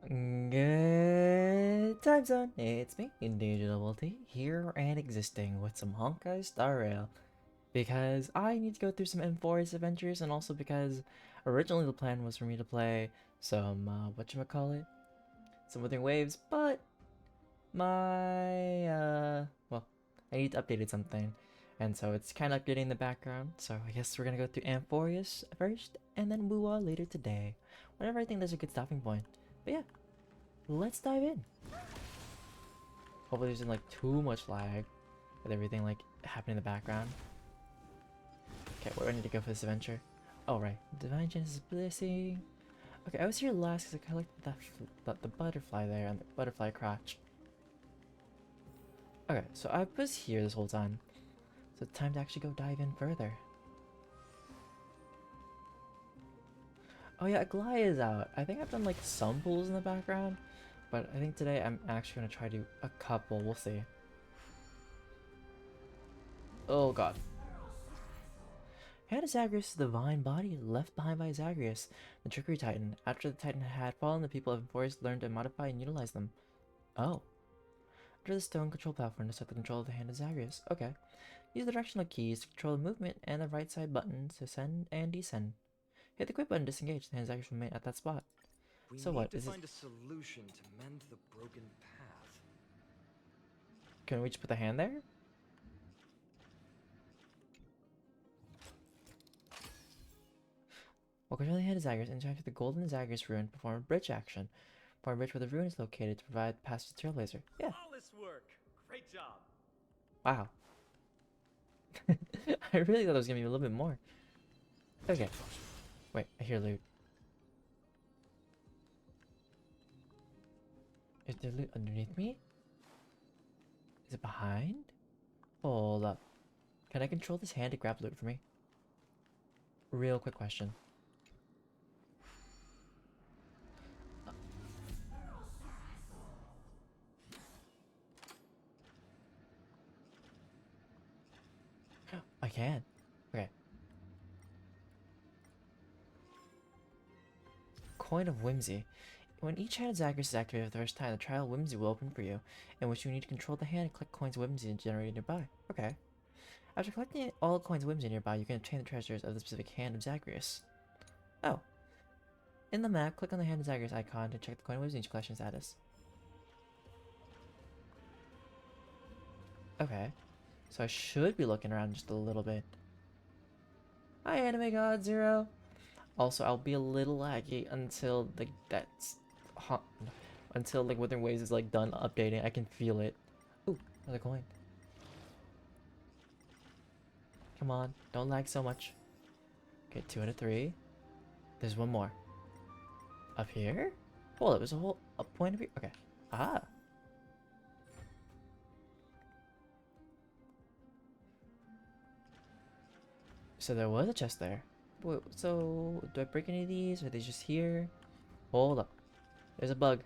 Good time zone. It's me, DjDoubleT, here and existing with some Honkai Star Rail. Because I need to go through some Amphoreus adventures, and also because originally the plan was for me to play some, whatchamacallit? Some Withering Waves, but well, I need to update something. And so it's kind of updating the background, so I guess we're gonna go through Amphoreus first, and then Wuwa later today. Whenever I think there's a good stopping point. But yeah, let's dive in. Hopefully, there isn't like too much lag with everything like happening in the background. Okay, where do I need to go for this adventure? Oh, right. Divine Genesis Blessing. Okay, I was here last because I collected the butterfly there and the butterfly crotch. Okay, so I was here this whole time. So it's time to actually go dive in further. Oh yeah, Aglaia is out. I think I've done like some pulls in the background, but I think today I'm actually going to try to do a couple. We'll see. Oh god. Hand of Zagreus is the divine body left behind by Zagreus, the trickery titan. After the titan had fallen, the people of Amphoreus learned to modify and utilize them. Oh. Under the stone control platform to set the control of the hand of Zagreus. Okay. Use the directional keys to control the movement and the right side buttons to ascend and descend. Hit the quit button to disengage. The hand of Zagreus will remain at that spot. We So need what? to Is it? find a solution to mend the broken path. Can we just put the hand there? While controlling the hand of Zagreus, interact with the golden Zagreus rune. Perform a bridge action. Perform a bridge where the rune is located to provide passage to Trailblazer. Yeah. Flawless work. Great job. Wow. I really thought there was gonna be a little bit more. Okay. Wait, I hear loot. Is there loot underneath me? Is it behind? Hold up. Can I control this hand to grab loot for me? Real quick question. I can. Okay. Coin of Whimsy. When each hand of Zagreus is activated for the first time, the trial Whimsy will open for you, in which you need to control the hand and collect coins of Whimsy and generate nearby. Okay. After collecting all coins of Whimsy nearby, you can obtain the treasures of the specific hand of Zagreus. Oh. In the map, click on the hand of Zagreus icon to check the coin of Whimsy collection status. Okay. So I should be looking around just a little bit. Hi, Anime God Zero. Also, I'll be a little laggy until until like Withering Waves is like done updating. I can feel it. Ooh, another coin. Come on, don't lag so much. Okay, 2 out of 3. There's one more. Up here? Hold up, there's a point of view. Okay. Ah. So there was a chest there. Wait, so do I break any of these? Or are they just here? Hold up. There's a bug.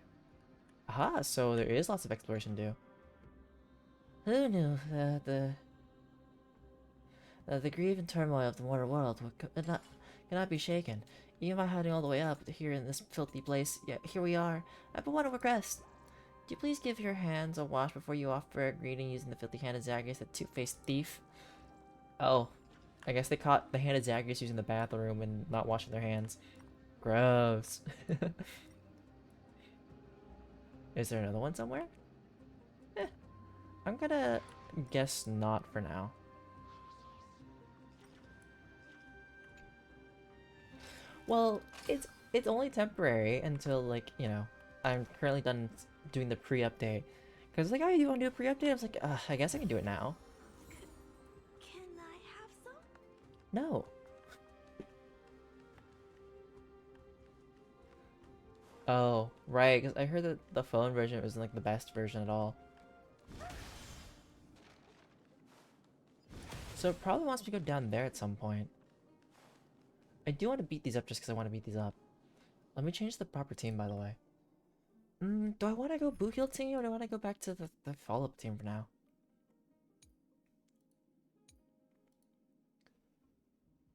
Aha, so there is lots of exploration to do. Who knew that the grief and turmoil of the mortal world cannot be shaken, even by hiding all the way up here in this filthy place. Yet here we are. I have one request. Do you please give your hands a wash before you offer a greeting using the filthy hand of Zagreus, the two-faced thief? Oh, I guess they caught the hand of Zagreus using the bathroom and not washing their hands. Gross. Is there another one somewhere? Eh, I'm gonna guess not for now. Well, it's only temporary until like, I'm currently done doing the pre-update. Cause like, oh, you want to do a pre-update? I was like, I guess I can do it now. Can I have some? No. Oh, right. Cause I heard that the phone version wasn't like the best version at all. So it probably wants me to go down there at some point. I do want to beat these up just because I want to beat these up. Let me change the proper team, by the way. Do I want to go boot heal team or do I want to go back to the follow-up team for now?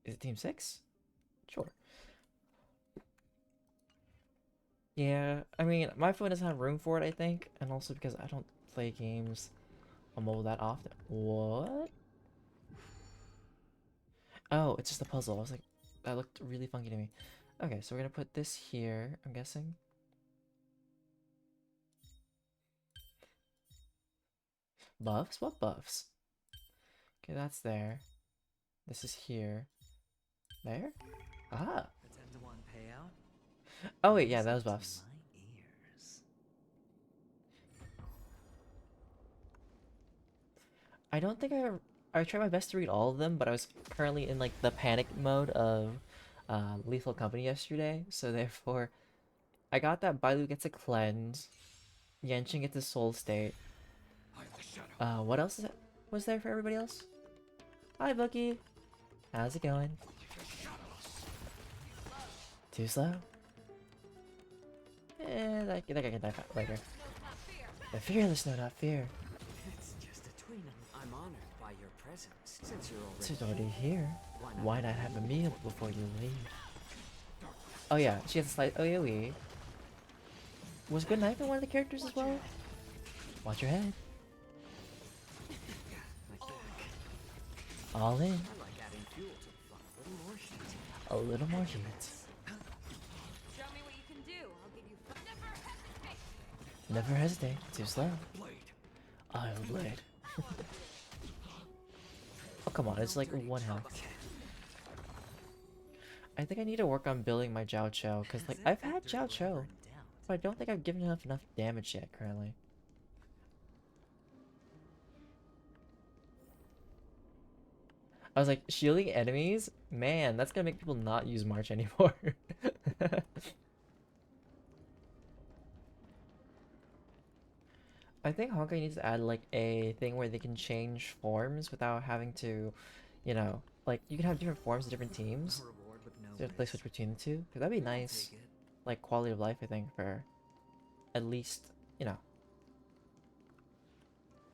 Is it team 6? Sure. Yeah, I mean, my phone doesn't have room for it, I think, and also because I don't play games on mobile that often. What? Oh, it's just a puzzle. I was like, that looked really funky to me. Okay, so we're gonna put this here, I'm guessing. Buffs? What buffs? Okay, that's there. This is here. There? Ah! A 10-to-1 payout? Oh wait, yeah, those Music to buffs. my ears. I don't think I tried my best to read all of them, but I was currently in like the panic mode of Lethal Company yesterday, so therefore I got that Bailu gets a cleanse, Yenshin gets a soul state. What else was there for everybody else? Hi, Bookie. How's it going? Too slow? That guy can die later. The fearless know not fear. It's just a tween. I'm honored by your presence. Since you're Since already already here, why not have a meal before you leave? Oh yeah, she has a slight AoE. Was Good Knife in one of the characters as well? Watch your head. like that. All in. I like adding fuel to the fun. A little more heat. A little more heat. Show me what you can do. I'll give you. Never hesitate. Never hesitate. Too slow. I'll blade. Oh come on, it's like one health. I think I need to work on building my Jiao Cho, because like I've had Jiao Cho, but I don't think I've given enough damage yet currently. I was like, shielding enemies? Man, that's gonna make people not use March anymore. I think Honkai needs to add like a thing where they can change forms without having to, you know, like you can have different forms of different teams. A reward with no So you have to like switch between the two. 'Cause that'd be I'll nice, take it. like quality of life, I think, for at least, you know,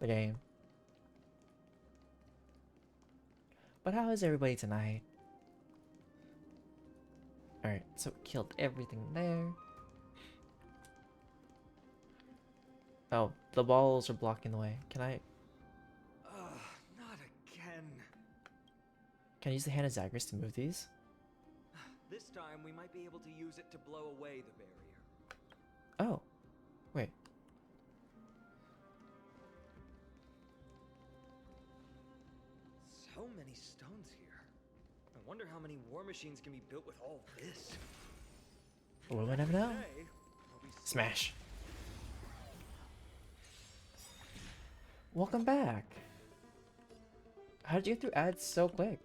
the game. But how is everybody tonight? Alright, so killed everything there. Oh, the balls are blocking the way. Can I Not again. use the hand of Zagreus to move these? This time we might be able to use it to blow away the barrier. Oh, wait. So many stones here. I wonder how many war machines can be built with all this. We'll never know. Today, we'll be Smash. Welcome back. How did you get through ads so quick?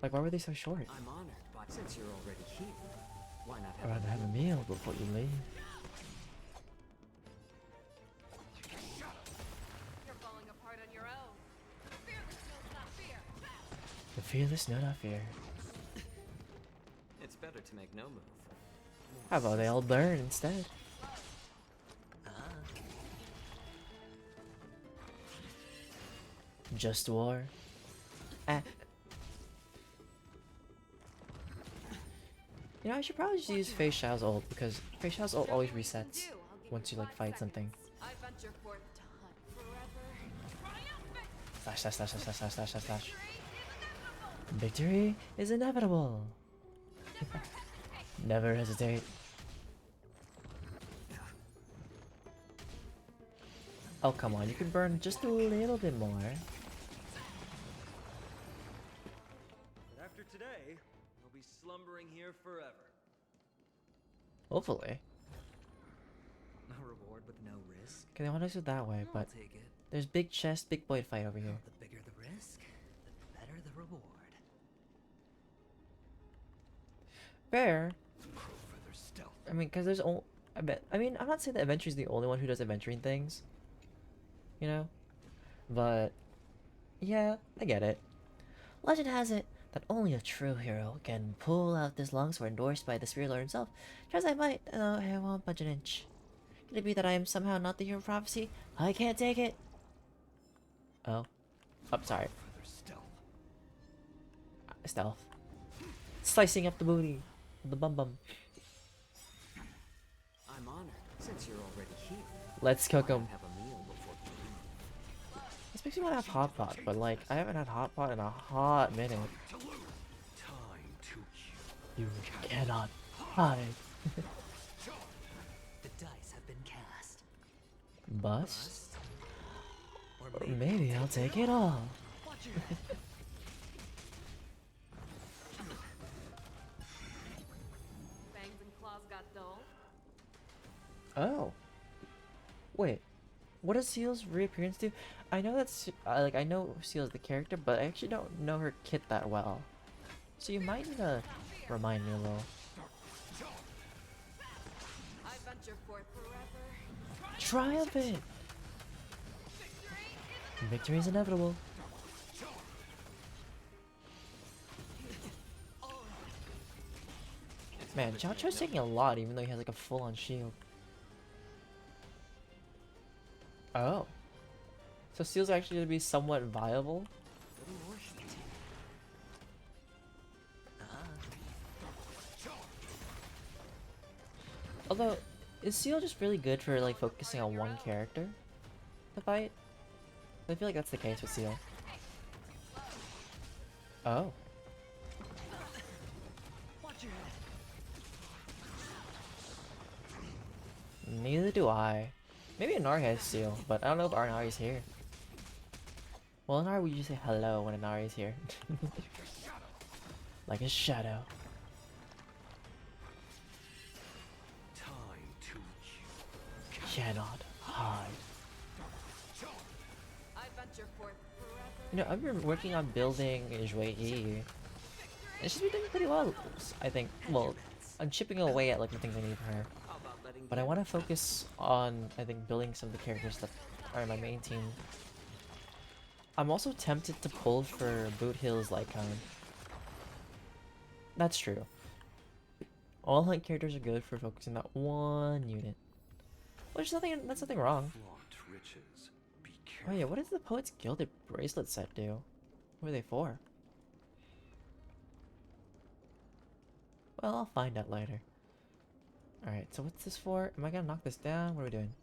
Like, why were they so short? I'm honored, but since you're already here, why not I'd rather have a meal before you leave. You're falling apart on your own. Fearless knows not fear. The fearless know not fear. It's better to make no move. How about they all burn instead? Just war. Ah. You know, I should probably just use Fei Xiao's ult because Fei Xiao's ult always resets once you like fight something. I venture forth to hunt forever. Triumphant. Slash slash slash slash slash slash slash slash. Victory is inevitable. Never hesitate. Oh come on, you can burn just a little bit more. But after today, we'll be slumbering here forever. Hopefully. A reward with no risk. Okay, they want us to go that way, I'll but take it. there's big chest, big boy fight over here. The bigger the risk, the better the reward. Fair. Further stealth. I mean, because there's only. I mean, I'm not saying that Adventure's the only one who does adventuring things. You know? But. Yeah, I get it. Legend has it that only a true hero can pull out this longsword endorsed by the Spirit Lord himself. Try as I might, I won't budge an inch. Could it be that I am somehow not the hero of prophecy? I can't take it! Oh. I'm sorry. Further stealth. Stealth. Slicing up the booty. The bum bum. I'm honored, since you're already here. Let's cook him. Have a meal before you leave. This makes me want to have hot pot, but like I haven't had hot pot in a hot minute. You cannot hide. The dice have been cast. Bust? Or Or maybe I'll take it all. Fangs and claws got dull. Oh. Wait. What does Seal's reappearance do? I know that's like I know Seal's the character, but I actually don't know her kit that well. So you might need to remind me a little. I venture forth forever. Triumphant! Victory is inevitable. Man, Jacho's taking a lot even though he has like a full-on shield. Oh. So Seal's actually going to be somewhat viable? Although, is Seal just really good for like focusing on one character to fight? I feel like that's the case with Seal. Oh. Neither do I. Maybe Inari has Seal, but I don't know if Inari's here. Well, Inari would usually say hello when Inari's here. Like a shadow. Cannot hide. I venture forth forever. You know, I've been working on building DjDoubleT. And she's been doing pretty well, I think. Well, I'm chipping away at like the things I need for her. But I want to focus on, I think, building some of the characters that are in my main team. I'm also tempted to pull for Boot Hill's Lycon. That's true. All hunt characters are good for focusing that one unit. Which is nothing, that's nothing wrong. Oh yeah, what does the Poet's Gilded Bracelet set do? What are they for? Well, I'll find out later. Alright, so what's this for? Am I gonna knock this down? What are we doing?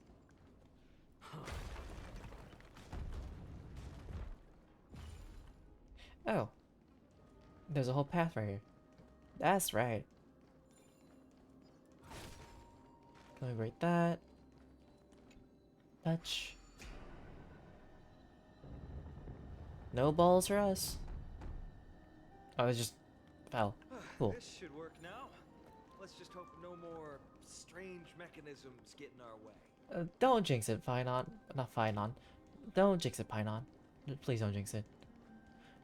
Oh. There's a whole path right here. That's right. Can we break that? Touch. No balls for us. Oh, it just fell. Cool. This should work now. Let's just hope no more strange mechanisms get in our way. Don't jinx it, Finon. Not Finon. Don't jinx it, Pinon. Please don't jinx it.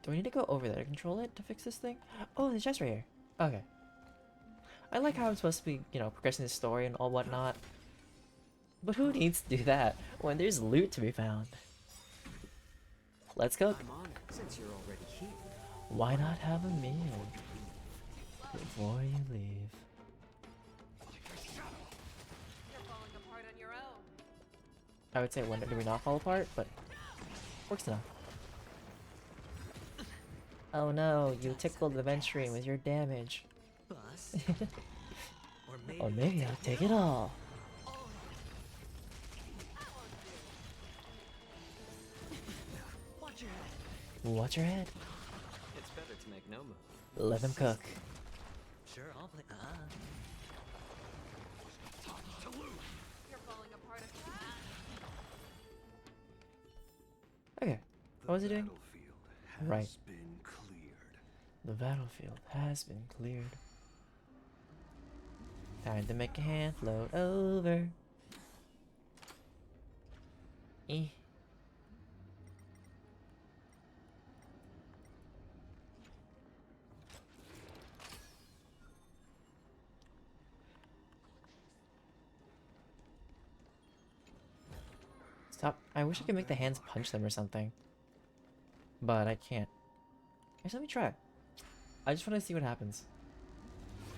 Do I need to go over there to control it to fix this thing? Oh, the chest right here. Okay. I like how I'm supposed to be, you know, progressing the story and all whatnot. But who needs to do that when there's loot to be found? Let's cook. I'm honored, since you're already here. Why not have a meal before you leave? You're falling apart on your own. I would say when do we not fall apart, but works enough. Oh no, you tickled the vent stream with your damage. Bust. Or maybe I'll take it all. Watch your head. It's better to make no move. Let them cook. Sure, I'll play. You're falling apart. Okay, what was he doing? Right. Been cleared. The battlefield has been cleared. Time to make a hand float over. Eh. Stop. I wish I could make the hands punch them or something. But I can't. Guys, let me try. I just want to see what happens.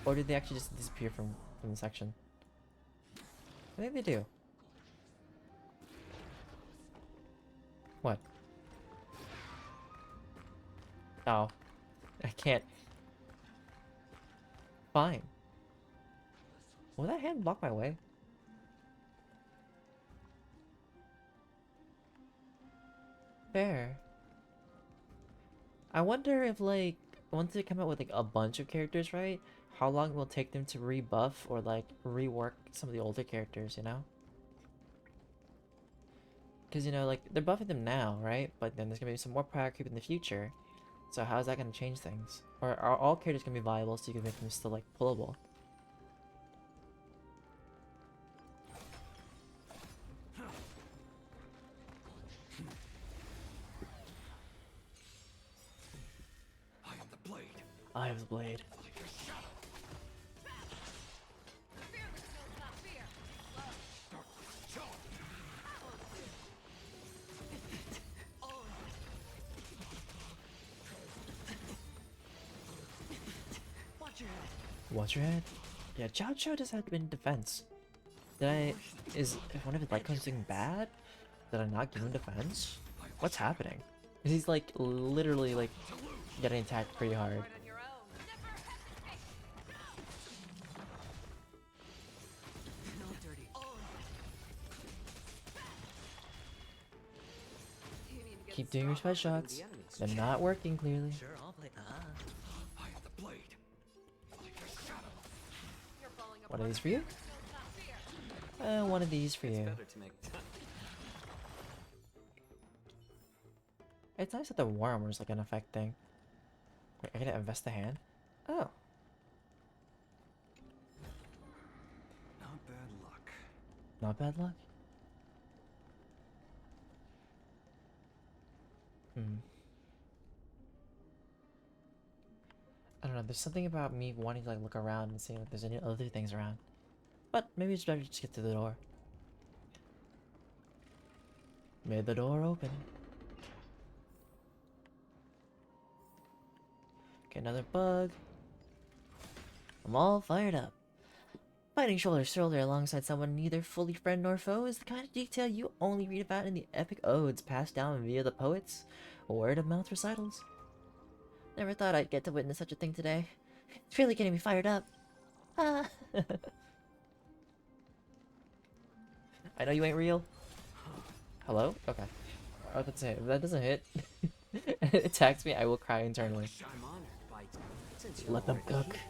Or did they actually just disappear from the section? I think they do. What? Oh. I can't. Fine. Will that hand block my way? Fair. I wonder if like once they come out with like a bunch of characters, right? How long it will take them to rebuff or like rework some of the older characters, you know? Because you know, like they're buffing them now, right? But then there's gonna be some more power creep in the future. So how's that gonna change things? Or are all characters gonna be viable so you can make them still like pullable? I am the blade. I have the blade. Like a shadow. Fearless knows not fear. Watch your head. Watch your head. Yeah, Chow Chow just had been defense. Is one of his light cones doing bad? Did I not give him defense? What's happening? He's like literally like getting attacked pretty hard. Hard on your own. Never hesitate. Not dirty. You need to get Keep doing your strong. special shots. They're not working clearly. Sure, I'll play. I am the blade. Like a shadow. You're falling One of apart. these for you. Knows not fear. One of these for It's you. better to make. It's nice that the war armor is like an effect thing. Wait, I gotta invest the hand? Oh. Not bad luck. Not bad luck. I don't know, there's something about me wanting to like look around and see if there's any other things around. But maybe it's better to just get to the door. May the door open. Okay, another bug. I'm all fired up. Fighting shoulder to shoulder alongside someone neither fully friend nor foe is the kind of detail you only read about in the epic odes passed down via the poets' word-of-mouth recitals. Never thought I'd get to witness such a thing today. It's really getting me fired up. Ah. I know you ain't real. Hello? Okay. I was about to say, if that doesn't hit, and it attacks me, I will cry internally. I'm honored by. Since you're Let them already cook. here,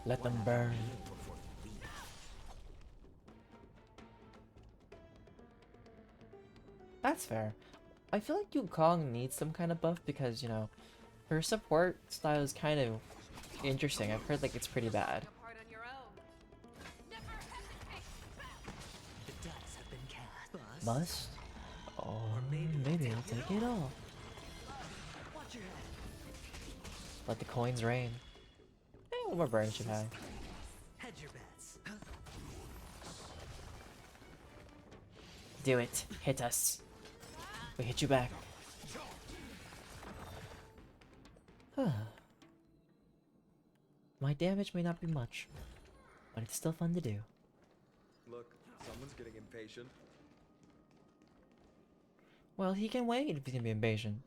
Let them what burn. happened before you leave? That's fair. I feel like Yukong needs some kind of buff because, you know, her support style is kind of interesting. I've heard like it's pretty bad. Apart on your own. Never hesitate. The dice have been cast. Must? Oh, maybe I'll take it all. Watch your head. Let the coins rain. One more burn should have. Hedge your bets. Do it. Hit us. We hit you back. My damage may not be much, but it's still fun to do. Look, someone's getting impatient. Well, he can wait if he's gonna be impatient.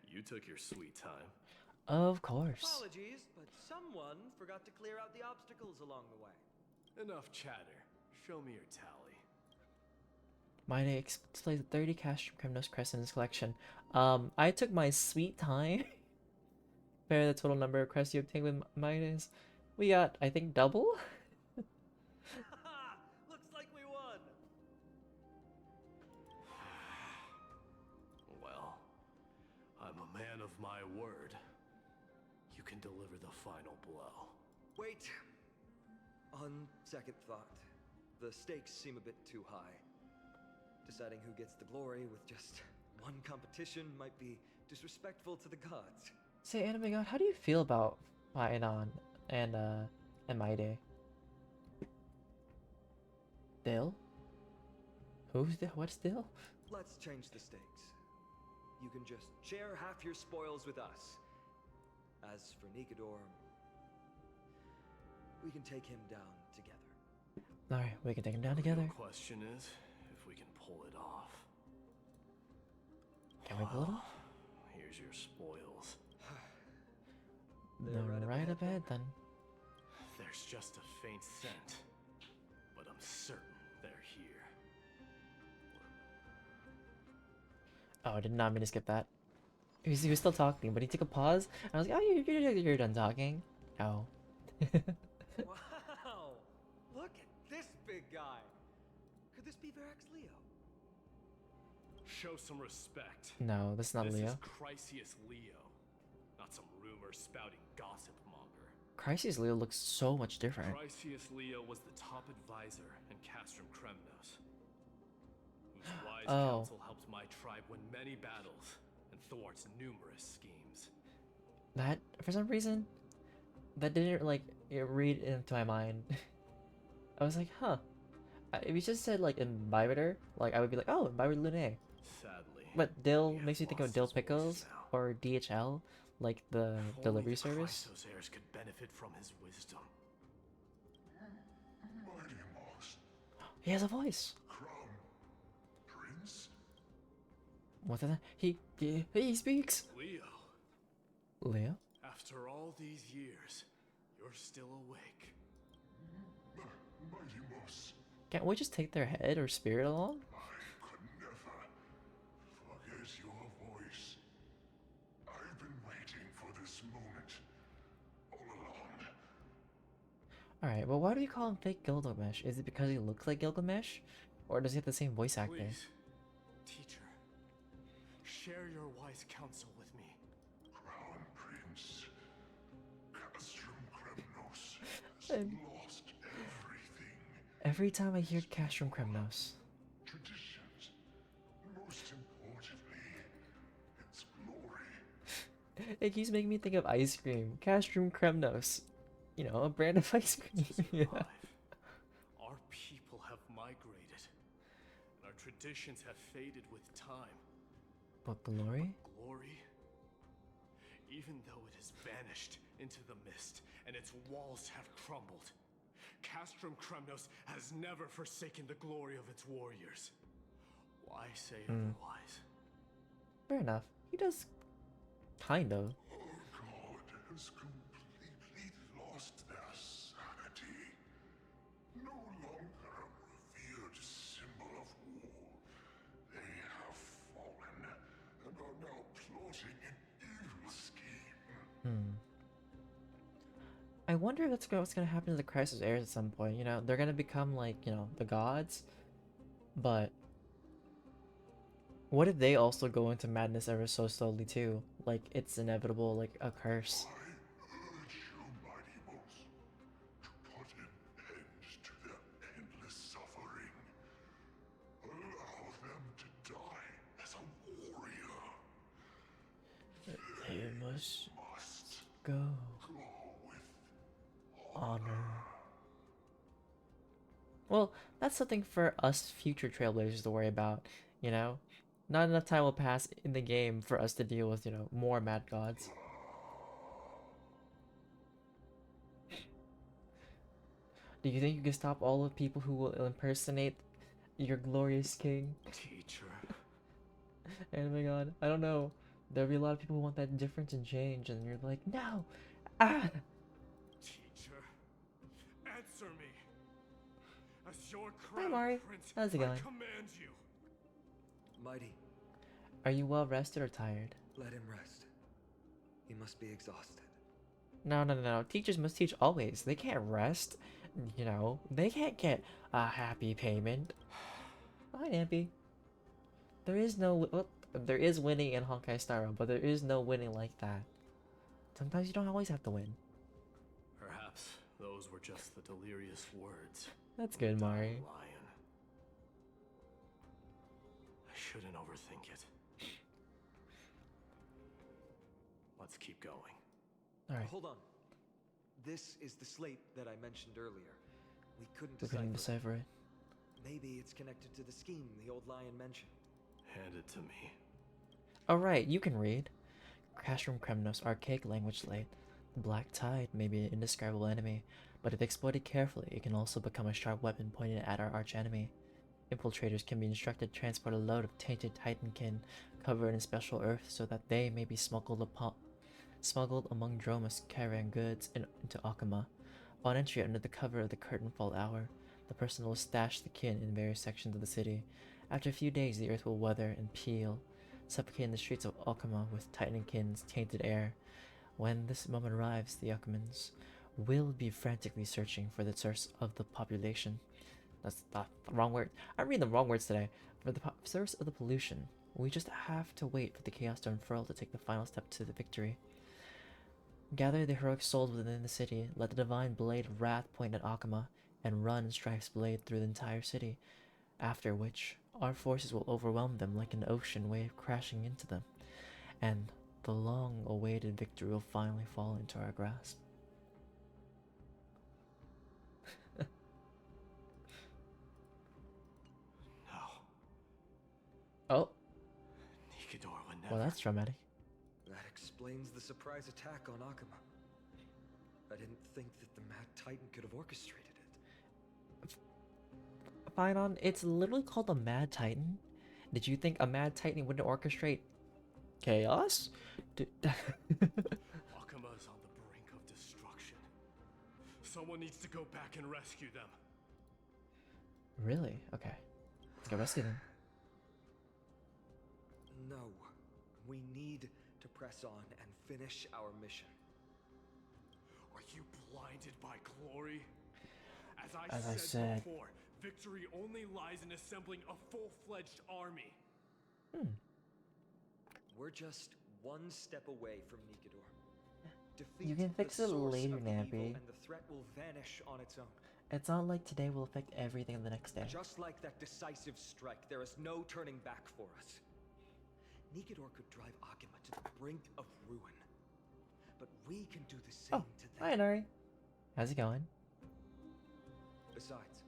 You took your sweet time. Of course. Apologies, but someone forgot to clear out the obstacles along the way. Enough chatter. Show me your tally. Mine displays 30 cash from Kremnos Crest in his collection. I took my sweet time. Compare the total number of crests you obtained with mine is. We got, I think, double? Looks like we won. Well, I'm a man of my word. You can deliver the final blow. Wait. On second thought, the stakes seem a bit too high. Deciding who gets the glory with just one competition might be disrespectful to the gods. Say, Anime God, how do you feel about Painan and Maide? Dill? Who's Dill? What's Dill? Let's change the stakes. You can just share half your spoils with us. As for Nikador, we can take him down together. Alright, we can take him down The together. real question is if we can pull it off. Can we pull it off? Here's your spoils. They're No, right up right ahead, up ahead then. There's just a faint scent. but I'm certain they're here. Oh, I did not mean to skip that. He was still talking, but he took a pause. And I was like, oh, you're done talking. No. Wow! Look at this big guy! Could this be Varric's Leo? Show some respect. No, that's not This Leo. is Chrysius Leo, not some rumor-spouting gossip monger. Crisis Leo looks so much different. Chrysius Leo was the top advisor in Castrum Kremnos, whose wise Oh. counsel helped my tribe win many battles and thwarts numerous schemes. That, for some reason, that didn't, like, read into my mind. I was like, huh. If you just said, like, Imbibitor, like, I would be like, oh, Imbibitor Lunae. Sadly, But Dill he has makes me think of lost Dill his voice Pickles now. or DHL, like the If delivery only the service. Chrysos heirs could benefit from his wisdom. Mighty Moss, He has a voice. Crown Prince? What the? He speaks. Leo, Leo? after all these years, you're still awake. Mighty Moss, Can't we just take their head or spirit along? I could never forget your voice. I've been waiting for this moment all along. Alright, well, why do you call him fake Gilgamesh? Is it because he looks like Gilgamesh? Or does he have the same voice actor? Please, teacher, share your wise counsel with me. Crown Prince, Castrum Kremnos has I'm- lost everything. Every time I hear Castrum Kremnos. Traditions, most importantly, its glory. It keeps making me think of ice cream. Castrum Kremnos. You know, a brand of ice cream. Yeah. Survive. Our people have migrated, and our traditions have faded with time. But glory? Glory, even though it has vanished into the mist and its walls have crumbled, Castrum Kremnos has never forsaken the glory of its warriors. Why say otherwise? Fair enough. He does. Kind of. Our god has completely lost their sanity. No longer a revered symbol of war. They have fallen and are now plotting an evil scheme. I wonder if what's gonna happen to the Crisis heirs at some point. You know, they're gonna become like, you know, the gods. But what if they also go into madness ever so slowly too? Like it's inevitable, like a curse. I urge you, mighty Mos, to put an end to their endless suffering. Allow them to die as a warrior. They must Must go. go with Honor. Well, that's something for us future trailblazers to worry about, you know? Not enough time will pass in the game for us to deal with, you know, more mad gods. Do you think you can stop all the people who will impersonate your glorious king? Teacher, Oh my god, I don't know. There'll be a lot of people who want that difference and change, and you're like, no! Ah! teacher, answer me. As your Hi, crown Mari. prince, How's it I going? command you. Mighty, Are you well rested or tired? let him rest. He must be exhausted. No. Teachers must teach always. They can't rest. You know, they can't get a happy payment. Hi, Ampy. There is no... Well, there is winning in Honkai Star Rail, but there is no winning like that. Sometimes you don't always have to win. Perhaps those were just the delirious words. That's good, Mari. Lion. I shouldn't overthink it. Let's keep going. Alright, Hold on. This is the slate that I mentioned earlier. We couldn't we're gonna decipher it. Maybe it's connected to the scheme the old lion mentioned. Hand it to me. Alright, you can read. Castrum Kremnos, archaic language slate. The Black Tide may be an indescribable enemy, but if exploited carefully, it can also become a sharp weapon pointed at our archenemy. Infiltrators can be instructed to transport a load of tainted titankin covered in special earth so that they may be smuggled among Droma's caravan goods into Akama. Upon entry under the cover of the Curtainfall Hour, The person will stash the kin in various sections of the city. After a few days, the earth will weather and peel, suffocating the streets of Okama with Titan kin's tainted air. When this moment arrives, the Okamans will be frantically searching for the source of the population. That's the wrong word. I'm reading the wrong words today. For the source of the pollution. We just have to wait for the chaos to unfurl to take the final step to the victory. Gather the heroic souls within the city. Let the divine blade of wrath point at Akama, and run Strife's blade through the entire city. After which, our forces will overwhelm them like an ocean wave crashing into them, and the long-awaited victory will finally fall into our grasp. No. Oh, Nikidor would never. well, that's traumatic. That explains the surprise attack on Akama. I didn't think that the Mad Titan could have orchestrated it. Fine on, it's literally called a Mad Titan. Did you think a Mad Titan wouldn't orchestrate chaos? Akama is on the brink of destruction. Someone needs to go back and rescue them. Really? Okay. Let's go rescue them. No. We need to press on and finish our mission. Are you blinded by glory? As I said before, victory only lies in assembling a full-fledged army. We're just one step away from Nikidor. Defeat You can fix the it source later, of the evil, Nappy. and the threat will vanish on its own. It's not like today will affect everything the next day. Just like that decisive strike, there is no turning back for us. Nikidor could drive Akama to the brink of ruin. But we can do the same to them. Hi, Nari. How's it going? Besides,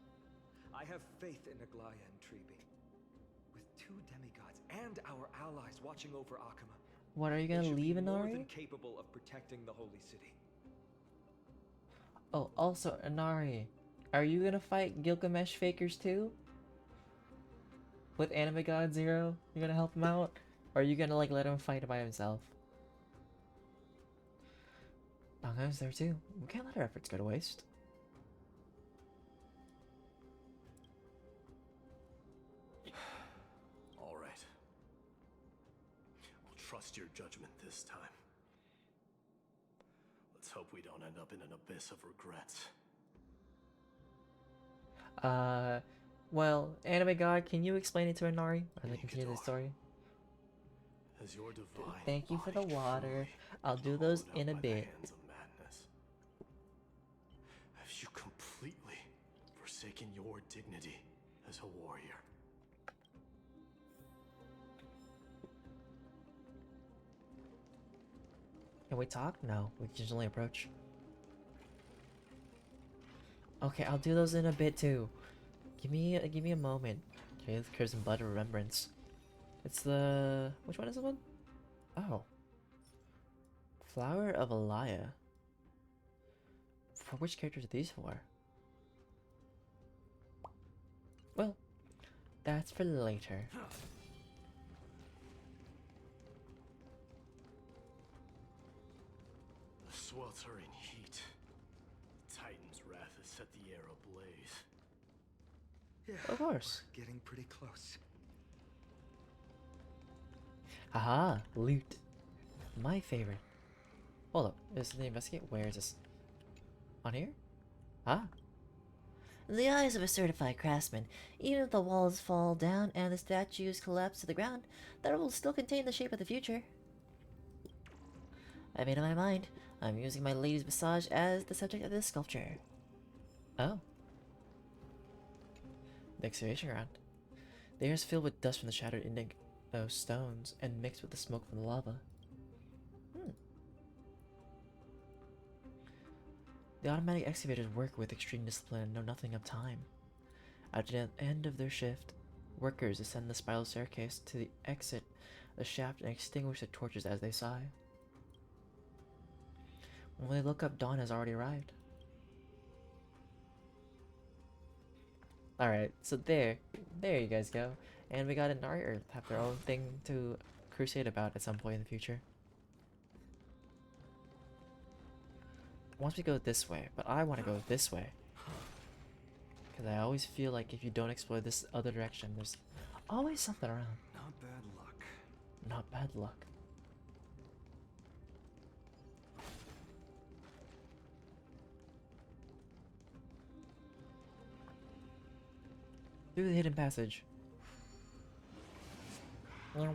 I have faith in Aglaya and Tribi. With two demigods and our allies watching over Akama, What, are you they gonna should be leave, more than Inari? capable of protecting the holy city. Oh, also, Inari, are you gonna fight Gilgamesh fakers too? With Anime God Zero? You gonna help him out? Or are you gonna like let him fight by himself? Banga's there too. We can't let our efforts go to waste. All right. I'll trust your judgment this time. Let's hope we don't end up in an abyss of regrets. Well, Anime God, can you explain it to Inari? Or they continue the Nikidor. story? As your divine Thank you for the body water. truly I'll do those hollowed out in a by the bit. hands of madness, have you completely forsaken your dignity as a warrior? Can we talk? No, we can just only approach. Okay, I'll do those in a bit too. Give me a moment. Okay, let's curse some blood of remembrance. It's the which one is this one? Oh, Flower of Alaya. For which characters are these for? Well, that's for later. The sweltering heat. Titan's wrath has set the air ablaze. Yeah, Of course. we're getting pretty close. Haha, loot. My favorite. Hold up, is the investigate? Where is this? On here? Ah. In the eyes of a certified craftsman, even if the walls fall down and the statues collapse to the ground, that will still contain the shape of the future. I made up my mind. I'm using my lady's massage as the subject of this sculpture. Oh. The excavation ground. The air is filled with dust from the shattered indigo stones and mixed with the smoke from the lava. The automatic excavators work with extreme discipline and know nothing of time. At the end of their shift, workers ascend the spiral staircase to the exit the shaft and extinguish the torches as they sigh. When they look up, dawn has already arrived. Alright, so there you guys go. And we got Inari Earth have their own thing to crusade about at some point in the future. Once we go this way, but I want to go this way. Because Because I always feel like if you don't explore this other direction, there's always something around. Not bad luck. Not bad luck. Through the hidden passage. Alright,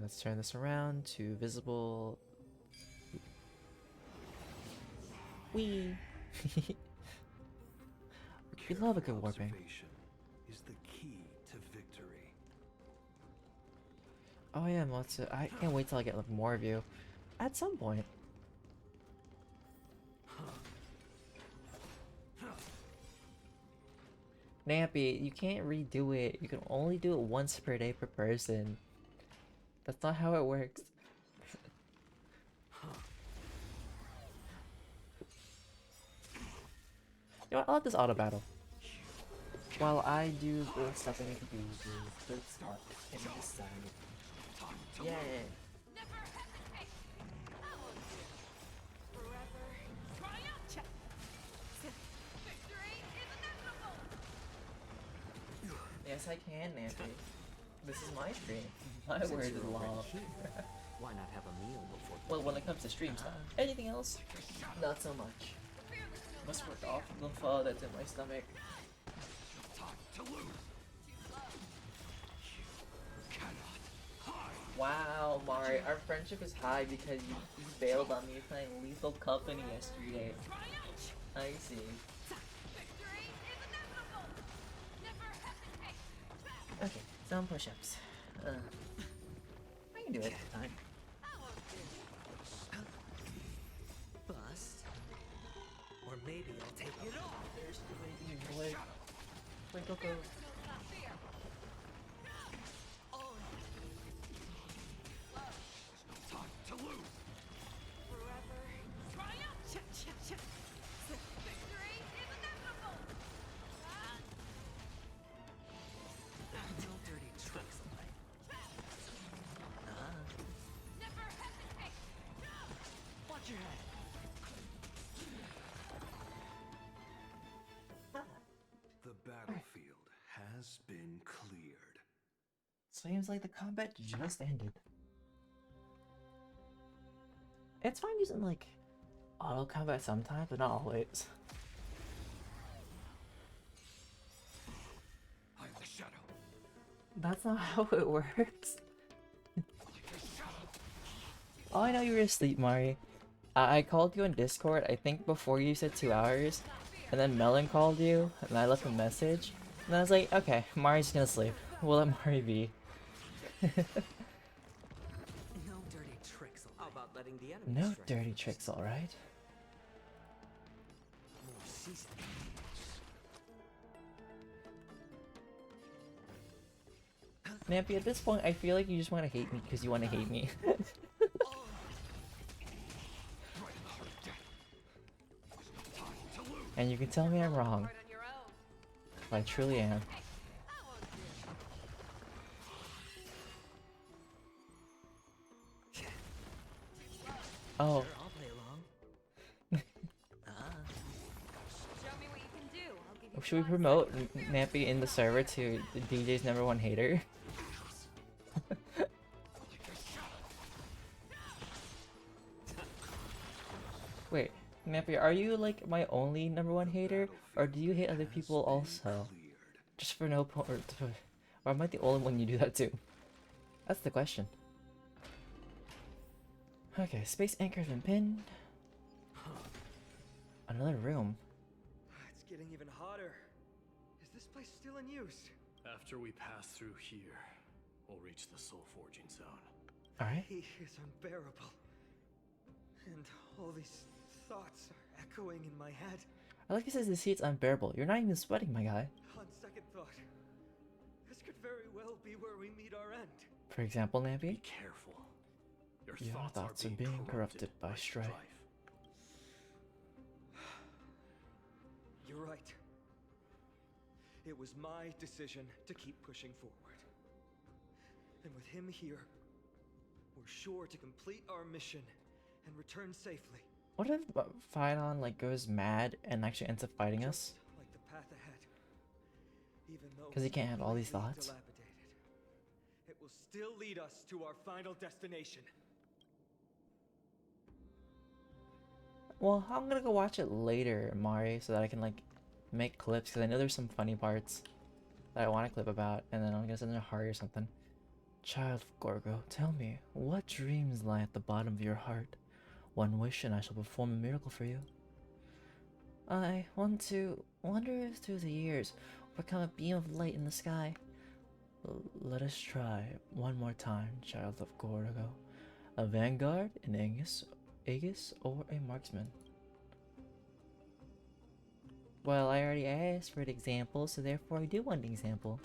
let's turn this around to visible. Wee! We love a good warping. Observation is the key to victory. Oh yeah, Motsu. I can't wait till I get like more of you. At some point. Nappy, you can't redo it. You can only do it once per day per person. That's not how it works. You know what? I'll let this auto battle. While I do the stuff I need to do to start and decide. Yeah. Never hesitate. I will do. Forever triumph. Victory is inevitable. Yes, I can, Nancy. This is my stream. My word is law. Why not have a meal before? Well, when it comes to streams, anything else, not so much. Must work off the pho that's in my stomach. Wow, Mari, our friendship is high because you bailed on me playing Lethal Company yesterday. I see. Victory is inevitable. Never hesitate. Okay, some push-ups. I can do it. Fine. I will do. Bust. Or maybe I'll take it off. There's the baby boy. Wait, go. Will not fear. Forever triumph. Victory is inevitable. No dirty tricks, alright? Never hesitate. Watch your head. The battlefield has been cleared. Seems like the combat just ended. It's fine using like auto combat sometimes, but not always. I am the shadow. That's not how it works. Oh, I know you were asleep, Mari. I called you on Discord, I think before you said 2 hours, and then Melon called you, and I left a message, and I was like, okay, Mari's gonna sleep. We'll let Mari be. No dirty tricks, alright? How about letting the enemy No strike dirty first? tricks, alright? More seasoned. Nappy, at this point, I feel like you just want to hate me because you want to hate me. And you can tell me I'm wrong. Hard on your own. I truly am. I will do. Oh, Sure, I'll play along. Show me what you can do. I'll give you. should we 5 promote seconds. Nappy in the server to the DJ's #1 hater? Wait, Nappy, are you like my only #1 hater, or do you hate other people also? Just for no point, or am I the only one you do that to? That's the question. Okay, space anchor has been pinned. Another room. It's getting even hotter. Is this place still in use? After we pass through here, we'll reach the soul forging zone. Alright. He is unbearable. And all these thoughts are echoing in my head. I like it says this heat's unbearable. You're not even sweating, my guy. On second thought, this could very well be where we meet our end. For example, Be Nappy? careful. Your Your thoughts are being corrupted by strife. You're right. It was my decision to keep pushing forward. And with him here, we're sure to complete our mission and return safely. What if Phyton like goes mad and actually ends up fighting us? Just like the path ahead. Even though 'Cause he can't have all these completely thoughts? dilapidated, it will still lead us to our final destination. Well, I'm gonna go watch it later, Mari, so that I can like make clips, because I know there's some funny parts that I want to clip about, and then I'm gonna send it to Hari or something. Child of Gorgo, tell me, what dreams lie at the bottom of your heart? One wish and I shall perform a miracle for you. I want to wonder if through the years will become a beam of light in the sky. Let us try one more time, child of Gorgo. A vanguard, an Aegis, or a marksman? Well, I already asked for an example, so therefore I do want an example.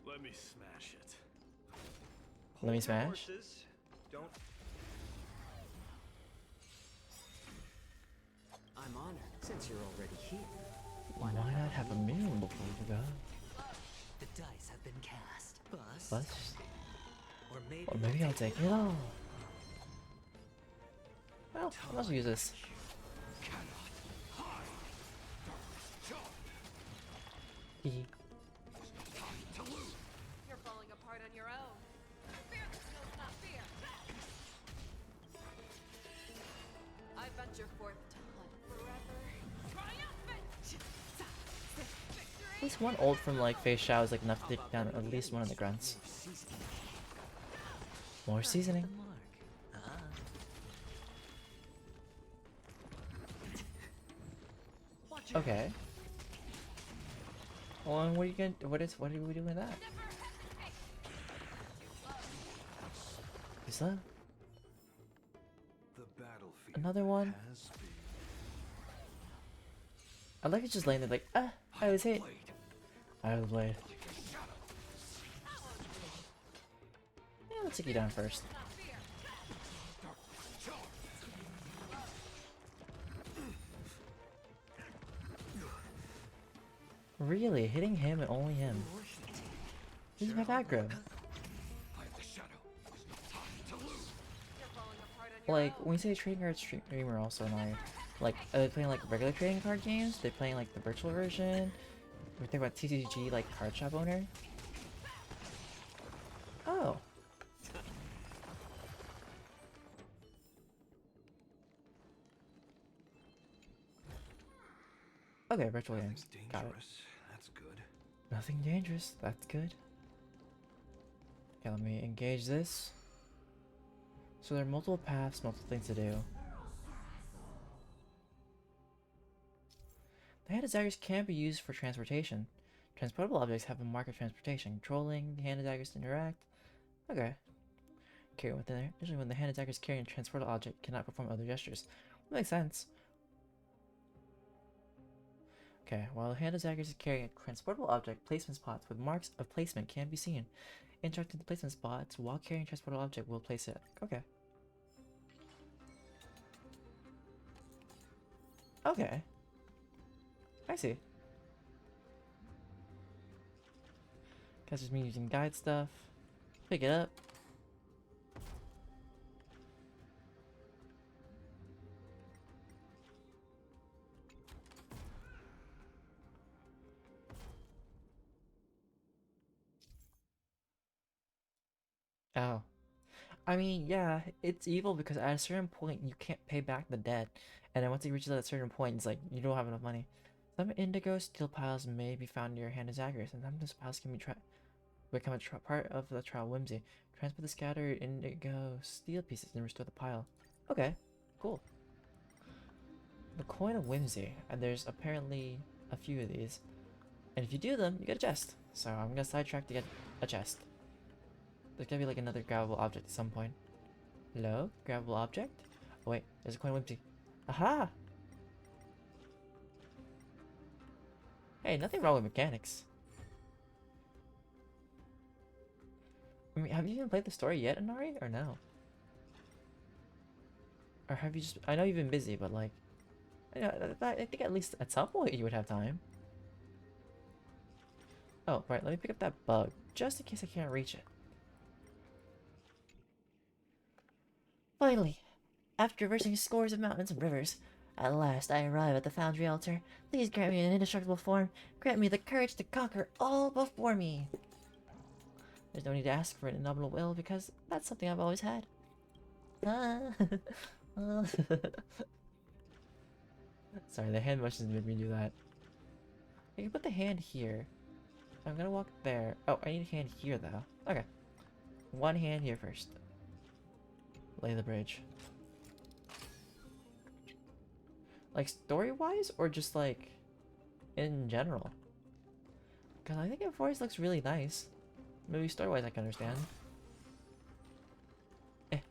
Let me smash it. Let me Hold your smash? horses. Don't. I'm honored since you're already here. Why not have a meal before we go? The dice have been cast. Bust. Bust? Or maybe I'll take it all. Well, let's use this. Hee. You're falling apart on your own. Fear that knows not fear. I venture forth to hunt forever. Triumphant! Victory! This one ult from like Face Shao is like enough to take down at least one of the grunts. More seasoning. Okay. Well, and what are you gonna? What are we doing with that? Is that The battlefield another one? has been I like it just laying there like, ah, I was hit. I was blade. Yeah, let's take you down first. Really, hitting him and only him. He's my aggro. Like, when you say trading card streamer also, like, are they playing like regular trading card games? They're playing like the virtual version? We think about TCG, like card shop owner? Oh. Okay, virtual games. Got it. That's good. Nothing dangerous. That's good. Okay, let me engage this. So there are multiple paths, multiple things to do. The hand daggers can be used for transportation. Transportable objects have a mark of transportation. Controlling the hand daggers to interact. Okay. Carry within there. Usually when the hand dagger is carrying a transportable object, cannot perform other gestures. That makes sense. Okay, while the hand dagger is carrying a transportable object, placement spots with marks of placement can be seen. Interacting the placement spots while carrying a transportable object will place it. Okay. Okay. I see. Guess just me using guide stuff. Pick it up. Oh. I mean, yeah, it's evil because at a certain point you can't pay back the debt. And then once it reaches that certain point, it's like you don't have enough money. Some indigo steel piles may be found near hand daggers, and sometimes piles can become a part of the trial whimsy. Transport the scattered indigo steel pieces and restore the pile. Okay, cool. The coin of whimsy, and there's apparently a few of these. And if you do them, you get a chest. So I'm gonna sidetrack to get a chest. There's gotta be like another grabbable object at some point. Hello? Grabbable object? Oh wait, there's a coin of whimsy. Aha! Hey, nothing wrong with mechanics. I mean, have you even played the story yet, Inari, or no? Or have you just... I know you've been busy, but like... I think at least at some point you would have time. Oh, right, let me pick up that bug, just in case I can't reach it. Finally, after traversing scores of mountains and rivers, at last I arrive at the foundry altar. Please grant me an indestructible form. Grant me the courage to conquer all before me. There's no need to ask for an indomitable will because that's something I've always had. Sorry, the hand motions made me do that. I can put the hand here. I'm gonna walk there. Oh, I need a hand here though. Okay. One hand here first. Lay the bridge. Like story-wise or just like in general? Because I think Amphoreus looks really nice. Maybe story-wise I can understand. Look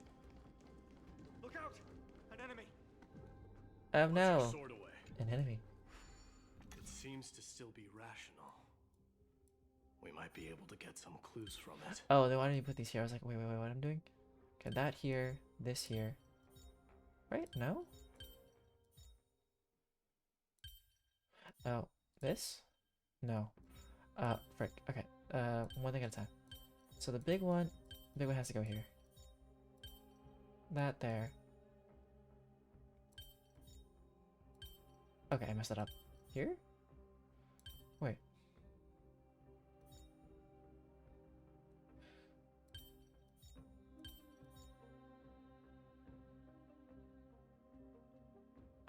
out! An enemy! Oh Put no. your sword away. An enemy. It seems to still be rational. We might be able to get some clues from it. Oh, they wanted me to put these here. I was like, wait, what I'm doing? Okay, that here, this here. Right? No? Oh, this? No. Frick. Okay. One thing at a time. So the big one has to go here. That there. Okay, I messed it up. Here? Wait.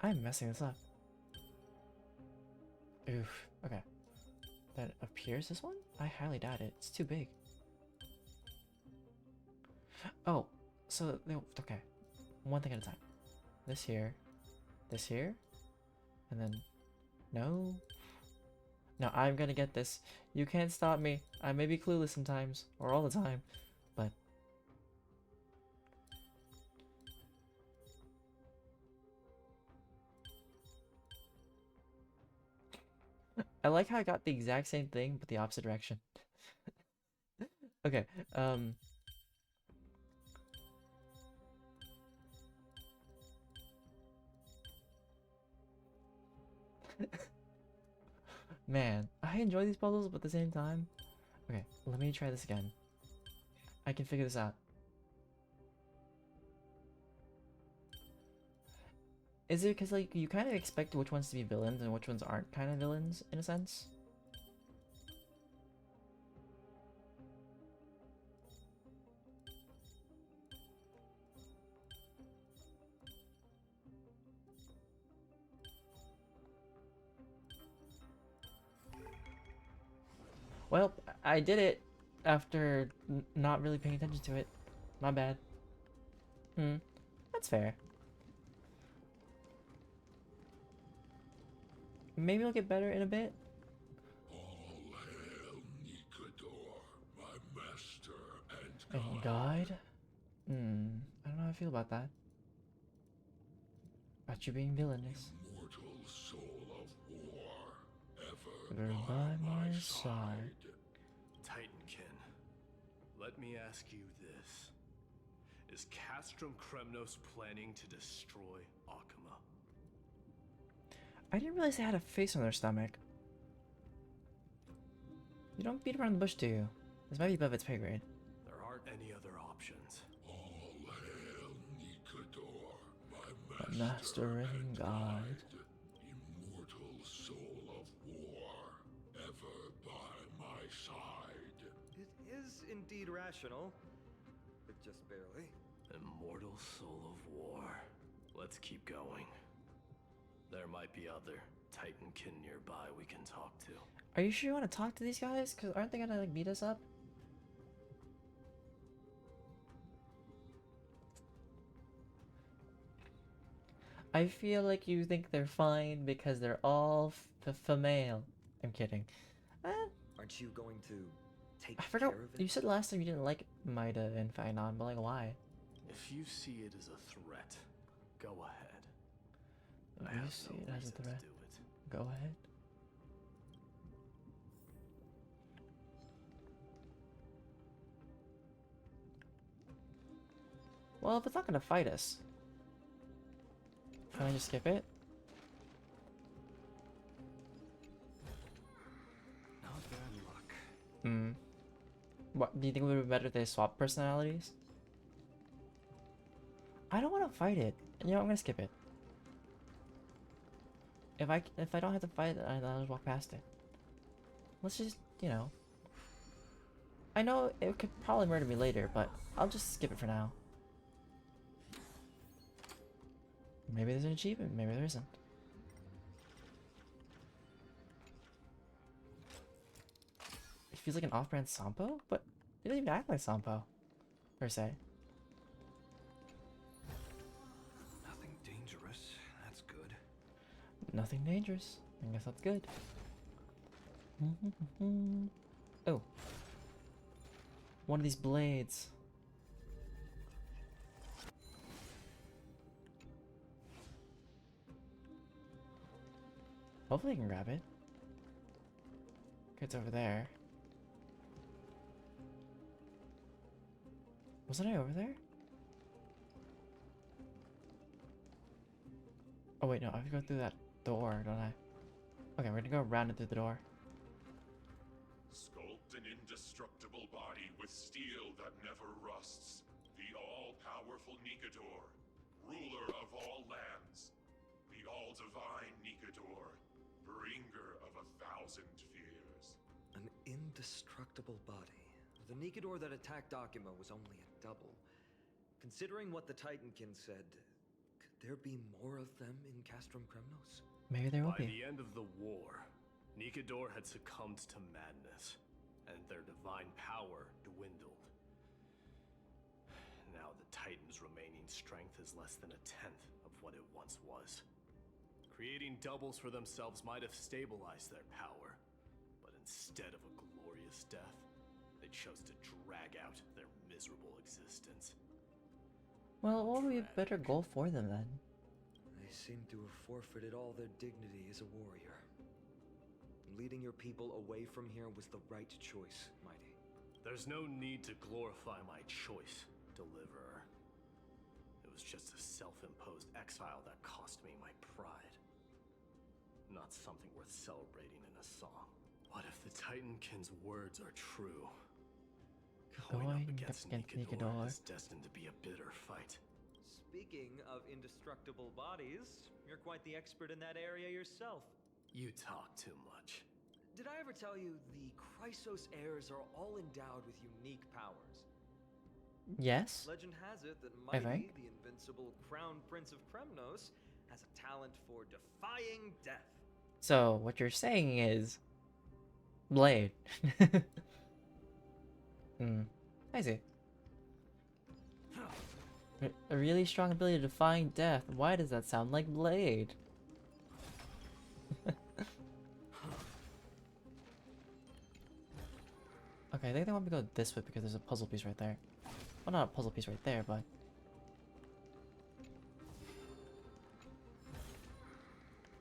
I'm messing this up. Oof. Okay. That appears this one? I highly doubt it. It's too big. Oh, so they, okay. One thing at a time. This here, and then no. No, I'm gonna get this. You can't stop me. I may be clueless sometimes, or all the time, but I like how I got the exact same thing, but the opposite direction. Okay, man, I enjoy these puzzles, but at the same time... Okay, let me try this again. I can figure this out. Is it because, like, you kind of expect which ones to be villains and which ones aren't kind of villains, in a sense? Well, I did it after not really paying attention to it. My bad. That's fair. Maybe it'll get better in a bit. All hail Nikador, my master and And guide. guide? I don't know how I feel about that. About you being villainous. Immortal soul of war, Ever by my side. Titankin, let me ask you this. Is Castrum Kremnos planning to destroy Akuma? I didn't realize they had a face on their stomach. You don't beat around the bush, do you? This might be above its pay grade. There aren't any other options. All hail Nikador, My my master and guide. Immortal soul of war, ever by my side. It is indeed rational, but just barely. Immortal soul of war. Let's keep going. There might be other Titankin nearby we can talk to. Are you sure you want to talk to these guys? Because aren't they gonna, like, beat us up? I feel like you think they're fine because they're all female. I'm kidding. Aren't you going to take I forgot. care of it? You said last time you didn't like Maida and Fagnon, but like, why? If you see it as a threat, go ahead. If I you have see no it as a reason to threat. do it. Go ahead. Well, if it's not gonna fight us, can I just skip it? Not bad luck. What do you think would be better if they swap personalities? I don't want to fight it. You know, I'm gonna skip it. If I don't have to fight it, I'll just walk past it. Let's just, you know. I know it could probably murder me later, but I'll just skip it for now. Maybe there's an achievement, maybe there isn't. It feels like an off-brand Sampo, but it doesn't even act like Sampo, per se. Nothing dangerous. That's good. Nothing dangerous. I guess that's good. Oh. One of these blades. Hopefully I can grab it. It's over there. Wasn't I over there? Oh wait, no, I have to go through that door, don't I? Okay, we're gonna go around it through the door. Sculpt an indestructible body with steel that never rusts. The all-powerful Nikador, ruler of all lands. The all-divine Nikador, bringer of 1,000 fears. An indestructible body. The Nikador that attacked Akima was only a double. Considering what the Titankin said, could there be more of them in Castrum Kremnos? Maybe there will By be. the end of the war, Nikador had succumbed to madness, and their divine power dwindled. Now the Titan's remaining strength is less than 1/10 of what it once was. Creating doubles for themselves might have stabilized their power, but instead of a glorious death, they chose to drag out their miserable existence. Well, what would be a better goal for them then? They seem to have forfeited all their dignity as a warrior. Leading your people away from here was the right choice, Mighty. There's no need to glorify my choice, Deliverer. It was just a self-imposed exile that cost me my pride. Not something worth celebrating in a song. What if the Titankin's words are true? Going up against Nikador is destined to be a bitter fight. Speaking of indestructible bodies, you're quite the expert in that area yourself. You talk too much. Did I ever tell you the Chrysos heirs are all endowed with unique powers? Yes? Legend has it that I Mighty, think. the invincible crown prince of Kremnos, has a talent for defying death. So, what you're saying is... Blade. I see. A really strong ability to defy death. Why does that sound like Blade? Okay, I think they want me to go this way because there's a puzzle piece right there. Well, not a puzzle piece right there, but...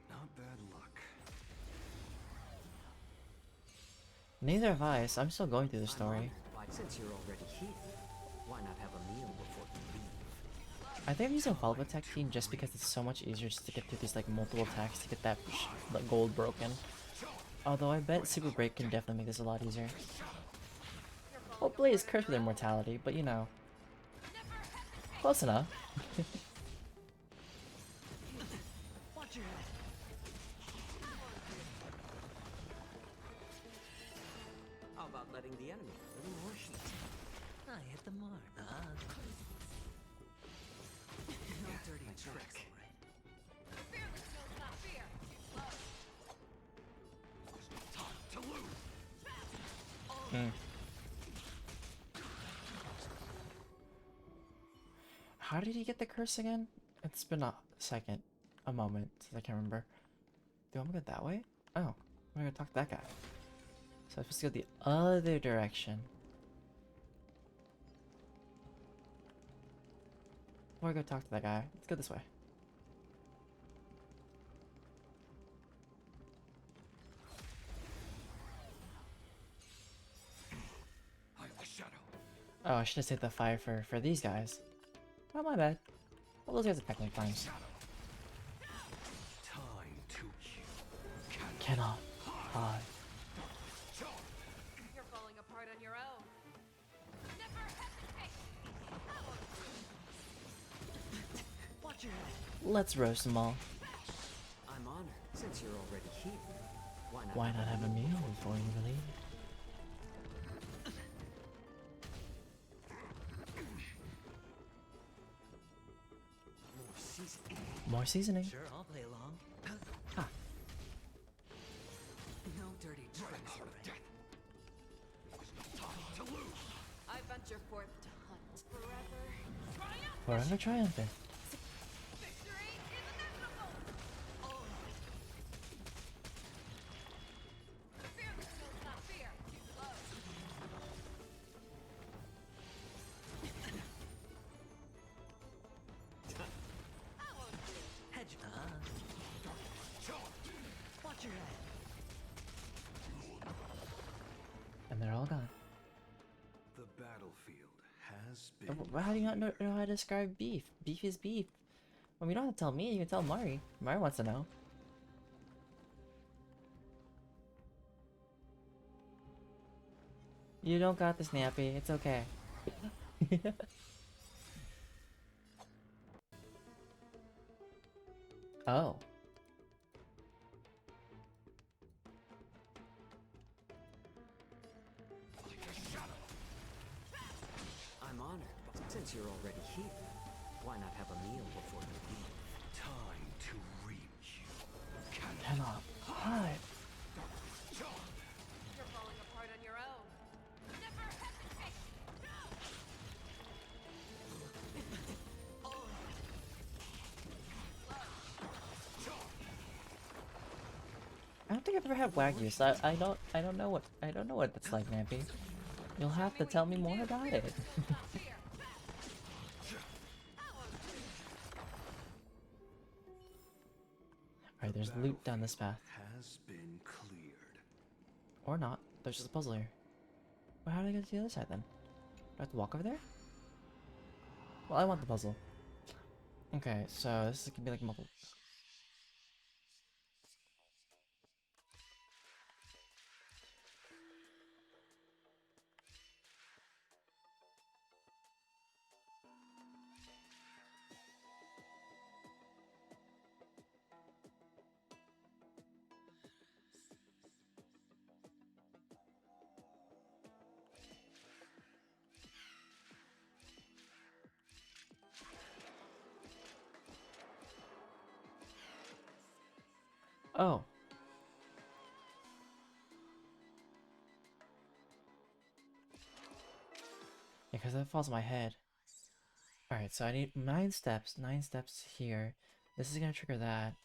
Not bad luck. Neither have I, so I'm still going through the story. Since you're already here, why not have a meal before you leave? I think I'm using follow-up attack team just because it's so much easier just to get through these like multiple attacks to get that like, gold broken. Although I bet Super Break can definitely make this a lot easier. Well, Blade is cursed with immortality, but you know. Close enough. Watch your head. How about letting the enemy a little more heat? I hit the mark. No dirty trick. Fearless knows not fear. Too close. To lose. How did he get the curse again? It's been a second. A moment. Since I can't remember. Do I want to go that way? Oh. I'm gonna talk to that guy. So I'm supposed to go the other direction. Before I go talk to that guy, let's go this way. I am the shadow. Oh, I should have saved the fire for these guys. Oh, my bad. Well, those guys are technically fine. Time to Cannot hide. You're falling apart on your own. Never hesitate. Let's roast them all. I'm honored. Since you're already here, Why not have a meal before you leave? more seasoning? More seasoning. Sure, I'll play along. Ah. No dirty tricks. I venture forth to hunt forever. Triumph! Forever triumphant. Victory is inevitable! Fear the skills, not fear. Too slow. I won't do. Hedge. Watch your head. And they're all gone. The battlefield has How do you not know how to describe beef? Beef is beef. Well, you don't have to tell me, you can tell Mari. Mari wants to know. You don't got this, Nappy. It's okay. Oh. I'm honored. Since you're already here, why not have a meal before you leave? time to reach. Cannot hide. You're falling apart on your own. Never hesitate! I don't think I've ever had Wagyu, so I don't know what that's like, Nappy. You'll have to tell me more about it. Not fear. Alright, there's loot down this path. Has been cleared. Or not. There's just a puzzle here. Well, how do I get to the other side then? Do I have to walk over there? Well, I want the puzzle. Okay, so this is gonna be like multiple. Oh. Yeah, because that falls on my head. Alright, so I need 9 steps. 9 steps here. This is gonna trigger that.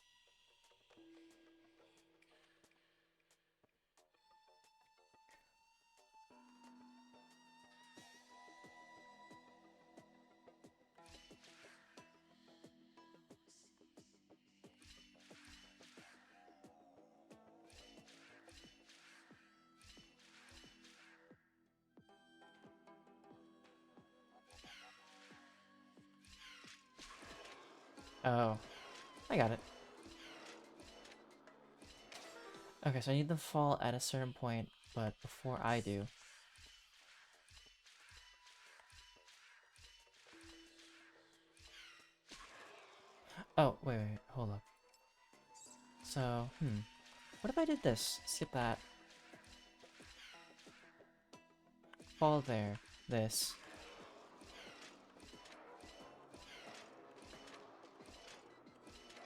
Oh. I got it. Okay, so I need them to fall at a certain point, but before I do. Oh, wait, hold up. So, what if I did this? Skip that. Fall there. This.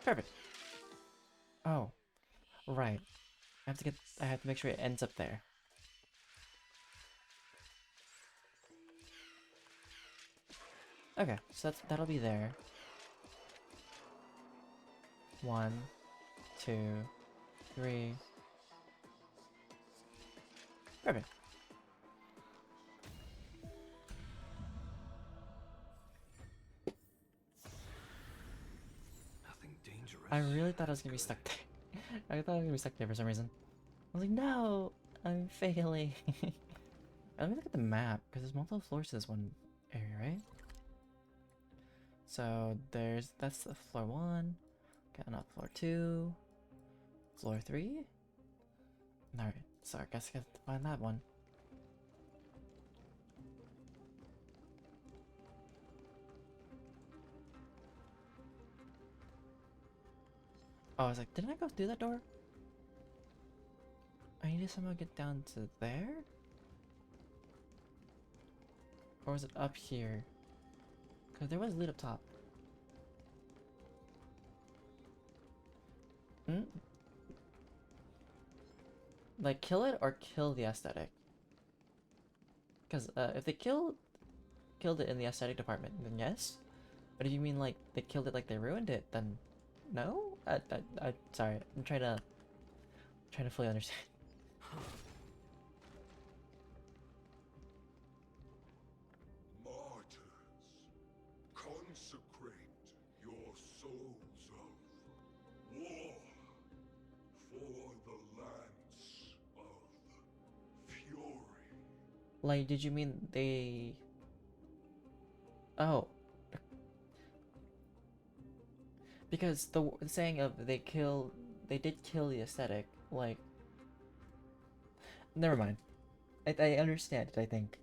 Perfect. Oh. Right. I have to make sure it ends up there. Okay, so that'll be there. 1, 2, 3. Perfect. Nothing dangerous. I really thought I was gonna be stuck there. I thought I was gonna be stuck there for some reason. I was like, no, I'm failing. Let me look at the map, because there's multiple floors to this one area, right? So that's the floor 1. Okay, not floor 2. Floor 3? Alright, so I guess I have to find that one. Oh, I was like, didn't I go through that door? I need to somehow get down to there? Or was it up here? Because there was a lid up top. Hmm? Like, kill it or kill the aesthetic? Because if they killed it in the aesthetic department, then yes. But if you mean like they killed it like they ruined it, then no? I sorry, I'm trying to fully understand. Martyrs, consecrate your souls of war for the lance of fury. Like, did you mean they... Oh. Because the saying of they did kill the aesthetic, like... Never mind. I understand it, I think.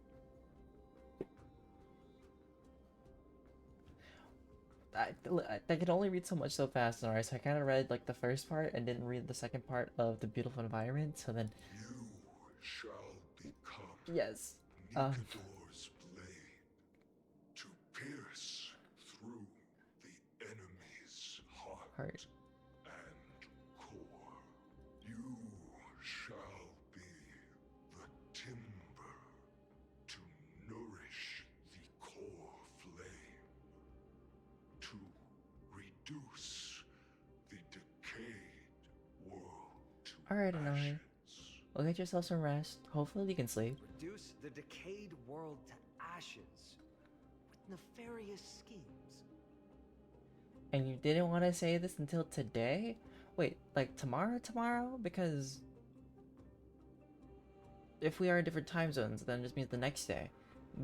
I could only read so much so fast, alright, so I kind of read like the first part and didn't read the second part of the beautiful environment, so then... You shall become Yes. Nikador's blade to pierce through the enemy's heart and core. You shall be the timber to nourish the core flame, to reduce the decayed world to Alright, Anoi. ashes. Well, get yourself some rest. Hopefully you can sleep. Reduce the decayed world to ashes with nefarious schemes. And you didn't want to say this until today? Wait, like tomorrow? Because if we are in different time zones, then it just means the next day.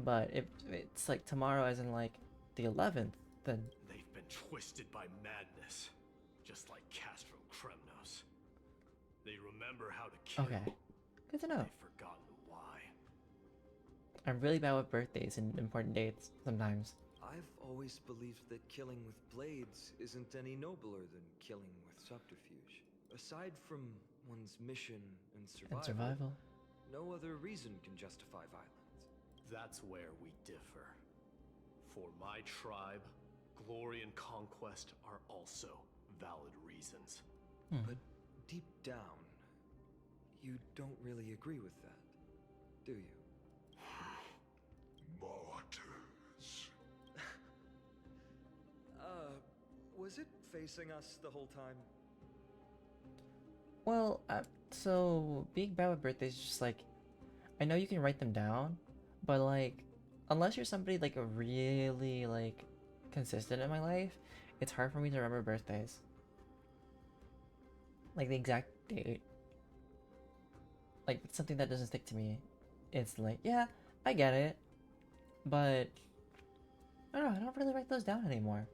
But if it's like tomorrow as in like the 11th, then... They've been twisted by madness, just like Castro Kremnos. They remember how to kill. Okay. Good to know. They've forgotten why. I'm really bad with birthdays and important dates sometimes. I've always believed that killing with blades isn't any nobler than killing with subterfuge. Aside from one's mission and survival, no other reason can justify violence. That's where we differ. For my tribe, glory and conquest are also valid reasons. But deep down, you don't really agree with that, do you? Martyrs. Was it facing us the whole time? Well, so being bad with birthdays is just like, I know you can write them down, but like, unless you're somebody like really like consistent in my life, it's hard for me to remember birthdays. Like the exact date. Like it's something that doesn't stick to me instantly. Yeah, I get it, but I don't know. I don't really write those down anymore.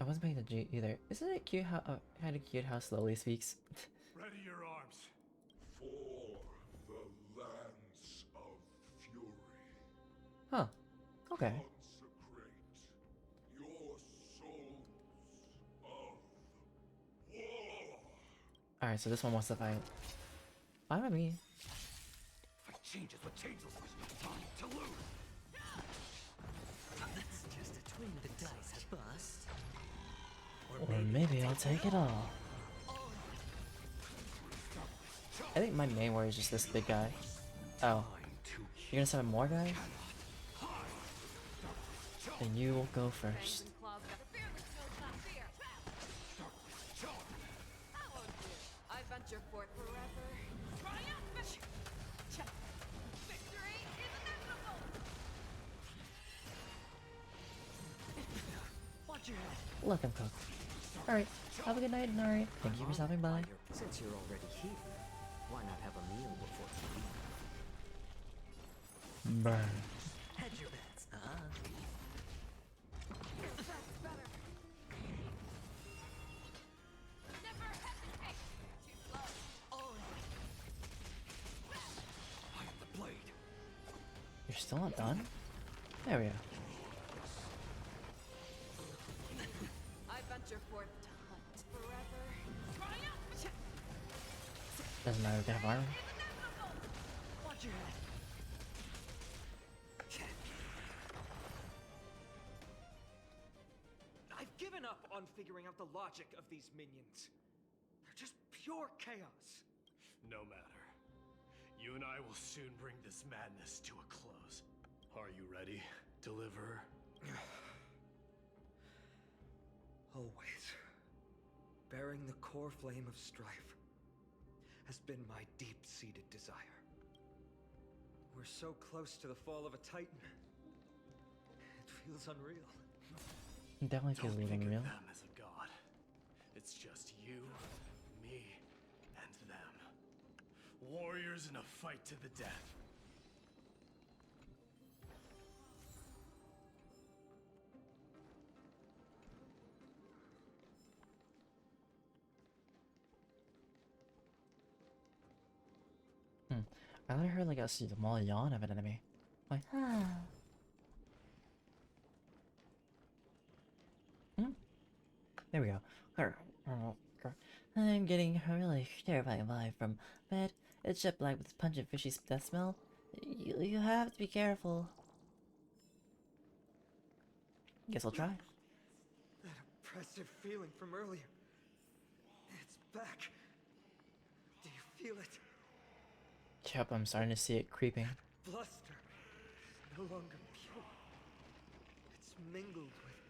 I wasn't paying attention either. Isn't it cute how kind of cute how slowly he speaks? Ready your arms. For the lance of fury. Huh. Okay. Consecrate your souls of war. Alright, so this one wants to fight. Fine with me. What changes? Time to lose. That's just a twin of the dice, bust. Or maybe I'll take it all. I think my main worry is just this big guy. Oh. You're gonna summon more guys? Then you will go first. I venture forth forever. Triumphant! Victory is inevitable! Watch your head. Let them cook. Alright, have a good night, Nari. Thank you for stopping by. Since you're already here, why not have a meal before you leave? Burn. Hedge your bets, huh? That's better. Never hesitate! Too slow. I am the blade. You're still not done? There we go. venture forth to hunt forever. Triumph! Doesn't matter if they have armor. Watch your head. I've given up on figuring out the logic of these minions. They're just pure chaos. No matter. You and I will soon bring this madness to a close. Are you ready, Deliverer? Always. Bearing the core flame of strife has been my deep-seated desire. We're so close to the fall of a Titan. It feels unreal. It definitely feels a Don't little think unreal. of them as a god. It's just you, me, and them. Warriors in a fight to the death. I thought I heard like a small yawn of an enemy. Like, there we go. I'm getting a really terrifying vibe from bed. It's jet black with pungent fishy death smell. You have to be careful. Guess I'll try. That oppressive feeling from earlier. It's back. Do you feel it? Yep, I'm starting to see it creeping. Bluster is no longer pure. It's mingled with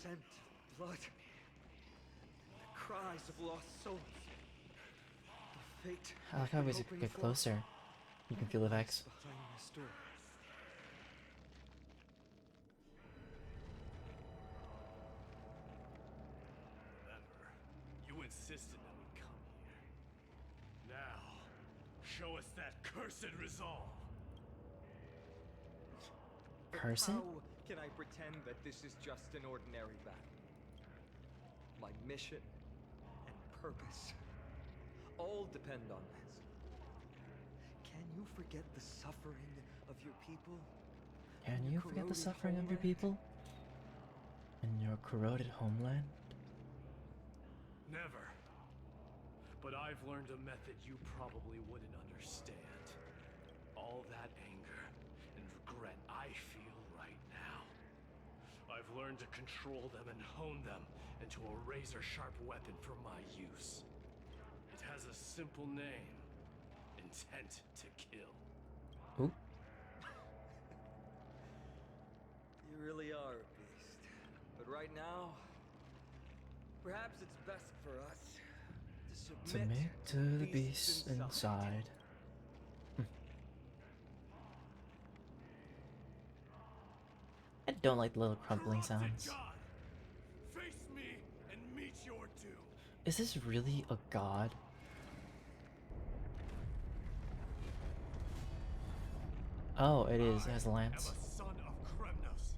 scent of blood. And the cries of lost souls. The fate I like how we've we been hoping get for closer. You can feel the lies effects. behind this door. Remember, you insisted that we come here. Now, show us that cursed resolve. But Person? how can I pretend that this is just an ordinary battle? My mission and purpose all depend on this. Can you forget the suffering of your people? Can and you your forget the corroded suffering of your homeland? people? In your corroded homeland? Never. But I've learned a method you probably wouldn't understand. All that anger and regret I feel right now. I've learned to control them and hone them into a razor-sharp weapon for my use. It has a simple name. Intent to kill. Ooh. You really are a beast. But right now, perhaps it's best for us to Submit to the beast inside. I don't like the little crumpling Corrupted sounds. God! Face me and meet your doom. Is this really a god? Oh, it is. It has a I am lance. a son of Kremnos,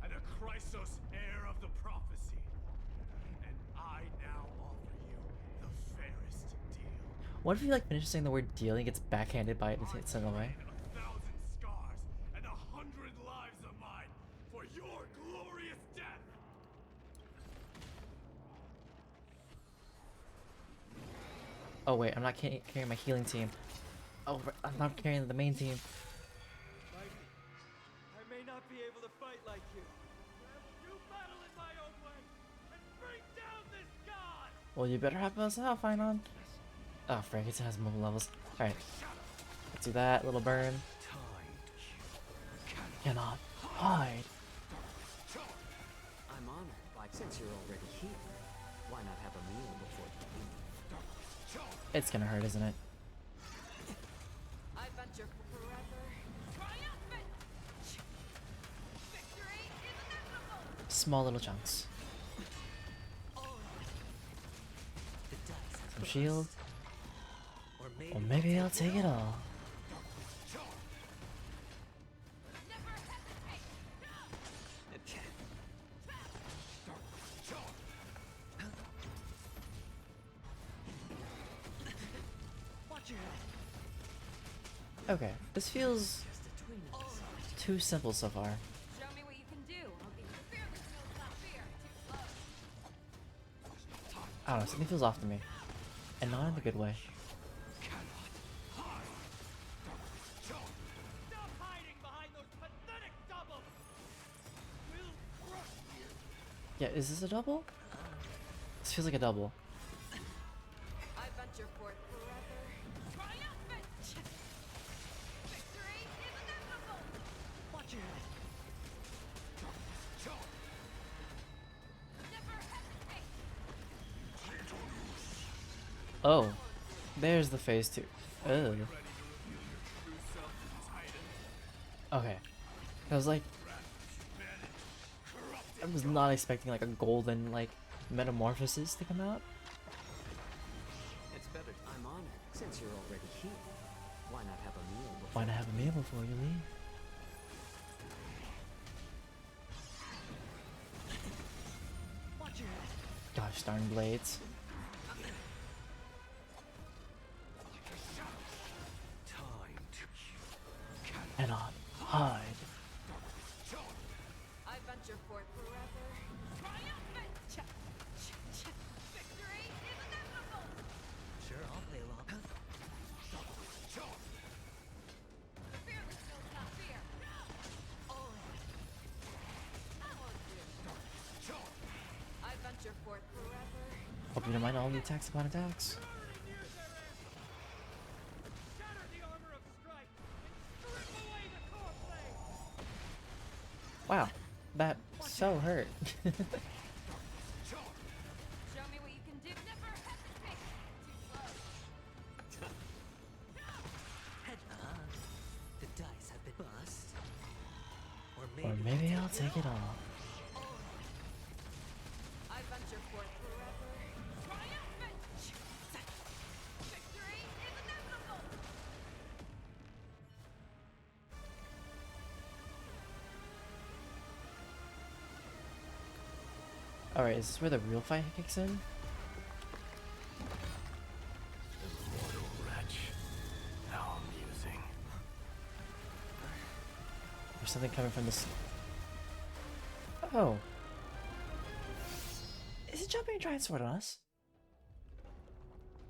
and a Chrysos heir of the prophecy. And I now offer you the fairest deal. What if you like finishes saying the word deal and gets backhanded by it and it's sent away? 1,000 scars and 100 lives of mine for your glorious death. Oh wait, I'm not carrying my healing team. Oh, I'm not carrying the main team. Mighty, I may not be able to fight like you. But I will do battle in my own way and bring down this god! Well, you better have us out, fine on. Oh, frick, it has multiple levels. Alright. Let's do that, little burn. Cannot hide. I'm honored. Since you're already here, why not have a meal before you leave? It's gonna hurt, isn't it? I venture forever. Triumphant! Victory is inevitable! Small little chunks. The dice have Some put shield. us. Or Or maybe I'll take it all. Never hesitate! Watch your head. Okay, this feels Just between us. too simple so far. Show me what you can do. I'll give you fear that knows not fear. Too close. I don't know, something feels off to me. And not in the good way. Stop hiding behind those pathetic doubles! We'll crush you! Yeah, is this a double? This feels like a double. I venture forth forever. Triumphant! Victory is inevitable! Watch your head! Never hesitate! Oh, there's the phase 2. Ugh. Okay. I was like, I was not expecting like a golden like metamorphosis to come out. It's better. I'm honored. Since you're already here, why not have a meal before? Why not have a meal before you leave? Watch your head! Gosh darn blades. Time to And on hide. I venture forth forever. Triumphant! Victory is inevitable! Sure, I'll play along. The fearless knows not fear. I venture forth forever. Hope you don't mind all the attacks upon attacks. Shatter the armor of strife and strip away the core blade! Wow, that so hurt. Show me what you can do. Never hesitate. Too slow. The dice have been bust. Or Or maybe I'll take it all. I venture forth forever. Triumphant! Victory is inevitable! Alright, is this where the real fight kicks in? Immortal wretch. How amusing. There's something coming from this. Oh. Is it jumping and trying to sword on us?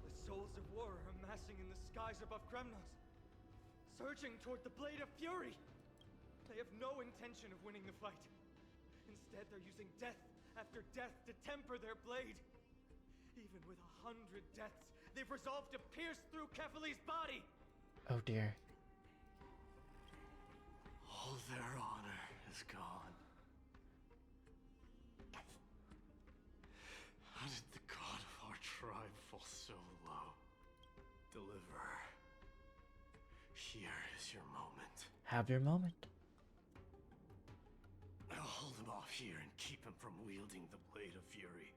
The souls of war are amassing in the skies above Kremnos, surging toward the blade of fury. They have no intention of winning the fight. Instead, they're using death after death to temper their blade. Even with 100 deaths, they've resolved to pierce through Kefali's body. Oh dear. All their honor is gone. How did the god of our tribe fall so low? Deliverer, here is your moment. Have your moment. I'll hold him off here and keep him from wielding the Blade of Fury.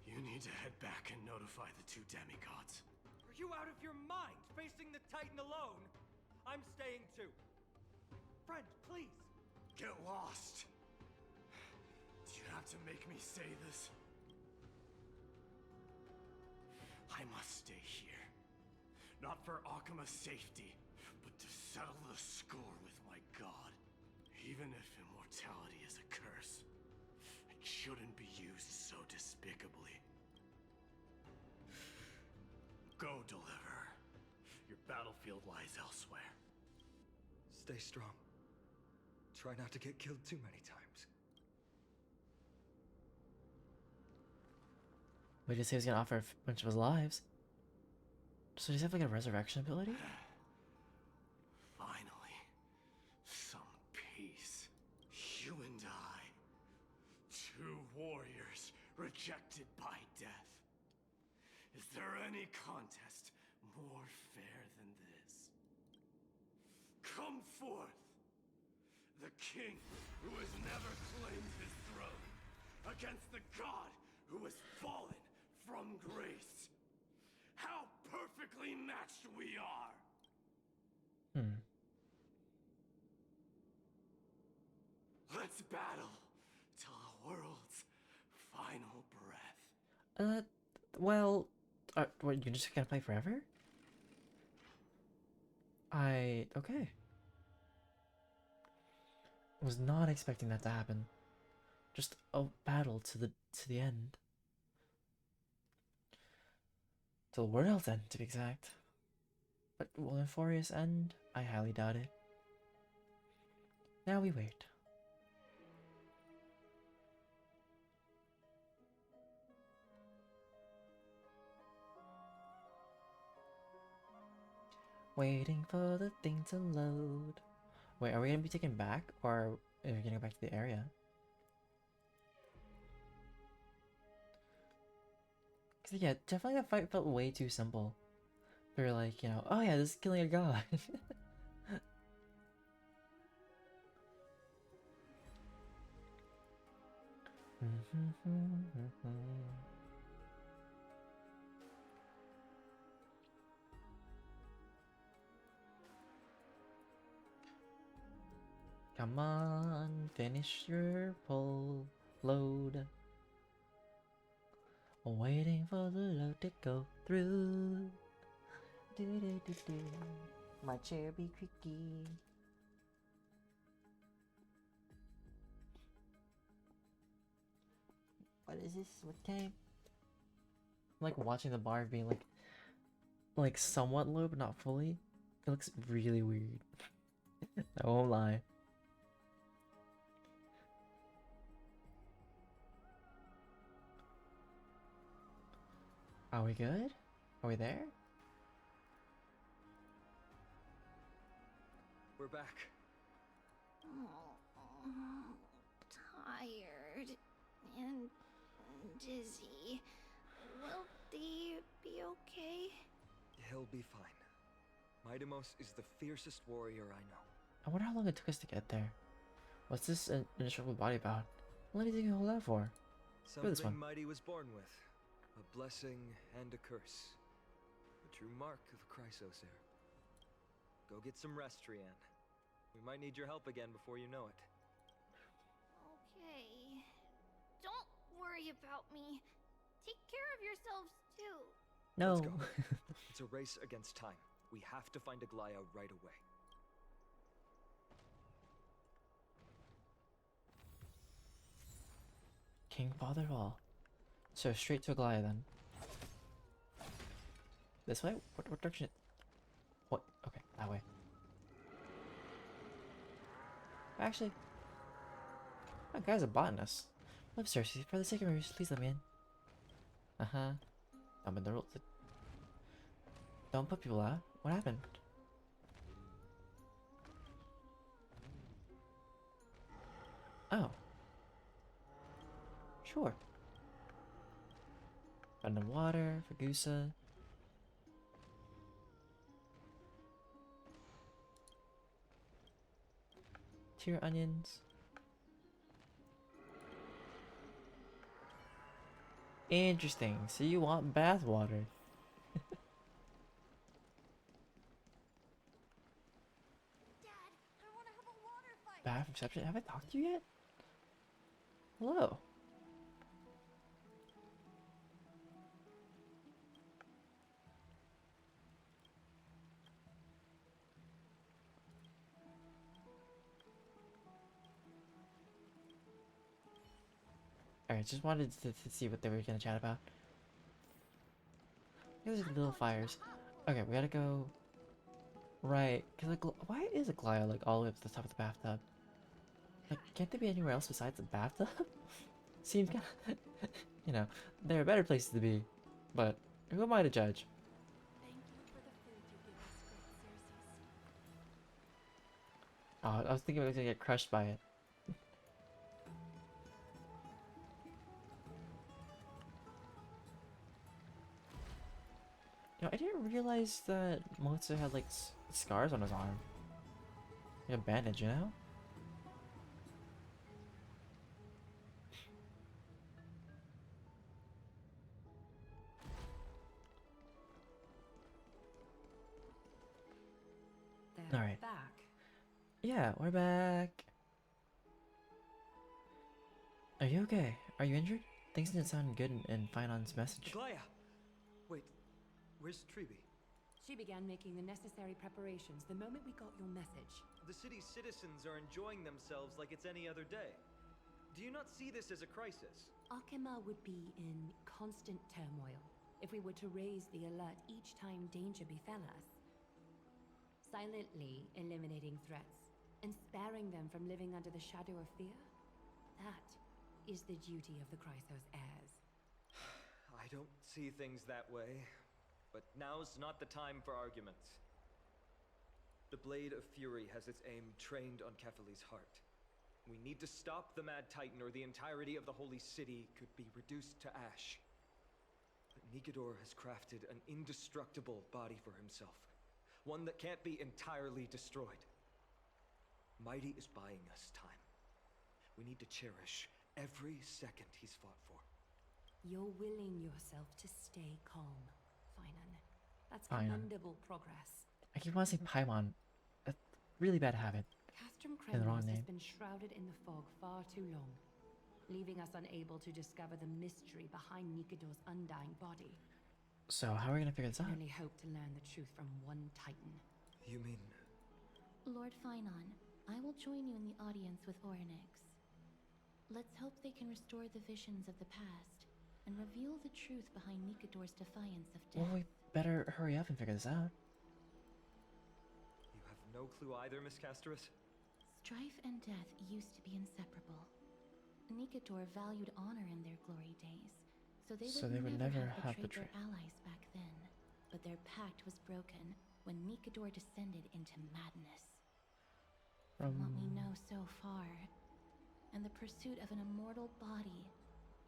You need to head back and notify the two demigods. Are you out of your mind, facing the Titan alone? I'm staying too. Friend, please. Get lost! Do you have to make me say this? I must stay here. Not for Akima's safety, but to settle the score with my god. Even if immortality is a curse, it shouldn't be used so despicably. Go, Deliverer. Your battlefield lies elsewhere. stay strong. Try not to get killed too many times. We just say he's gonna offer a bunch of his lives. So does he have like a resurrection ability? Finally, some peace. You and I, two warriors rejected by death. Is there any contest more fair than this? Come forth, the king who has never claimed his throne, against the god who has fallen from grace. How perfectly matched we are! Let's battle till the world's final breath. Well, what, you're just gonna play forever? Okay. Was not expecting that to happen. Just a battle to the end. Till the world's end, to be exact. But will Amphoreus end? I highly doubt it. Now we wait. Waiting for the thing to load. Wait, are we gonna be taken back, or are we gonna go back to the area? Cause yeah, definitely that fight felt way too simple. We were like, you know, oh yeah, this is killing a god. Come on, finish your pull load. Waiting for the load to go through. Do do do do. My chair be creaky. What is this? What came? I'm like watching the bar being like somewhat low but not fully. It looks really weird. I won't lie. Are we good? Are we there? We're back. Oh, tired and dizzy. Will they be okay? He'll be fine. Midamos is the fiercest warrior I know. I wonder how long it took us to get there. What's this indestructible body about? How long do you think you hold that for? Look at this Something one. mighty was born with. A blessing and a curse. The true mark of Chrysos here. Go get some rest, Trianne. We might need your help again before you know it. Okay. Don't worry about me. Take care of yourselves too. No. Let's go. It's a race against time. We have to find Aglaya right away. King Father of all. So straight to Aglaya then. This way? What direction? What? Okay, that way. Actually, that guy's a botanist. Love Cersei, for the sake of yours, please let me in. Uh-huh. I'm in the rules. Don't put people out. What happened? Oh. Sure. Underwater, Fagusa. Tier onions. Interesting. So you want bath water? Dad, I want to have a water fight. Bath reception? Have I talked to you yet? Hello. Alright, just wanted to see what they were gonna chat about. These are little fires. Okay, we gotta go right. Cause like, why is Aglaya like all the way up to the top of the bathtub? Like, can't they be anywhere else besides the bathtub? Seems kind of, you know, there are better places to be, but who am I to judge? Thank you for the food you give us, great Cersei. Oh, I was thinking I was gonna get crushed by it. You know, I didn't realize that Mozart had like scars on his arm. Like a bandage, you know? They're Alright. back. Yeah, we're back. Are you okay? Are you injured? Things didn't sound good in Finon's message. Aglaya! Wait, where's Treeby? She began making the necessary preparations the moment we got your message. The city's citizens are enjoying themselves like it's any other day. Do you not see this as a crisis? Akema would be in constant turmoil. if we were to raise the alert each time danger befell us. Silently eliminating threats and sparing them from living under the shadow of fear? That is the duty of the Chrysos heirs. I don't see things that way, but now's not the time for arguments. The Blade of Fury has its aim trained on Kefali's heart. We need to stop the Mad Titan, or the entirety of the Holy City could be reduced to ash. But Nikedor has crafted an indestructible body for himself, one that can't be entirely destroyed. Mighty is buying us time. We need to cherish every second he's fought for. You're willing yourself to stay calm, Finan. That's Finan. commendable progress. I keep wanting to say Paimon. A really bad habit. Castrum In the wrong Kremnos name. has been shrouded in the fog far too long, leaving us unable to discover the mystery behind Nikedor's undying body. So how are we gonna figure this We out? only hope to learn the truth from one Titan. You mean... Lord Finon, I will join you in the audience with Orynyx. Let's hope they can restore the visions of the past and reveal the truth behind Nikedor's defiance of death. Well, we better hurry up and figure this out. You have no clue either, Miss Casterus? Strife and death used to be inseparable. Nikedor valued honor in their glory days, so they would never have betrayed their allies back then. But their pact was broken when Nikedor descended into madness. From what we know so far, and the pursuit of an immortal body,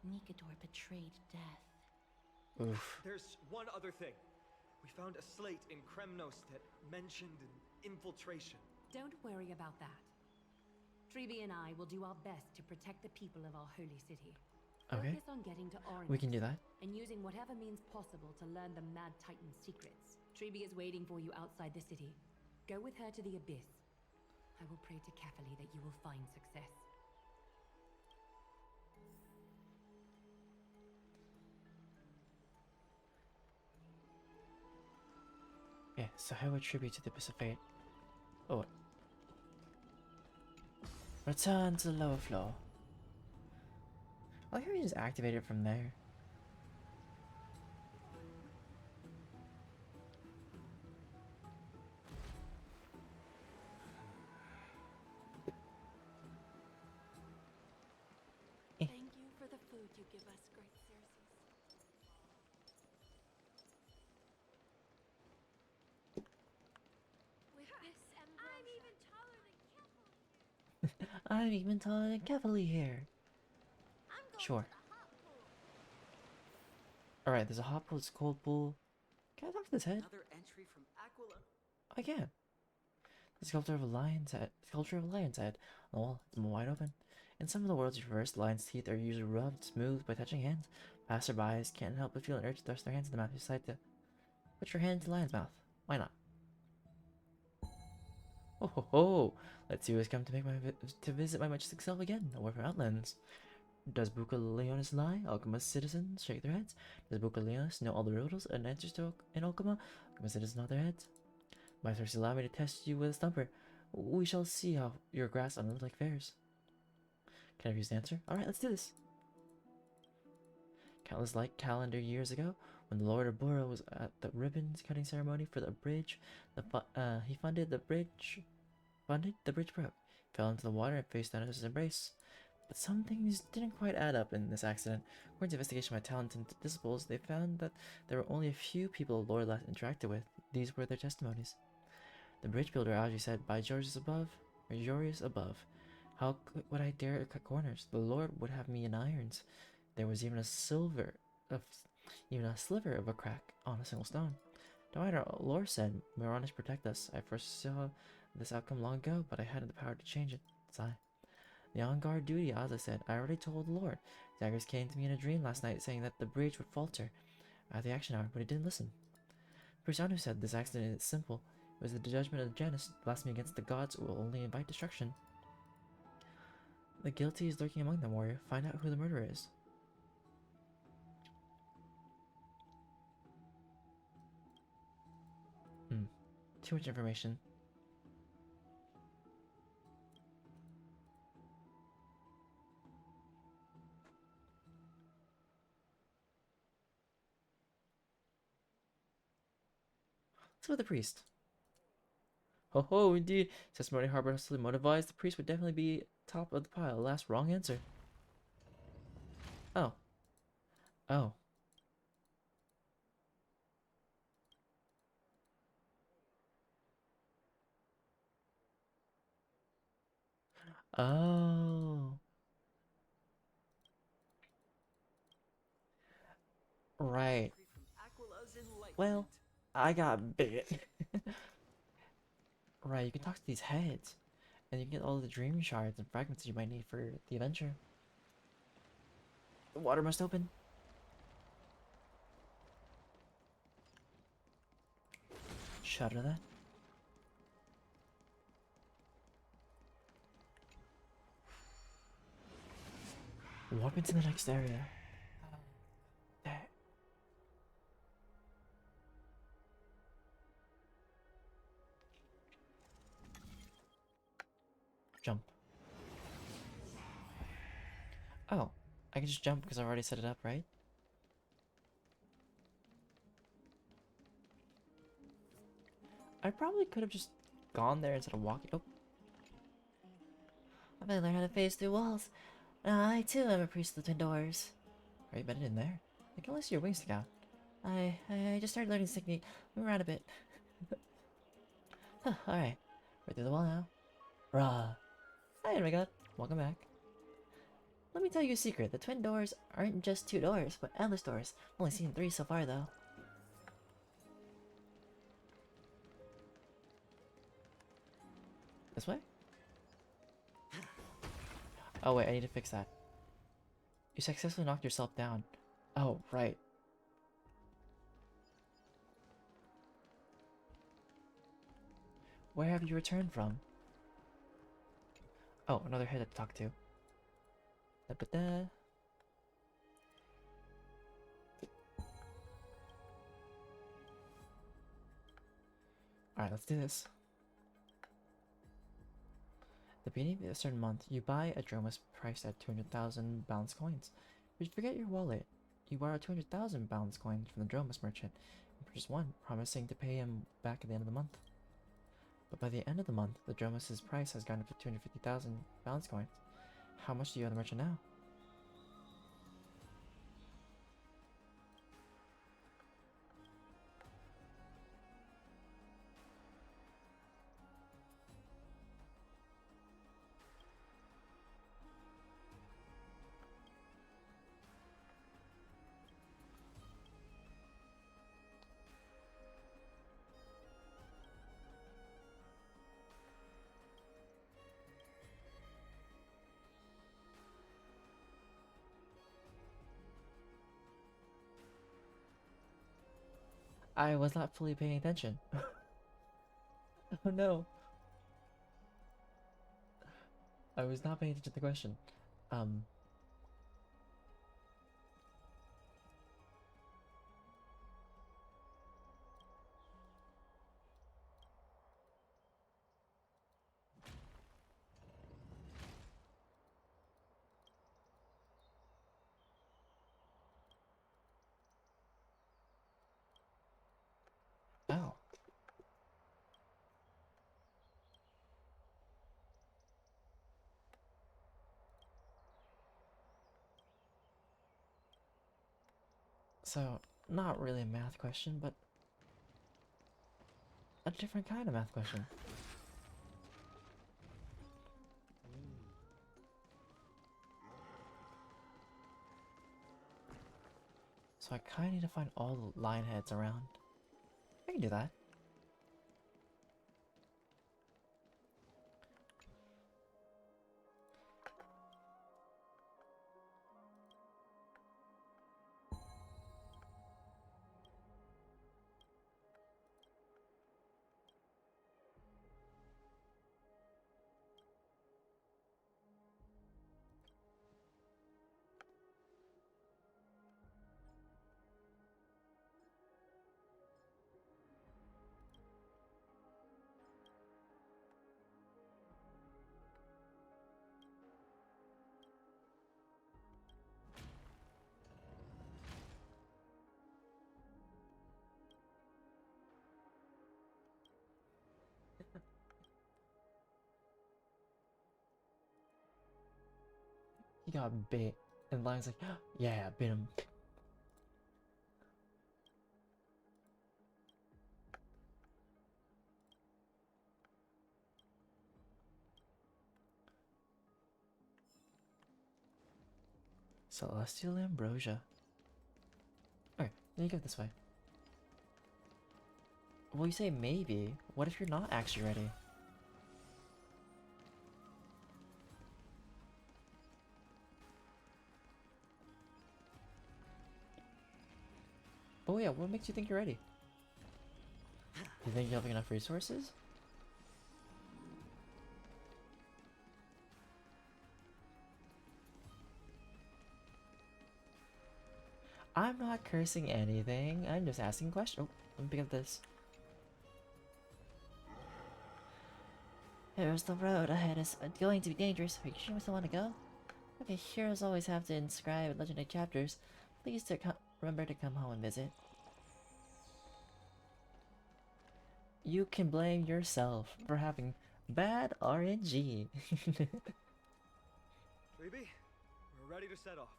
Nikedor betrayed death. Oof. There's one other thing. We found a slate in Kremnos that mentioned an infiltration. Don't worry about that. Treeby and I will do our best to protect the people of our holy city. Okay. Focus on getting to Orynyx. We can do that. And using whatever means possible to learn the Mad Titan's secrets. Treeby is waiting for you outside the city. Go with her to the Abyss. I will pray to Kefali that you will find success. Yeah, so how would tribute to the Abyss of Fate? Oh. Return to the lower floor. I like how we just activate it from there. Thank you for the food you give us, great Circes. With this ambrosia, I'm even taller than Kefali here. I'm going Sure. to the hot pool. Alright, there's a hot pool, it's a cold pool. Can I talk to this head? Another entry from Aquila. I can. The sculpture of a lion's head. Sculpture of a lion's head on the wall. It's wide open. In some of the world's reversed, lions' teeth are usually rubbed smooth by touching hands. Passerbys can't help but feel an urge to thrust their hands in the mouth. You decide to put your hand in the lion's mouth. Why not? Oh ho ho! Let's see who has come to make to visit my majestic self again. Away from Outlands. Does Buca Leonis lie? Alchemist citizens shake their heads. Does Buca Leonis know all the riddles and answers to in Alchema? Alchemist citizens nod their heads. My source allow me to test you with a stumper. We shall see how your grasp on like fares. Can I use the answer? Alright, let's do this. Countless light calendar years ago, when the Lord of Bora was at the ribbons cutting ceremony for the bridge, he funded the bridge broke, fell into the water and faced down his embrace. But some things didn't quite add up in this accident. According to investigation by talented disciples, they found that there were only a few people the Lord last interacted with. These were their testimonies. The bridge builder Algie said, "By Georgius above, how would I dare cut corners? The Lord would have me in irons. There was even a sliver of a crack on a single stone. No matter what Lord said, Moronish protect us. I first saw this outcome long ago, but I hadn't the power to change it." Sigh. The on-guard duty, Azza said. "I already told the Lord. Zagreus came to me in a dream last night saying that the bridge would falter at the action hour, but he didn't listen. Prisanu said this accident is simple. It was the judgment of Janus. Blasphemy against the gods will only invite destruction. The guilty is lurking among them, warrior. Find out who the murderer is." Too much information. Let's go with the priest. Ho ho, indeed. Testimony harmlessly motivates. The priest would definitely be top of the pile. Last wrong answer. Oh. Oh. Oh. Right. Well, I got bit. Right, you can talk to these heads. And you can get all the dream shards and fragments you might need for the adventure. The water must open. Shudder that. Walk into the next area. There. Jump. Oh, I can just jump because I've already set it up, right? I probably could have just gone there instead of walking. Oh. I better learn how to phase through walls. I too am a priest of the twin doors. Are you better in there? I can only see your wings stick out. I just started learning this technique. Move around a bit. Alright. Right through the wall now. Rah. Hi, my god. Welcome back. Let me tell you a secret. The twin doors aren't just 2 doors, but endless doors. I've only seen 3 so far, though. This way? Oh wait, I need to fix that. You successfully knocked yourself down. Oh, right. Where have you returned from? Oh, another head to talk to. Da-ba-da. Alright, let's do this. At the beginning of a certain month, you buy a Dromus priced at 200,000 balance coins. But you forget your wallet. You borrow 200,000 balance coins from the Dromus merchant and purchase one, promising to pay him back at the end of the month. But by the end of the month, the Dromus' price has gone up to 250,000 balance coins. How much do you owe the merchant now? I was not fully paying attention. Oh no. I was not paying attention to the question. Um. Oh. So, not really a math question, but a different kind of math question. So I kinda need to find all the line heads around. I can do that. got bit. And Lion's like, yeah, bit him. Celestial Ambrosia. Okay, then you go this way. Well, you say maybe. What if you're not actually ready? Oh yeah, what makes you think you're ready? You think you have enough resources? I'm not cursing anything. I'm just asking questions. Oh, let me pick up this. Here's the road ahead is going to be dangerous. Are you sure we still want to go? Okay, heroes always have to inscribe legendary chapters. Please remember to come home and visit. You can blame yourself for having bad RNG. Phoebe, we're ready to set off.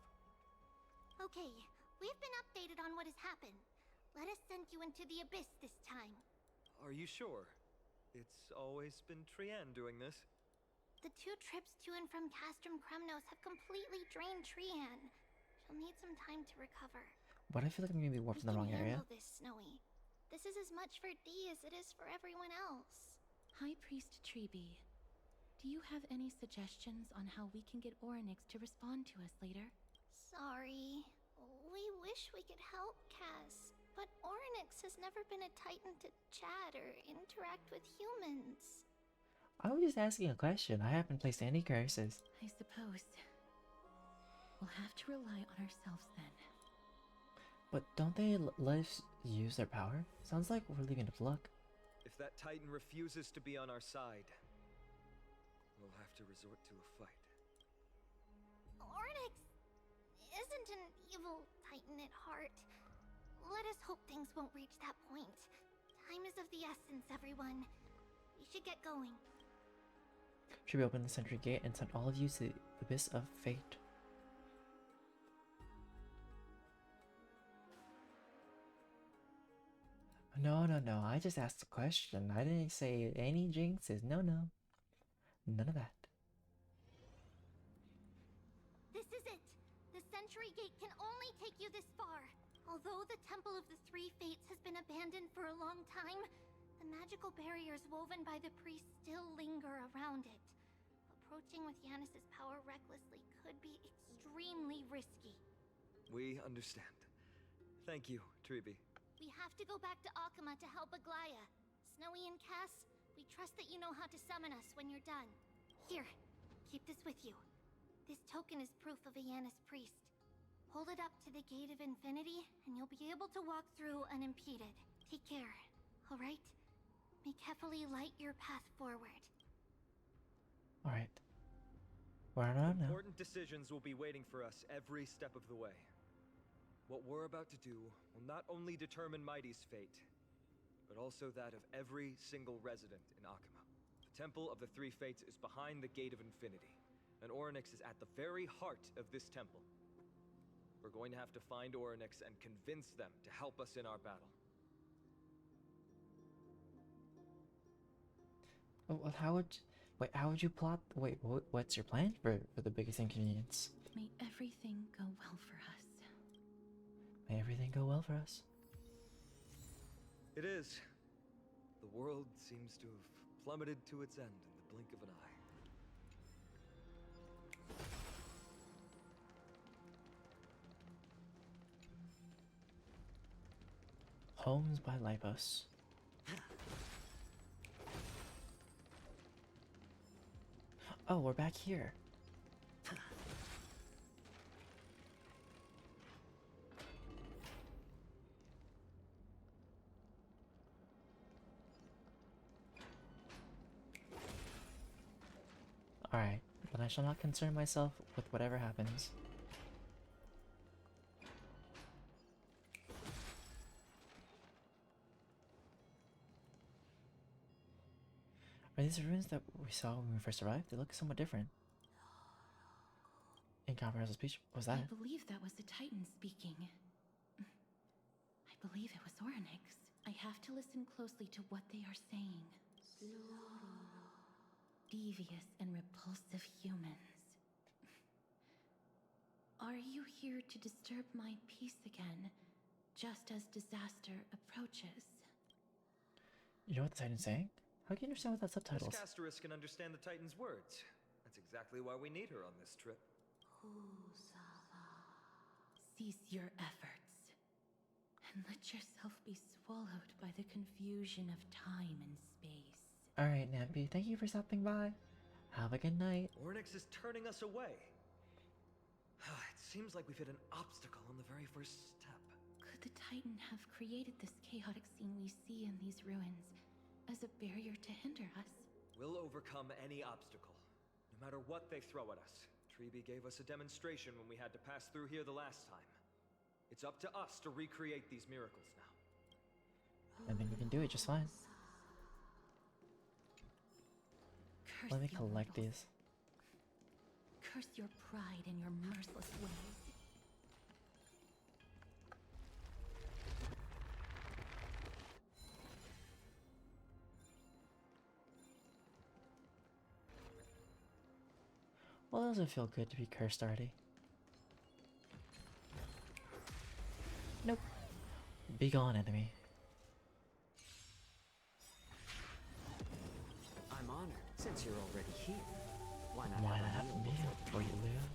Okay, we've been updated on what has happened. Let us send you into the abyss this time. Are you sure? It's always been Trienne doing this. The 2 trips to and from Castrum Kremnos have completely drained Trienne. She'll need some time to recover. But I feel like I'm gonna be warped in the wrong area. This, Snowy. This is as much for D as it is for everyone else. High Priest Treeby, do you have any suggestions on how we can get Orynyx to respond to us later? Sorry. We wish we could help, Cass. But Orynyx has never been a Titan to chat or interact with humans. I was just asking a question. I haven't placed any curses. I suppose. We'll have to rely on ourselves then. But don't they let us use their power? Sounds like we're leaving it to luck. If that Titan refuses to be on our side, we'll have to resort to a fight. Orynyx isn't an evil Titan at heart. Let us hope things won't reach that point. Time is of the essence, everyone. We should get going. Should we open the Sentry Gate and send all of you to the Abyss of Fate? No, I just asked a question. I didn't say any jinxes. No. None of that. This is it! The Sentry Gate can only take you this far. Although the Temple of the Three Fates has been abandoned for a long time, the magical barriers woven by the priests still linger around it. Approaching with Yanis's power recklessly could be extremely risky. We understand. Thank you, Treeby. We have to go back to Akama to help Aglaya. Snowy and Cass, we trust that you know how to summon us when you're done. Here, keep this with you. This token is proof of a Yanis priest. Hold it up to the Gate of Infinity, and you'll be able to walk through unimpeded. Take care, alright? May Kefali light your path forward. Alright. We're on now. Important decisions will be waiting for us every step of the way. What we're about to do will not only determine Mighty's fate, but also that of every single resident in Akama. The Temple of the Three Fates is behind the Gate of Infinity, and Orynyx is at the very heart of this temple. We're going to have to find Orynyx and convince them to help us in our battle. Oh, well, how would you plot? Wait, what's your plan for the biggest inconvenience? May everything go well for us. May everything go well for us. It is. The world seems to have plummeted to its end in the blink of an eye. Homes by Lipos. Oh, we're back here. Alright, but I shall not concern myself with whatever happens. Are these ruins that we saw when we first arrived? They look somewhat different. Didn't comprehend the speech. What was that? I believe that was the Titan speaking. I believe it was Orynyx. I have to listen closely to what they are saying. Devious and repulsive humans. Are you here to disturb my peace again, just as disaster approaches? You know what the Titan's saying? How can you understand without subtitles? Miss Castorus can understand the Titan's words. That's exactly why we need her on this trip. Cease your efforts, and let yourself be swallowed by the confusion of time and space. Alright, Nampy, thank you for stopping by. Have a good night. Orynyx is turning us away. It seems like we've hit an obstacle on the very first step. Could the Titan have created this chaotic scene we see in these ruins as a barrier to hinder us? We'll overcome any obstacle, no matter what they throw at us. Treeby gave us a demonstration when we had to pass through here the last time. It's up to us to recreate these miracles now. I think we can do it just fine. Curse Let me you collect mortals. these. Curse your pride and your merciless ways. Well, does it feel good to be cursed already? Nope. Be gone, enemy. I'm honored, since you're already here. Why not Why have not a have meal a meal before you leave?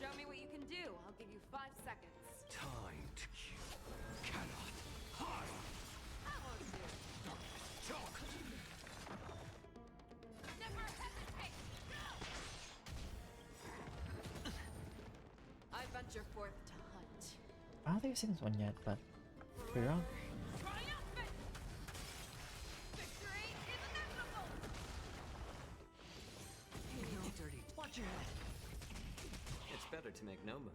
Show me what you can do. I'll give you 5 seconds. Time to kill. Cannot hide. I won't do. Never hesitate. I venture forth to hunt. I don't think I've seen this one yet, but could be wrong. Triumphant! Victory is inevitable! Watch your head. It's better to make no move.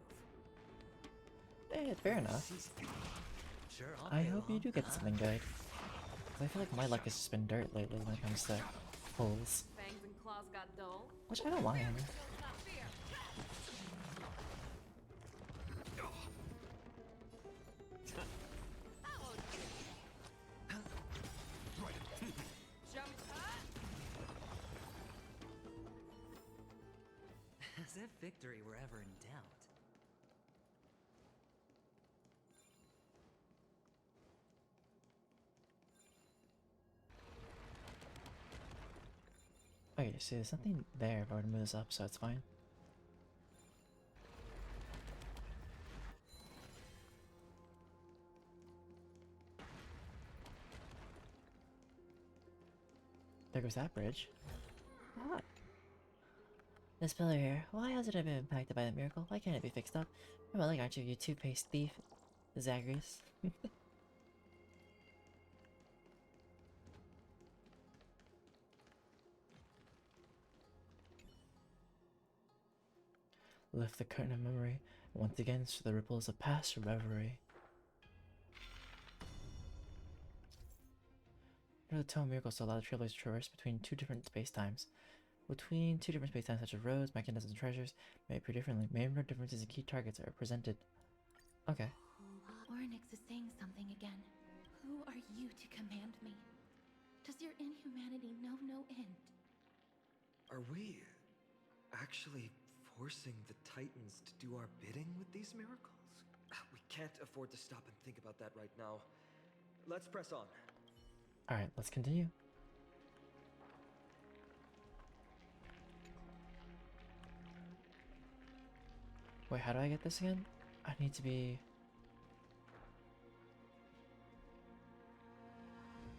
Eh, fair enough. Sure, I hope you do get something good. 'Cause I feel like my luck has just been dirt lately when it comes to pulls. Fangs and claws got dull. Which I don't mind. Skills, not fear. I won't do. Show me. As if victory were ever in doubt. Okay, so there's something there if I were to move this up, so it's fine. There goes that bridge. What? This pillar here, why hasn't it been impacted by the miracle? Why can't it be fixed up? I'm like, aren't you, you two-faced thief, Zagreus? Lift the curtain of memory, and once again through the ripples of past reverie. The tone miracles to allow the travelers to traverse between two different space-times. Between two different space-times such as roads, mechanisms, and treasures may appear differently. Minor differences in key targets are presented. Okay. Orynyx is saying something again. Who are you to command me? Does your inhumanity know no end? Are we actually forcing the Titans to do our bidding with these miracles? We can't afford to stop and think about that right now. Let's press on. Alright, let's continue. Wait, how do I get this again? I need to be...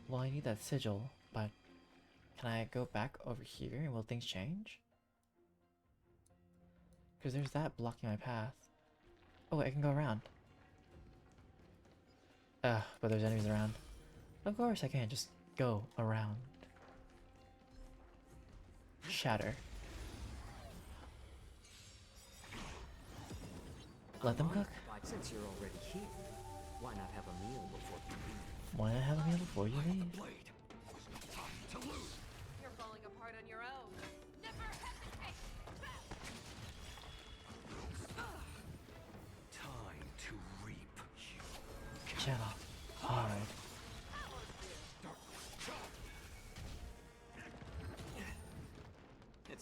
Well, I need that sigil, but... Can I go back over here and will things change? Because there's that blocking my path. Oh, wait, I can go around. But there's enemies around. Of course I can't just go around. Shatter. Let them cook. Since you're already here, why not have a meal before you leave? Why not have a meal before you leave? You're falling apart on your own.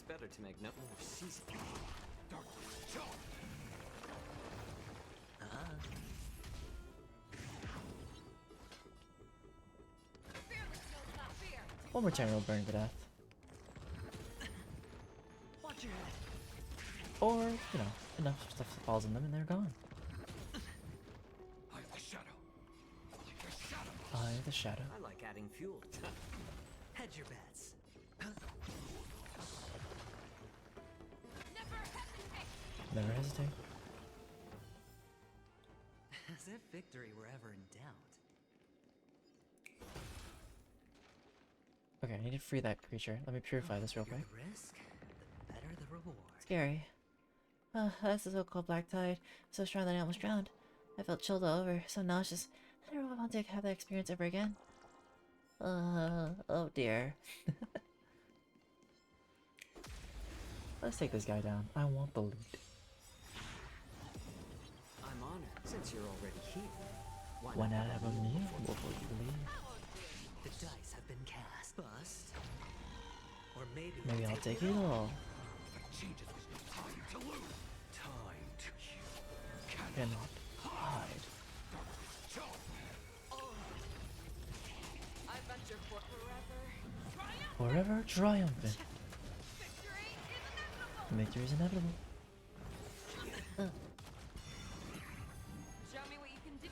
better to make no more season. One more time, we'll burn to death. Or, you know, enough stuff falls on them and they're gone. I have the shadow. Eye of the shadow. I like adding fuel. Hedge your bets. Never hesitate. As if victory were ever in doubt. Okay, I need to free that creature. Let me purify this real quick. The risk, the better the reward. Scary. That's the so-called black tide. So strong that I almost drowned. I felt chilled all over, so nauseous. I never want to have that experience ever again. Oh dear. Let's take this guy down. I want the loot. I'm honored, since you're already here. Why not have a meal before you leave? The dice have been cast. Bust. Or Maybe I'll take it all. Time to lose. Time to Cannot hide. I venture for forever. Forever triumphant. Victory is inevitable. Show me what you can do.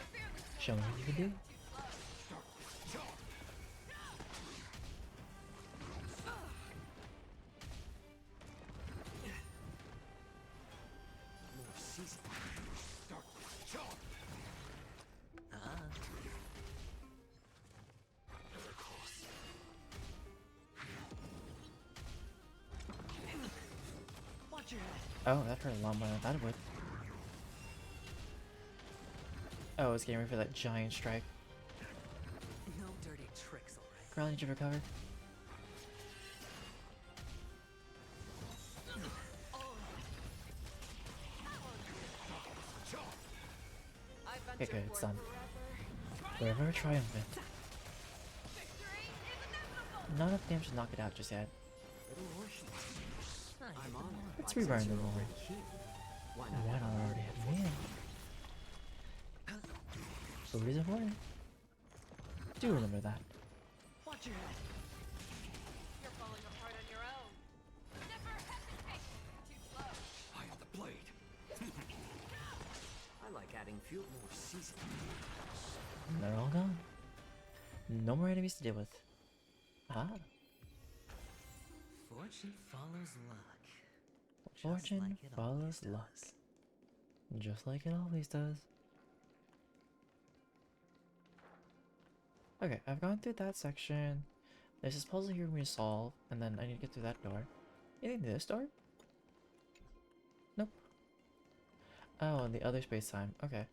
Show me what you can do. more season. Oh, that hurt a lot more than I thought it would. Oh, it's getting ready for that giant strike. No dirty tricks, alright? Girl, I need you to recover. Okay, good, it's done. Forever triumphant. Not enough damage to knock it out just yet. I'm honored. Let's Since reburn the you're glory. already here. Why not Why have not a already have me? So reason for it. Do remember that. You're falling apart on your own. Never hesitate. Too slow. I have the blade. I like adding fuel. More season. They're all gone. No more enemies to deal with. Ah, Fortune follows luck. fortune like it always follows luck. does. Just like it always does. Okay, I've gone through that section. There's this puzzle here we need to solve, and then I need to get through that door. Anything to this door? Nope. Oh, and the other space time. Okay.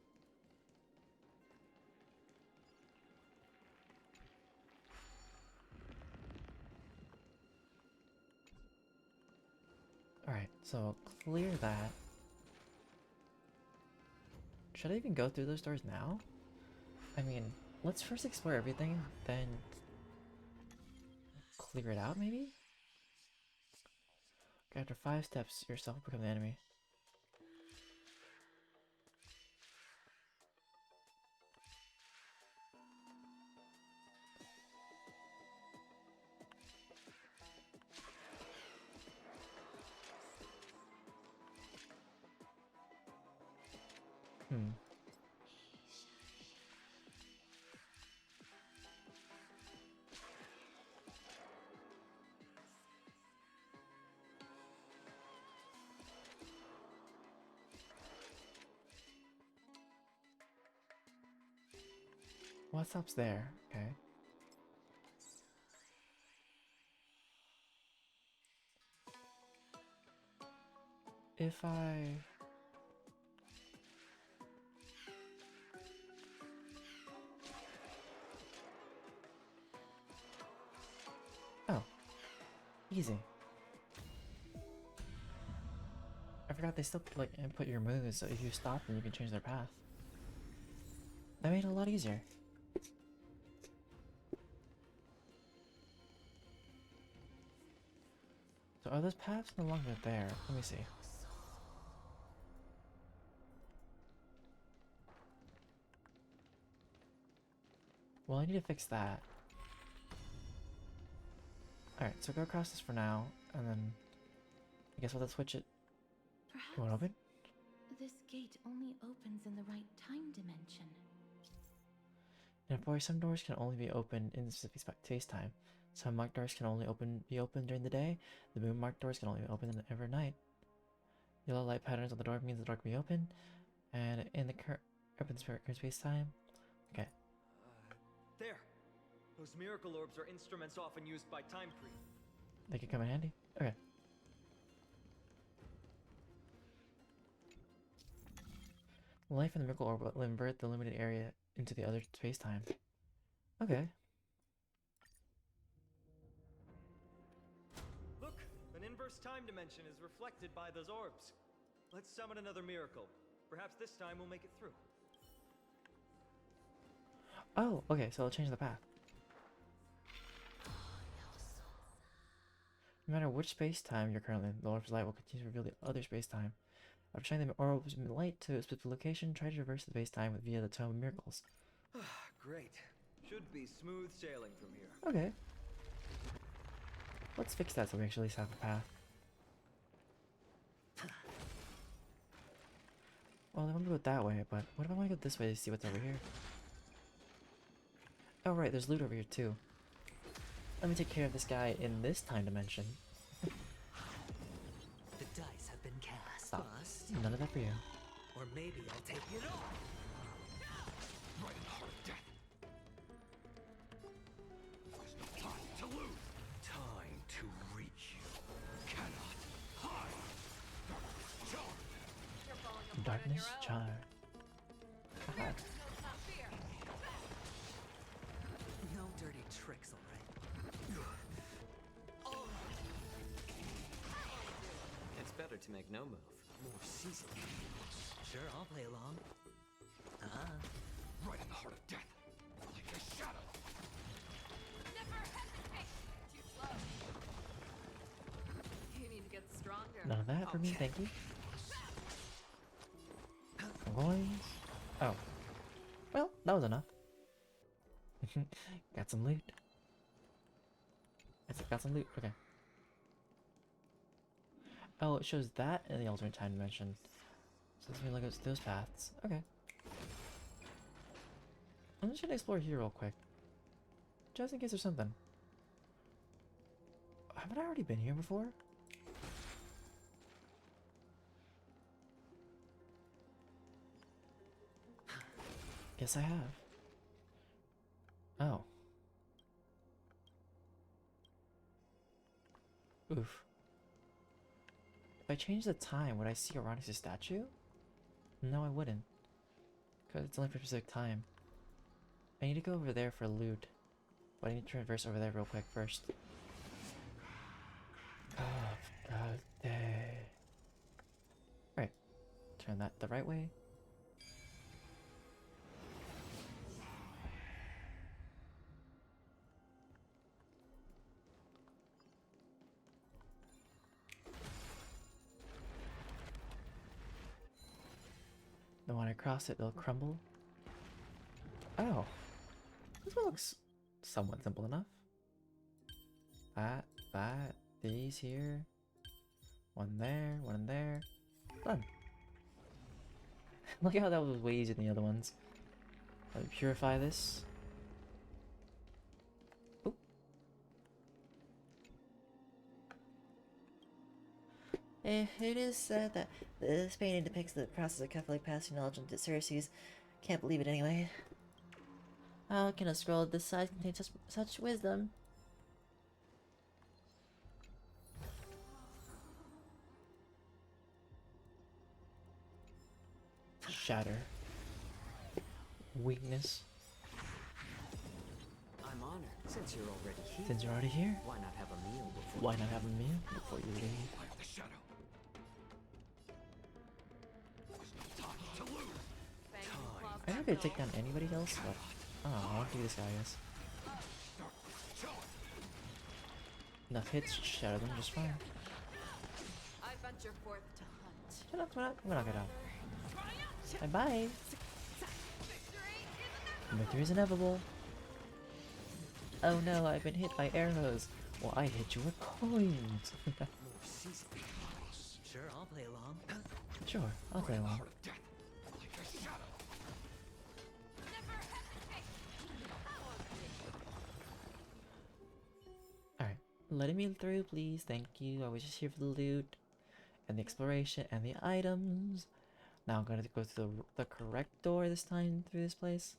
Alright, so I'll clear that. Should I even go through those doors now? I mean, let's first explore everything, then clear it out, maybe? Okay, after 5 steps, yourself will become the enemy. Hmm. What's up there? Okay. If I... Oh. Easy. I forgot they still like input your moves, so if you stop them you can change their path. That made it a lot easier. So So are those paths no longer there? Let me see. Well, I need to fix that. Alright, so go across this for now, and then I guess we'll have to switch it. You want to open? This gate only opens in the right time dimension. In Amphoreus, some doors can only be opened in specific space-time. Some marked doors can only be opened during the day. The moon marked doors can only be opened every night. Yellow light patterns on the door means the door can be open, and in the current space-time. Okay. There! Those miracle orbs are instruments often used by Time Creep. They could come in handy. Okay. Life in the miracle orb will invert the limited area into the other space-time. Okay. Look! An inverse time dimension is reflected by those orbs. Let's summon another miracle. Perhaps this time we'll make it through. Oh, okay, so I'll change the path. No matter which space-time you're currently in, the orb's light will continue to reveal the other space-time. After shining the orb's light to a specific location, try to traverse the space-time via the Tome of Miracles. Great. Should be smooth sailing from here. Okay. Let's fix that so we actually have a path. Well, I want to go that way, but what if I want to go this way to see what's over here? Oh right, there's loot over here too. Let me take care of this guy in this time dimension. The dice have been cast. Stop. Bust. None of that for you. Or maybe I'll take it all. Right in the heart of death. There's no time to lose. Time to reach you. Cannot hide. Darkness Charm. Aha. No dirty tricks, alright? It's better to make no move. More seasoned. Sure, I'll play along. Right in the heart of death. Like a shadow. Never hesitate! Too slow. You need to get stronger. None of that for me, thank you. Coins. Oh. Well, that was enough. Got some loot. Got some loot. Okay. Oh, it shows that in the alternate time dimension. So let's look at those paths. Okay. I'm just gonna explore here real quick. Just in case there's something. Haven't I already been here before? Guess I have. Oh. Oof. If I change the time, would I see Onyx's statue? No, I wouldn't. Because it's only for a specific time. I need to go over there for loot. But I need to traverse over there real quick first. Right. Turn that the right way. Then when I cross it, it'll crumble. Oh. This one looks somewhat simple enough. That, these here. One there, one in there. Done. Look at how that was way easier than the other ones. Let me purify this. Oop. It is said that this painting depicts the process of carefully passing knowledge into Ceres. Can't believe it anyway. How can a scroll this size contain such wisdom? Shatter. Weakness. I'm honored. Since you're already here. Since you're already here, Why not have a meal before? why not have a meal before you leave? Like the shadow. There's no time to lose. Bang and claw I think I could take down anybody else, but I don't know, I want to do this guy, I guess. Enough hits should shatter them just fine. venture forth to hunt. Shut up, shut up. We're not gonna. Bye bye. Victory is inevitable. Oh no, I've been hit by arrows. Well, I hit you with coins. Sure, I'll play along. Sure, I'll play along. Alright, letting me through, please. Thank you. I was just here for the loot and the exploration and the items. Now I'm gonna go through the correct door this time through this place.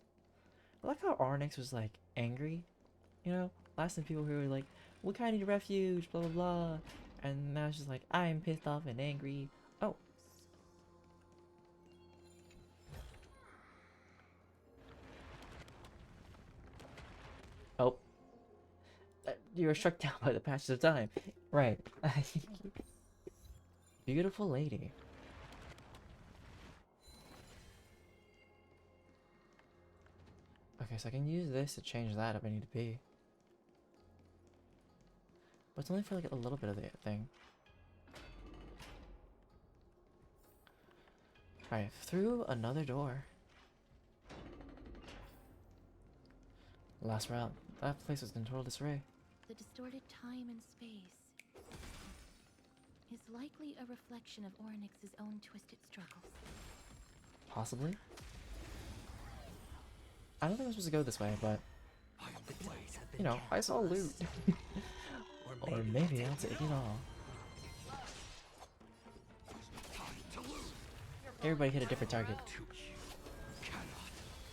I like how Arnix was like angry, you know? Last time people who were like, we kinda need a refuge, blah blah blah. And now it's just like, I'm pissed off and angry. Oh. Oh. You were struck down by the passage of time. Right. Beautiful lady. Okay, so I can use this to change that if I need to be. But it's only for like a little bit of the thing. Alright, through another door. Last route. That place was in total disarray. The distorted time and space is likely a reflection of Oryx's own twisted struggles. Possibly. I don't think I'm supposed to go this way, but you know, I saw loot. Or maybe I'll take it all. Everybody hit a different target.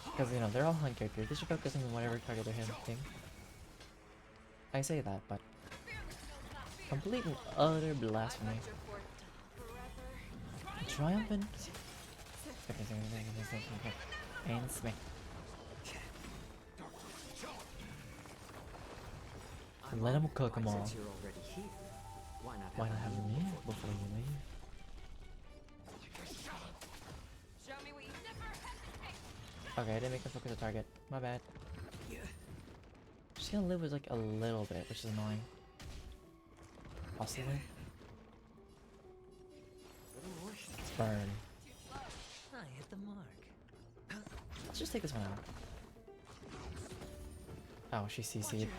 Because, you know, they're all hunt characters. They should focus on whatever target they're hitting. I say that, but complete and utter blasphemy. Triumphant. And smack. Let him cook them all. Since you're already here, why Why not not have a meal before you leave? Show me what you Okay, I didn't make them focus the target. My bad. She's gonna live with like a little bit, which is annoying. Possibly. Burn. I hit the mark. Let's just take this one out. Oh, she CC'd.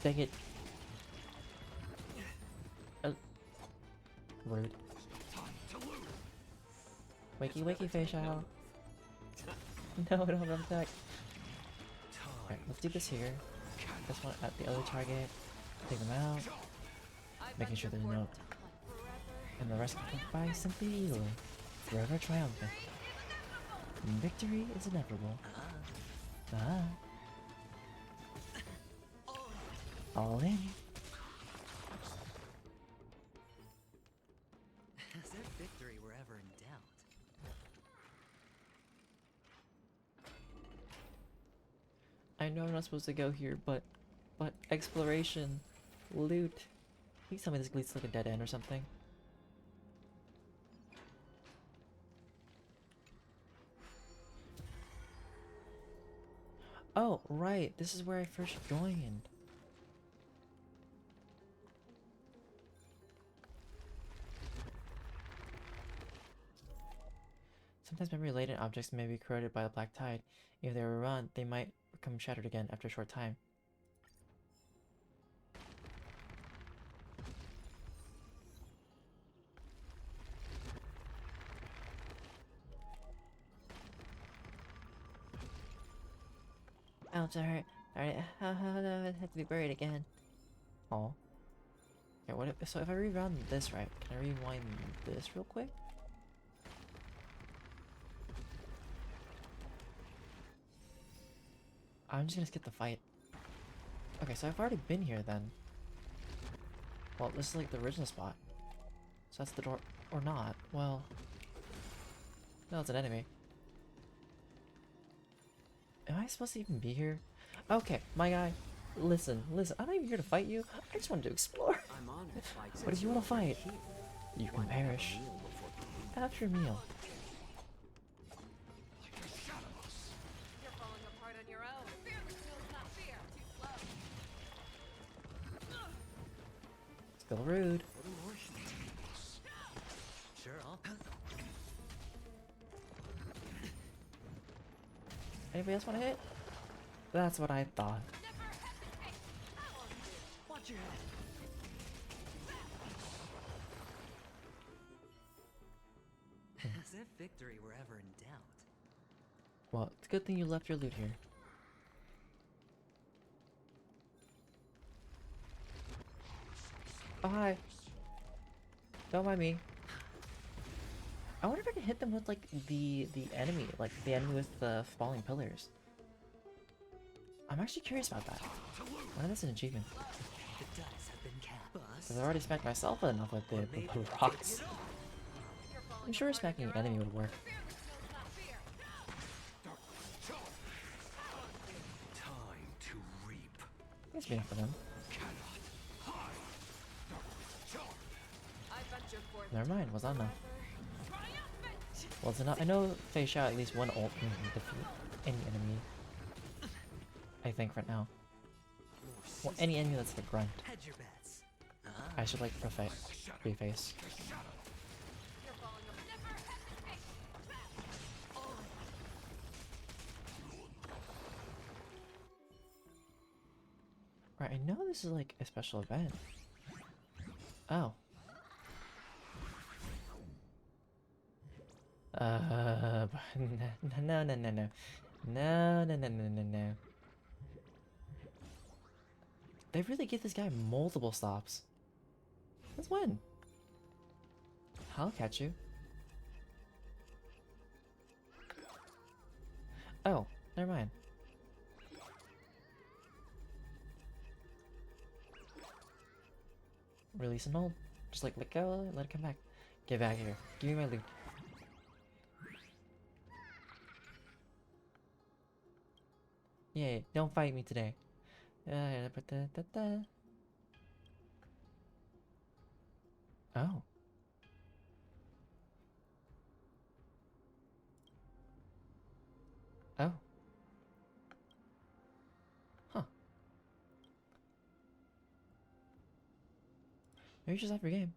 Dang it. Rude. Wakey, wakey, fish out. No, I don't have an attack. Alright, let's do this here. This one at the other target. Take them out. Making sure there's no. And the rest can come by simply easily. Forever triumphant. Victory is inevitable. All in. As if victory were ever in doubt. I know I'm not supposed to go here, but exploration, loot. Please tell me this leads to like a dead end or something. Oh, right. This is where I first joined. Sometimes memory-laden objects may be corroded by the black tide. If they were run, they might become shattered again after a short time. Ouch, that hurt. Alright, how do I have to be buried again? Oh. Okay, what if, so if I rewound this right, can I rewind this real quick? I'm just gonna skip the fight. Okay, so I've already been here then. Well, this is like the original spot. So that's the door, or not. Well, no, it's an enemy. Am I supposed to even be here? Okay, my guy, listen, I'm not even here to fight you. I just wanted to explore. I'm honored. But if you want to fight, you can perish. After a meal. You're falling apart on your own. Fear feels not fear. Too slow. Still rude. Anybody else want to hit? That's what I thought. Watch your head. As if victory were ever in doubt. Well, it's a good thing you left your loot here. Oh, hi. Don't mind me. I wonder if I can hit them with, like, the enemy. Like, the enemy with the falling pillars. I'm actually curious about that. I know that's an achievement. The dice have been cast. Because I already smacked myself enough with the rocks. I'm sure smacking an enemy would work. Time to reap. That's enough for them. Never mind, was that enough? Was it not? I know Faye shot at least one ult can defeat any enemy. I think right now. Well, any enemy that's the grunt. Hedge your bets. I should like preface. Right, I know this is like a special event. Oh. No, no, no, no, no. No, no, no, no, no, no. They really give this guy multiple stops. Let's win. I'll catch you. Oh, never mind. Release and hold. Just like let go, let it come back. Get back here. Give me my loot. Yay, don't fight me today. Oh. Oh. Huh. Maybe just after game.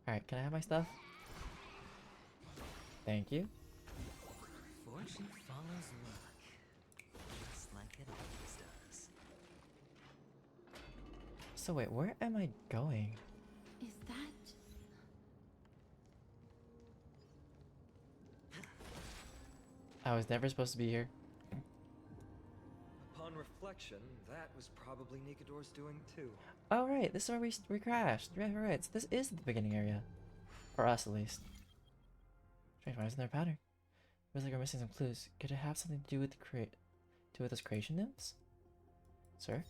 Alright, can I have my stuff? Thank you. Fortune follows luck. Just like it always does. So wait, where am I going? Is that... I was never supposed to be here. Upon reflection, that was probably Nikador's doing too. Oh right, this is where we crashed. Right, so this is the beginning area. For us, at least. Strange, why isn't there a pattern? Feels like we're missing some clues. Could it have something to do with the those creation nymphs? Sir?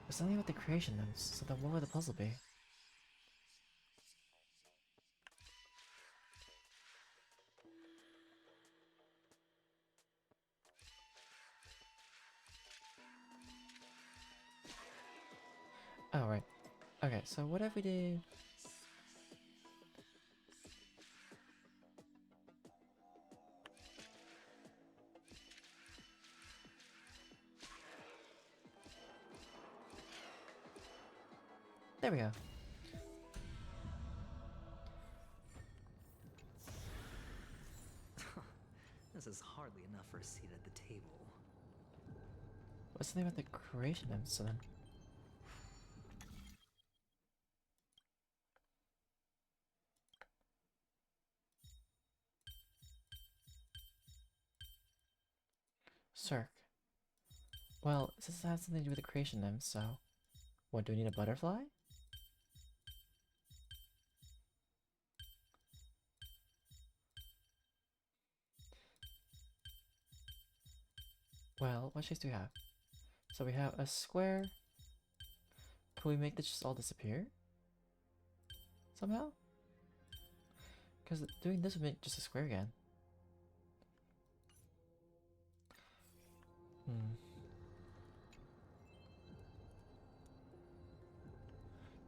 There's something about the creation nymphs, so then what would the puzzle be? Oh, right. Okay, so what if we did... There we go. This is hardly enough for a seat at the table. What's something about the creation nymphs, so then? Cirque. Well, it says it has something to do with the creation nymphs, so... What, do we need a butterfly? Well, what shapes do we have? So we have a square, Can we make this just all disappear? Somehow? Because doing this would make just a square again.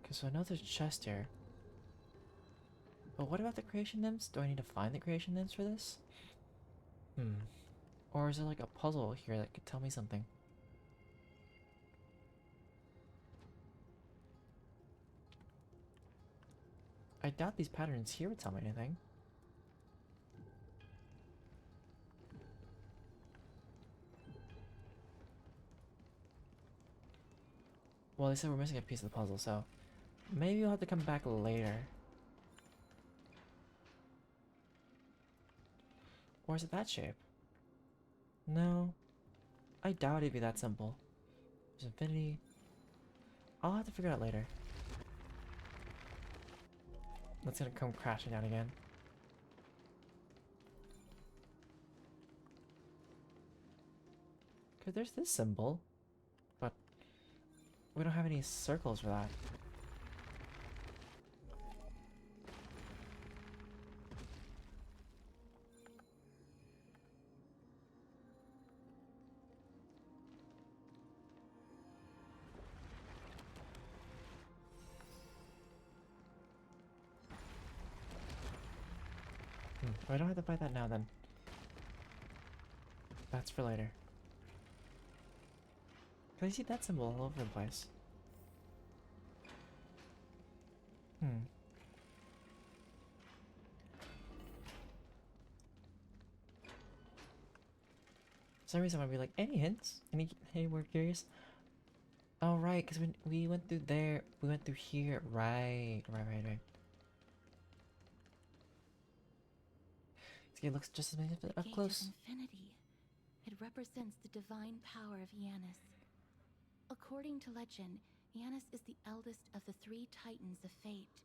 Okay, so I know there's a chest here. But what about the creation nymphs? Do I need to find the creation nymphs for this? Or is there like a puzzle here that could tell me something? I doubt these patterns here would tell me anything. Well, they said we're missing a piece of the puzzle, so maybe we'll have to come back later. Or is it that shape? No. I doubt it'd be that simple. There's infinity. I'll have to figure it out later. That's gonna come crashing down again. Okay, there's this symbol. But we don't have any circles for that. I don't have to fight that now then. That's for later. Can I see that symbol all over the place? For some reason I'd be like, any hints? Any word curious? Oh right, because we went through there, we went through here. Right. It looks just as magnificent up close. Gate of Infinity. It represents the divine power of Janus. According to legend, Janus is the eldest of the 3 titans of fate.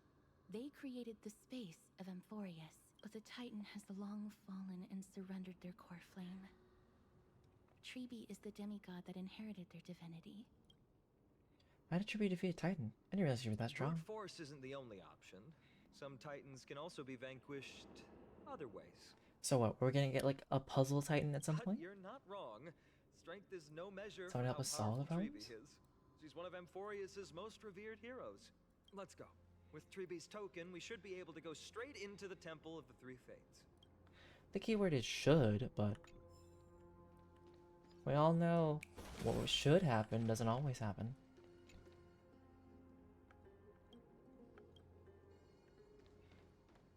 They created the space of Amphoreus, but the titan has long fallen and surrendered their core flame. Treeby is the demigod that inherited their divinity. Why did Treeby defeat a titan? I didn't realize you were that strong. Brute force isn't the only option. Some titans can also be vanquished other ways. So what, we're gonna get like a puzzle titan at some point? You're not wrong. Strength is no measure Someone help us solve the problems? Treeby is. She's one of Amphoreus' most revered heroes. Let's go. With Treeby's token, we should be able to go straight into the Temple of the 3 Fates. The keyword is should, but we all know what should happen doesn't always happen.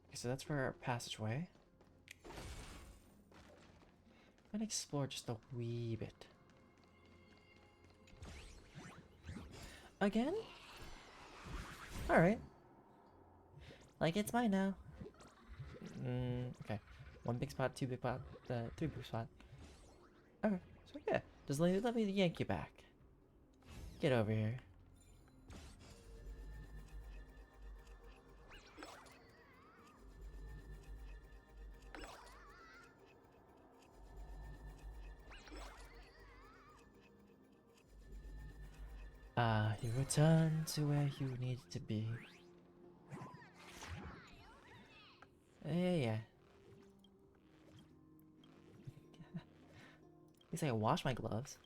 Okay, so that's for our passageway. I'm gonna explore just a wee bit. Again? Alright. Like it's mine now. Okay. 1 big spot, 2 big spot, 3 big spot. Okay, so yeah. Just let me yank you back. Get over here. You return to where you need to be. Yeah. At least I can wash my gloves.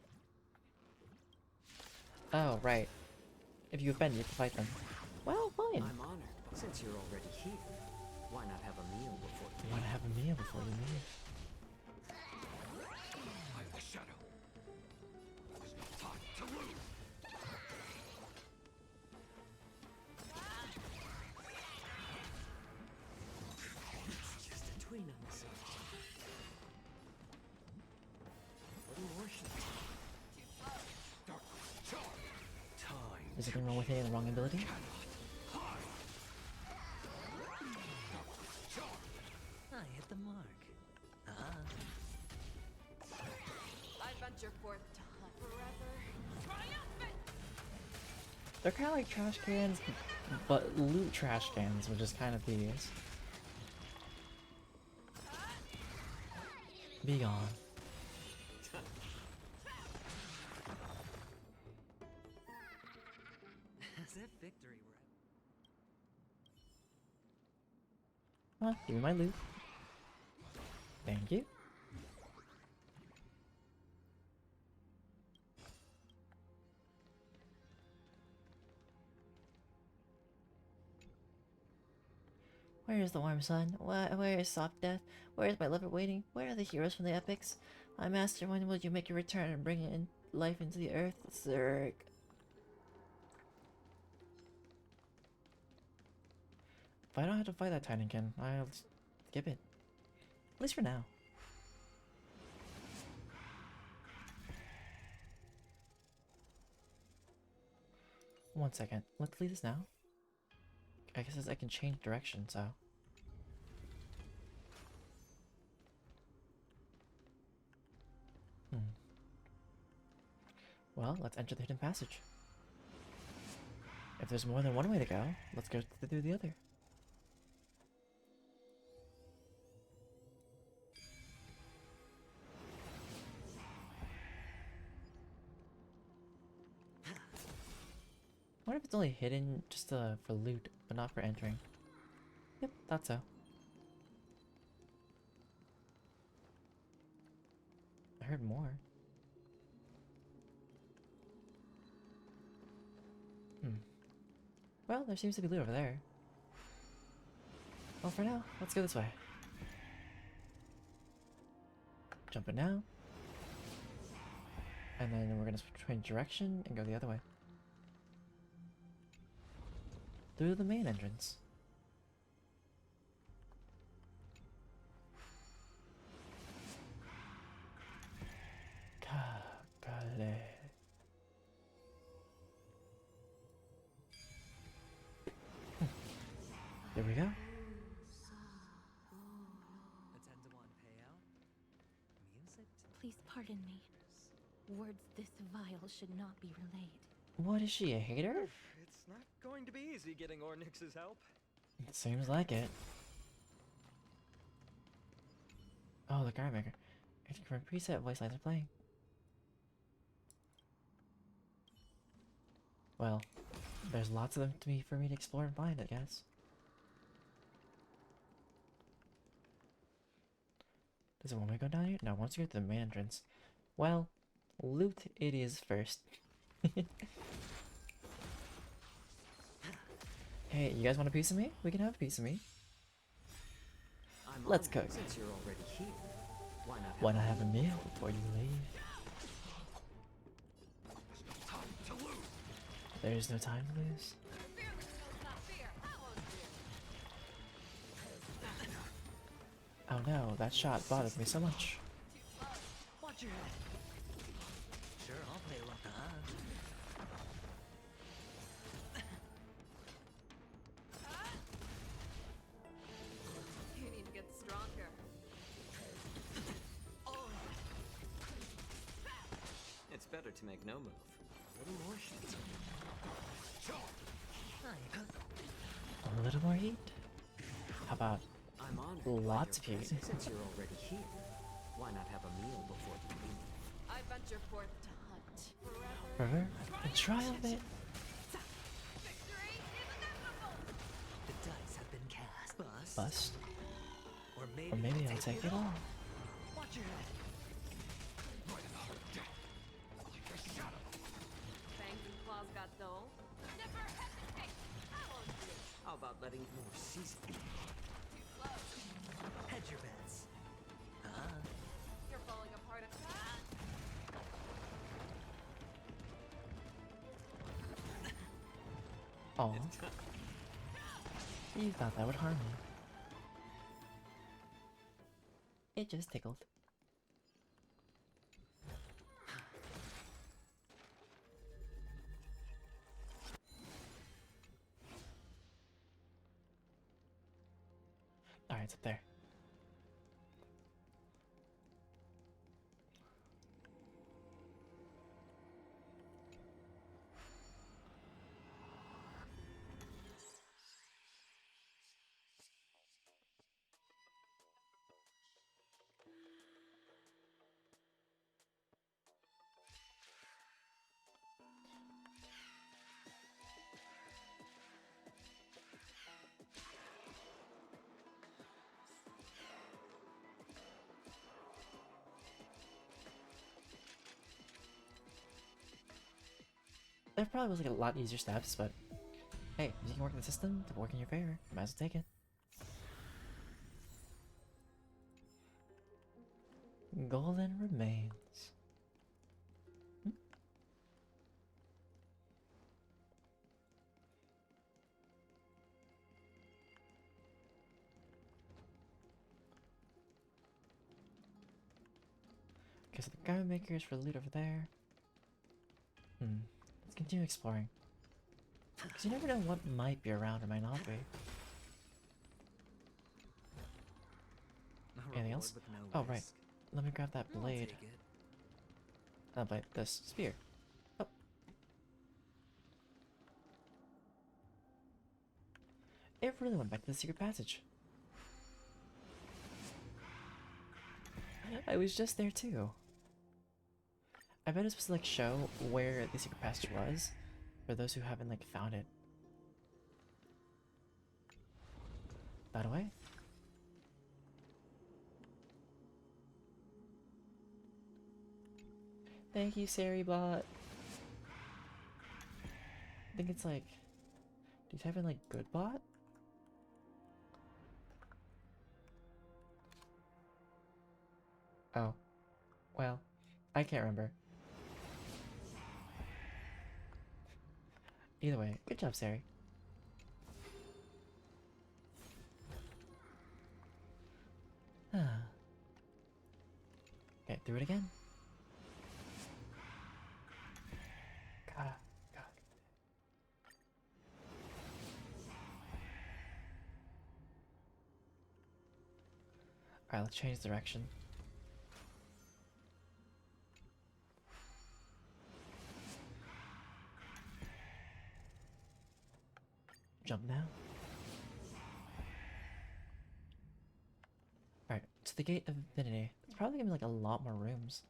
Oh, right. If you offend, you have to fight them. Well, fine. I'm honored, but since you're already here, why not have a meal before you leave? Want to have a meal before you leave? I am the shadow. There's no time to lose. Just a tween on the surface. What more should time? Is anything wrong with hitting the wrong ability? I hit the mark. I venture forth to hunt forever. Triumphant! They're kind of like trash cans, but loot trash cans, which is kind of tedious. Be gone. Come on, give me my loot. Thank you. Where is the warm sun? Where is soft death? Where is my lover waiting? Where are the heroes from the epics? My master, when will you make your return and bring in life into the earth? Zerg. If I don't have to fight that Titankin, I'll skip it. At least for now. One second. Let's leave this now. I guess I can change direction, so. Well, let's enter the hidden passage. If there's more than one way to go, let's go through the other. What if it's only hidden just for loot, but not for entering? Yep, thought so. I heard more. Well, there seems to be loot over there. Well, for now, let's go this way. Jump it now. And then we're gonna change direction and go the other way. Through the main entrance. Kakale. There we go. Please pardon me. Words this vile should not be relayed. What is she, a hater? It's not going to be easy getting Ornyx's help. It seems like it. Oh, the guard maker. I think from preset voice lines are playing. Well, there's lots of them for me to explore and find, I guess. Does it want me to go down here? No, once you go to the main entrance. Well, loot it is first. Hey, you guys want a piece of me? We can have a piece of me. Let's cook. Since you're already here, why not have a meal before you leave? There's no time to lose. Oh no, that shot bothered me so much. Watch your head. Sure, I'll play along. You need to get stronger. It's better to make no move. A little more heat. A little more heat? How about I'm honored lots of heat? Since you're already here, why not have a meal before you leave? I venture forth to hunt. Forever? A trial of it? Victory is inevitable! The dice have been cast. Bust? Or Or maybe I'll take it all. Watch your head. Fangs and claws got dull. Never hesitate! I won't do it. How about letting more season? Too slow. Hedge your bets. You're falling apart at that. Aw. You thought that would harm me. It just tickled. Alright, it's up there. There probably was like a lot easier steps, but hey, if you can work the system to work in your favor, might as well take it. Golden remains. Okay, so the garment maker is for the loot over there. Let's continue exploring. Because you never know what might be around or might not be. Anything else? Oh, right. Let me grab that blade. Blade, this spear. Oh. It really went back to the secret passage. I was just there too. I bet it's supposed to like show where the secret passage was for those who haven't like found it. By the way. Thank you, SariBot. I think it's like, do you type in like good bot? Oh, well, I can't remember. Either way, good job, Sari. Okay, through it again. Gotta. Alright, let's change direction. Jump now. Alright, to the Gate of Infinity. It's probably gonna be like a lot more rooms.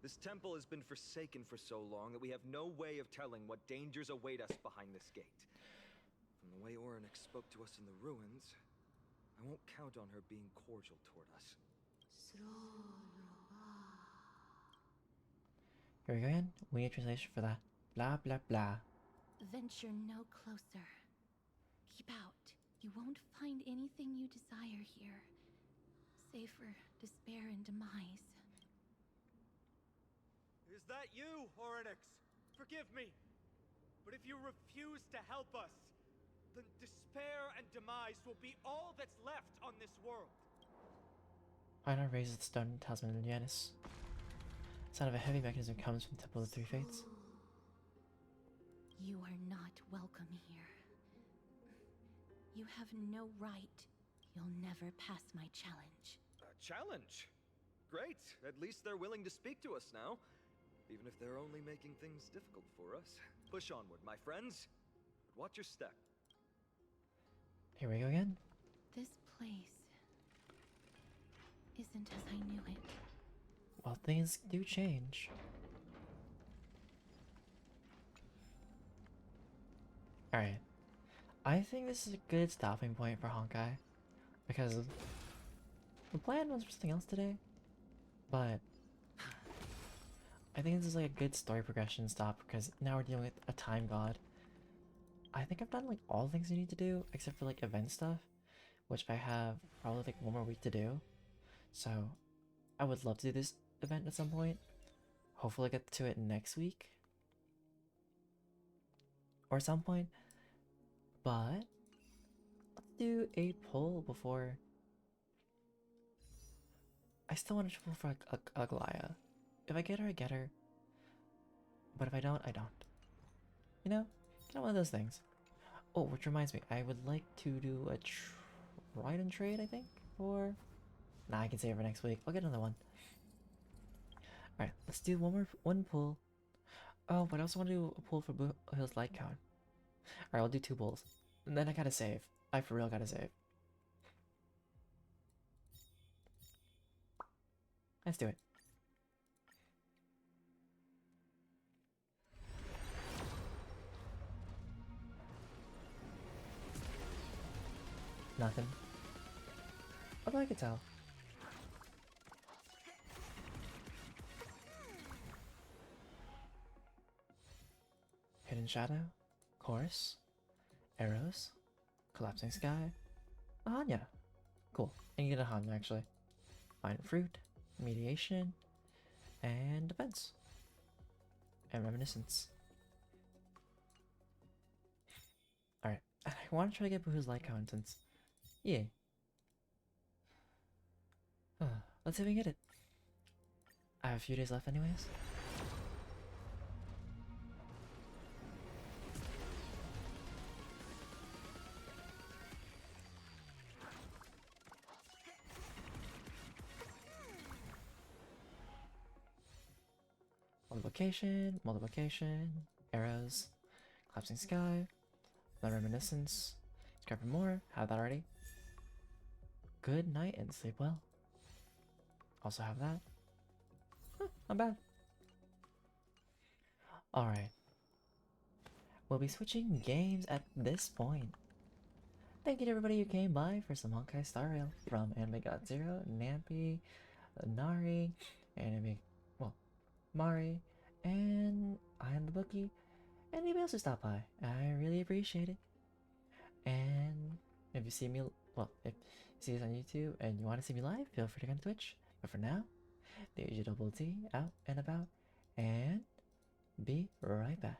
This temple has been forsaken for so long that we have no way of telling what dangers await us behind this gate. From the way Oryx spoke to us in the ruins, I won't count on her being cordial toward us. Here we go again. We need a translation for that. Blah blah blah. Venture no closer. Keep out. You won't find anything you desire here, save for despair and demise. Is that you, Oryx? Forgive me. But if you refuse to help us, then despair and demise will be all that's left on this world. Einar raises the stone talisman in Yanis. Sound of a heavy mechanism comes from the Temple of the Three Fates. You are not welcome here. You have no right. You'll never pass my challenge. Challenge? Great. At least they're willing to speak to us now. Even if they're only making things difficult for us. Push onward, my friends. Watch your step. Here we go again. This place isn't as I knew it. Well, things do change. Alright. I think this is a good stopping point for Honkai. Because the plan was for something else today. But I think this is like a good story progression stop because now we're dealing with a time god. I think I've done like all the things you need to do except for like event stuff, which I have probably like one more week to do. So I would love to do this event at some point. Hopefully I get to it next week or some point. But let's do a poll before. I still want to pull for a Glaya. If I get her, I get her. But if I don't, I don't. You know? Kind of one of those things. Oh, which reminds me, I would like to do a Trident trade, I think? Or... Nah, I can save it for next week. I'll get another one. Alright, let's do one pull. Oh, but I also want to do a pull for Blue Hills Light Cone. Alright, I'll do 2 pulls. And then I gotta save. I for real gotta save. Let's do it. Nothing. Although I could tell. and Shadow, Chorus, Arrows, Collapsing Sky, a Hanya. Cool. And you get a Hanya actually. Fine Fruit, Mediation, and Defense. And Reminiscence. Alright, I want to try to get Boo's light count since. Yeah. Let's see if we can get it. I have a few days left anyways. Multiplication, arrows, collapsing sky, the reminiscence, scrap for more, have that already. Good night and sleep well. Also have that. Not bad. Alright. We'll be switching games at this point. Thank you to everybody who came by for some Honkai Star Rail from Anime God Zero, Nampi, Nari, Anime, well, Mari, and I am the bookie, and anybody else who stopped by. I really appreciate it. And if you see me, well, if you see this on YouTube and you want to see me live, feel free to come to Twitch. But for now, DjDoubleT out and about, and be right back.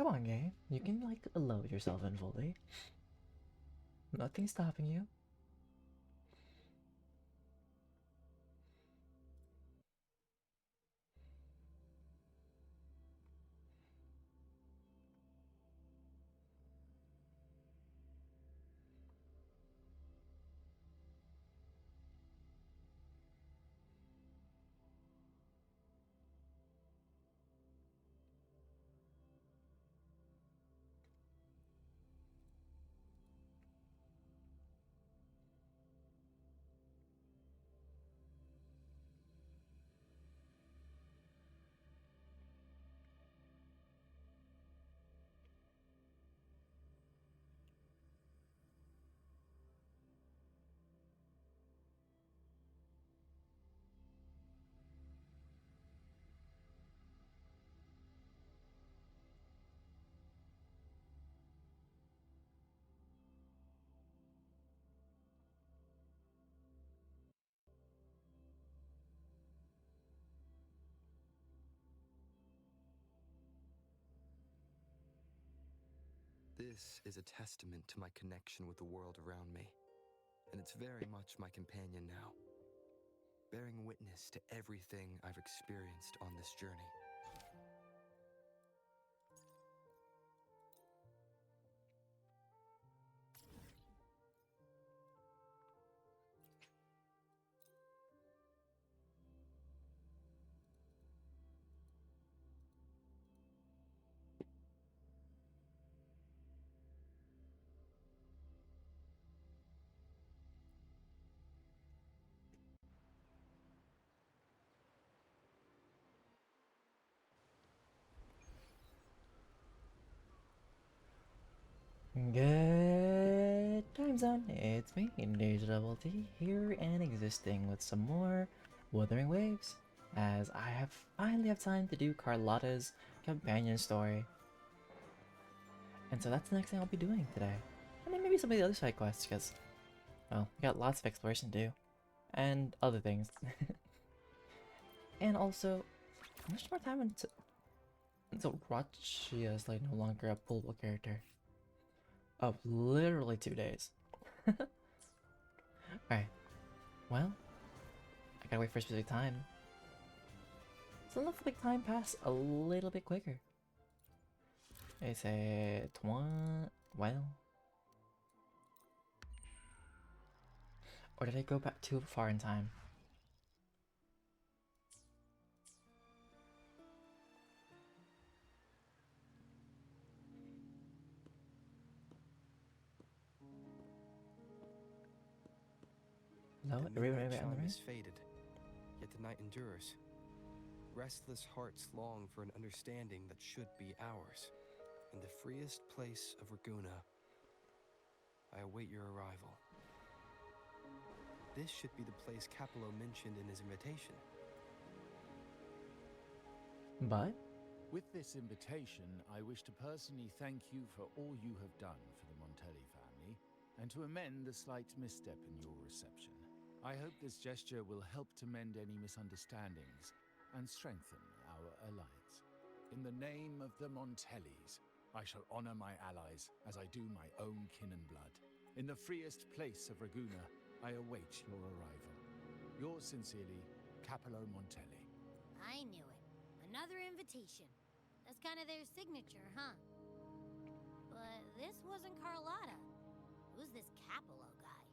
Come on, game. You can, like, load yourself in fully. Nothing's stopping you. This is a testament to my connection with the world around me, and it's very much my companion now, bearing witness to everything I've experienced on this journey. Good time zone. It's me, DjDoubleT, here and existing with some more Wuthering Waves, as I have finally have time to do Carlotta's companion story. And so that's the next thing I'll be doing today. And then maybe some of the other side quests, because, well, we got lots of exploration to do. And other things. And also, how much more time until Rachia is like no longer a pullable character? Of literally 2 days. Alright. Well, I gotta wait for a specific time. So let's make time pass a little bit quicker. They say 20. Well. Or did I go back too far in time? No, The everybody midnight on the chime ring? is faded, yet the night endures. Restless hearts long for an understanding that should be ours. In the freest place of Raguna, I await your arrival. This should be the place Capello mentioned in his invitation. But? With this invitation, I wish to personally thank you for all you have done for the Montelli family, and to amend the slight misstep in your reception. I hope this gesture will help to mend any misunderstandings and strengthen our alliance. In the name of the Montellis, I shall honor my allies as I do my own kin and blood. In the freest place of Raguna, I await your arrival. Yours sincerely, Capello Montelli. I knew it. Another invitation. That's kind of their signature, huh? But this wasn't Carlotta. Who's this Capello guy?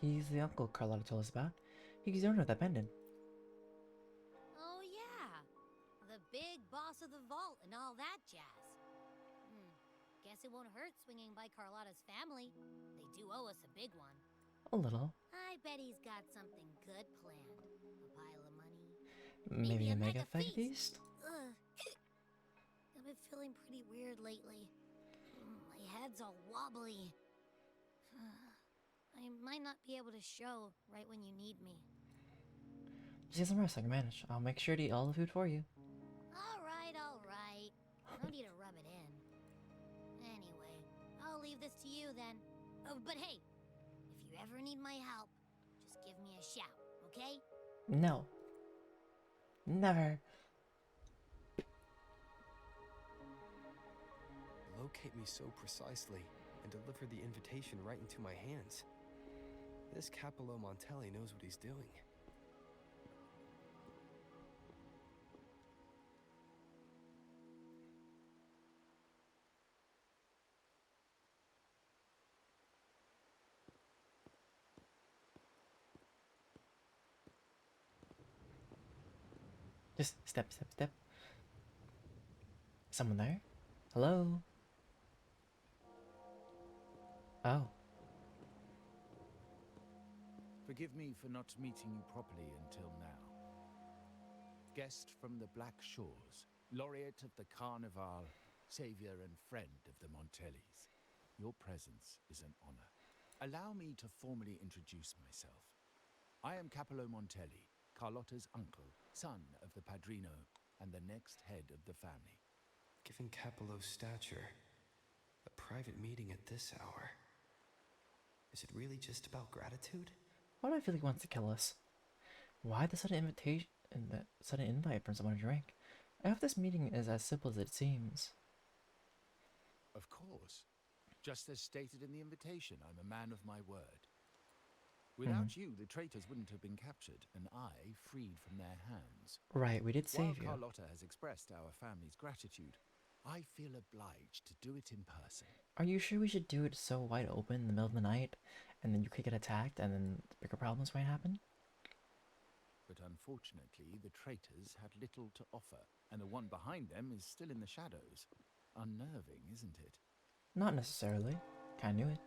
He's the uncle Carlotta told us about. He's the owner of that pendant. Oh yeah, the big boss of the vault and all that jazz. Guess it won't hurt swinging by Carlotta's family. They do owe us a big one. A little. I bet he's got something good planned. A pile of money. Maybe a mega feast? Ugh. I've been feeling pretty weird lately. My head's all wobbly. I might not be able to show right when you need me. Just get some rest, I can manage. I'll make sure to eat all the food for you. Alright, alright. No need to rub it in. Anyway, I'll leave this to you then. Oh, but hey, if you ever need my help, just give me a shout, okay? No. locate me so precisely and deliver the invitation right into my hands. This Capello Montelli knows what he's doing. Just step, step, step. Someone there? Hello? Oh. Forgive me for not meeting you properly until now. Guest from the Black Shores, laureate of the Carnival, savior and friend of the Montellis. Your presence is an honor. Allow me to formally introduce myself. I am Capello Montelli, Carlotta's uncle, son of the Padrino, and the next head of the family. Given Capello's stature, a private meeting at this hour. Is it really just about gratitude? Why do I feel like he wants to kill us? Why the sudden invitation and the sudden invite from someone to drink? I hope this meeting is as simple as it seems. Of course. Just as stated in the invitation, I'm a man of my word. Without you, the traitors wouldn't have been captured, and I freed from their hands. Right, we did save you. While Carlotta has expressed our family's gratitude, I feel obliged to do it in person. Are you sure we should do it so wide open in the middle of the night, and then you could get attacked, and then bigger problems might happen? But unfortunately, the traitors had little to offer, and the one behind them is still in the shadows. Unnerving, isn't it? Not necessarily. Kinda knew it.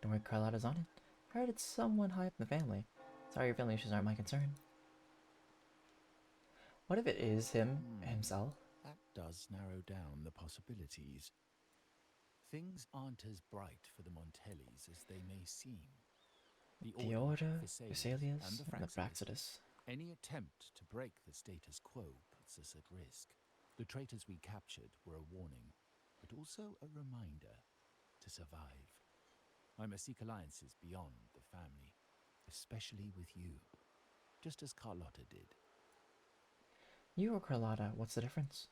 Don't worry, Carlotta's on it. Heard it's someone high up in the family. Sorry, your family issues aren't my concern. What if it is himself? That does narrow down the possibilities. Things aren't as bright for the Montellis as they may seem. The Order, Physaelius, and the Praxidus. Any attempt to break the status quo puts us at risk. The traitors we captured were a warning, but also a reminder to survive. I must seek alliances beyond the family, especially with you, just as Carlotta did. You or Carlotta, what's the difference?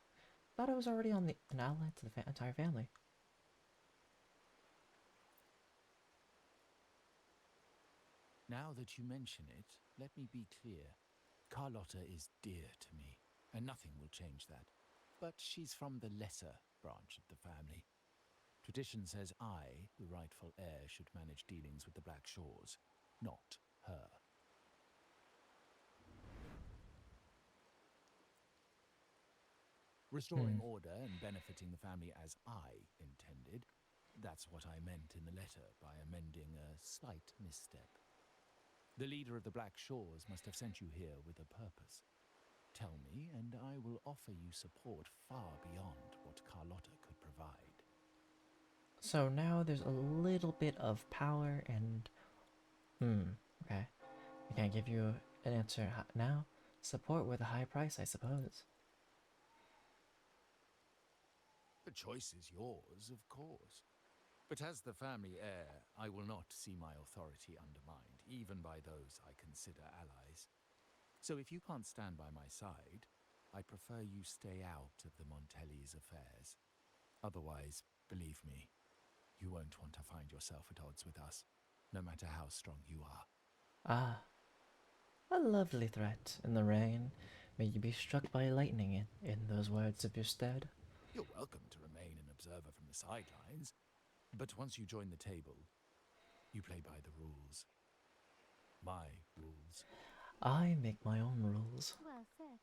Thought I was already an ally to the entire family. Now that you mention it, let me be clear. Carlotta is dear to me, and nothing will change that. But she's from the lesser branch of the family. Tradition says I, the rightful heir, should manage dealings with the Black Shores, not her. Restoring order and benefiting the family as I intended, that's what I meant in the letter by amending a slight misstep. The leader of the Black Shores must have sent you here with a purpose. Tell me, and I will offer you support far beyond what Carlotta could provide. So now there's a little bit of power and... okay. I can't give you an answer now. Support with a high price, I suppose. The choice is yours, of course. But as the family heir, I will not see my authority undermined, even by those I consider allies. So if you can't stand by my side, I prefer you stay out of the Montelli's affairs. Otherwise, believe me, you won't want to find yourself at odds with us, no matter how strong you are. Ah, a lovely threat in the rain. May you be struck by lightning in those words of your stead. You're welcome to remain an observer from the sidelines, but once you join the table, you play by the rules. My rules. I make my own rules. Well said.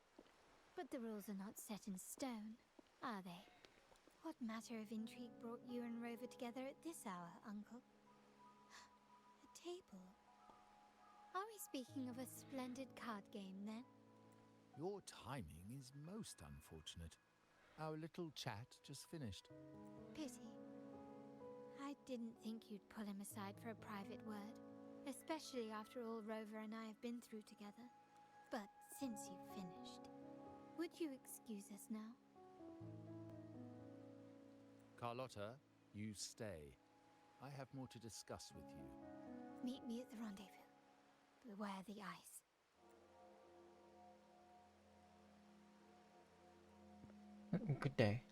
But the rules are not set in stone, are they? What matter of intrigue brought you and Rover together at this hour, Uncle? A table? Are we speaking of a splendid card game, then? Your timing is most unfortunate. Our little chat just finished. Pity. I didn't think you'd pull him aside for a private word, especially after all Rover and I have been through together. But since you've finished, would you excuse us now? Carlotta, you stay. I have more to discuss with you. Meet me at the rendezvous. Beware the ice. Good day.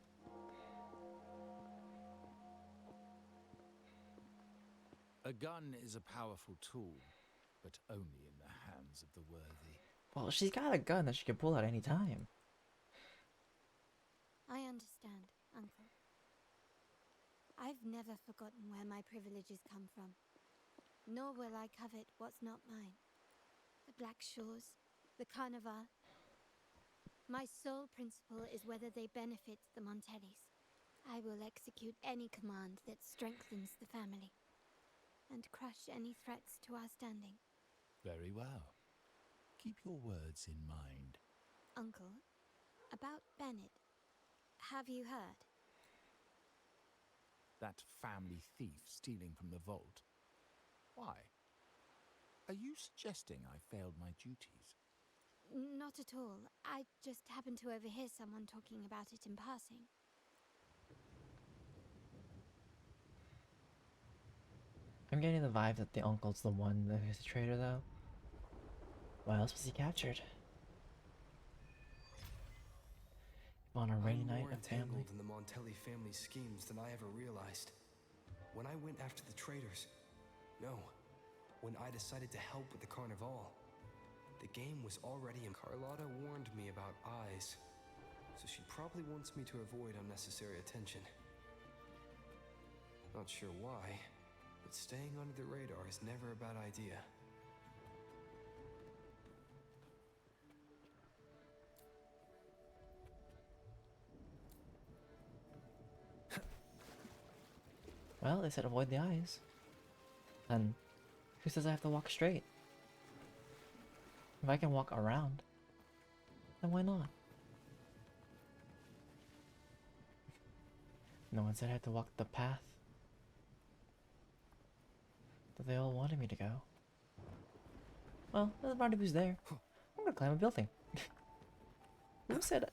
A gun is a powerful tool, but only in the hands of the worthy. Well, she's got a gun that she can pull at any time. I understand, Uncle. I've never forgotten where my privileges come from, nor will I covet what's not mine. The Black Shores, the Carnival. My sole principle is whether they benefit the Montellis. I will execute any command that strengthens the family, and crush any threats to our standing. Very well. Keep your words in mind. Uncle, about Bennett, have you heard? That family thief stealing from the vault. Why? Are you suggesting I failed my duties? Not at all. I just happened to overhear someone talking about it in passing. I'm getting the vibe that the uncle's the one who's the traitor, though. Why else was he captured? On a rainy night, more a family. entangled in the Montelli family schemes than I ever realized. When I went after the traitors, no, when I decided to help with the Carnival, the game was already in. Carlotta warned me about eyes, so she probably wants me to avoid unnecessary attention. Not sure why, but staying under the radar is never a bad idea. Well, they said avoid the eyes. Then, who says I have to walk straight? If I can walk around, then why not? No one said I had to walk the path that they all wanted me to go. Well, the rendezvous there. I'm gonna climb a building. Who said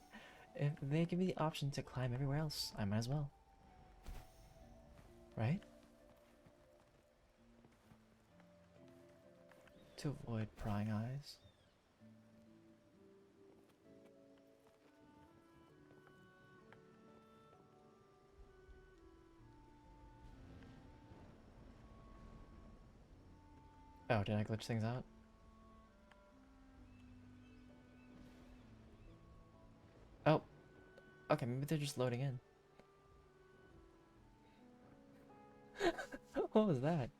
if they give me the option to climb everywhere else, I might as well. Right? To avoid prying eyes. Oh, did I glitch things out? Oh. Okay, maybe they're just loading in. What was that?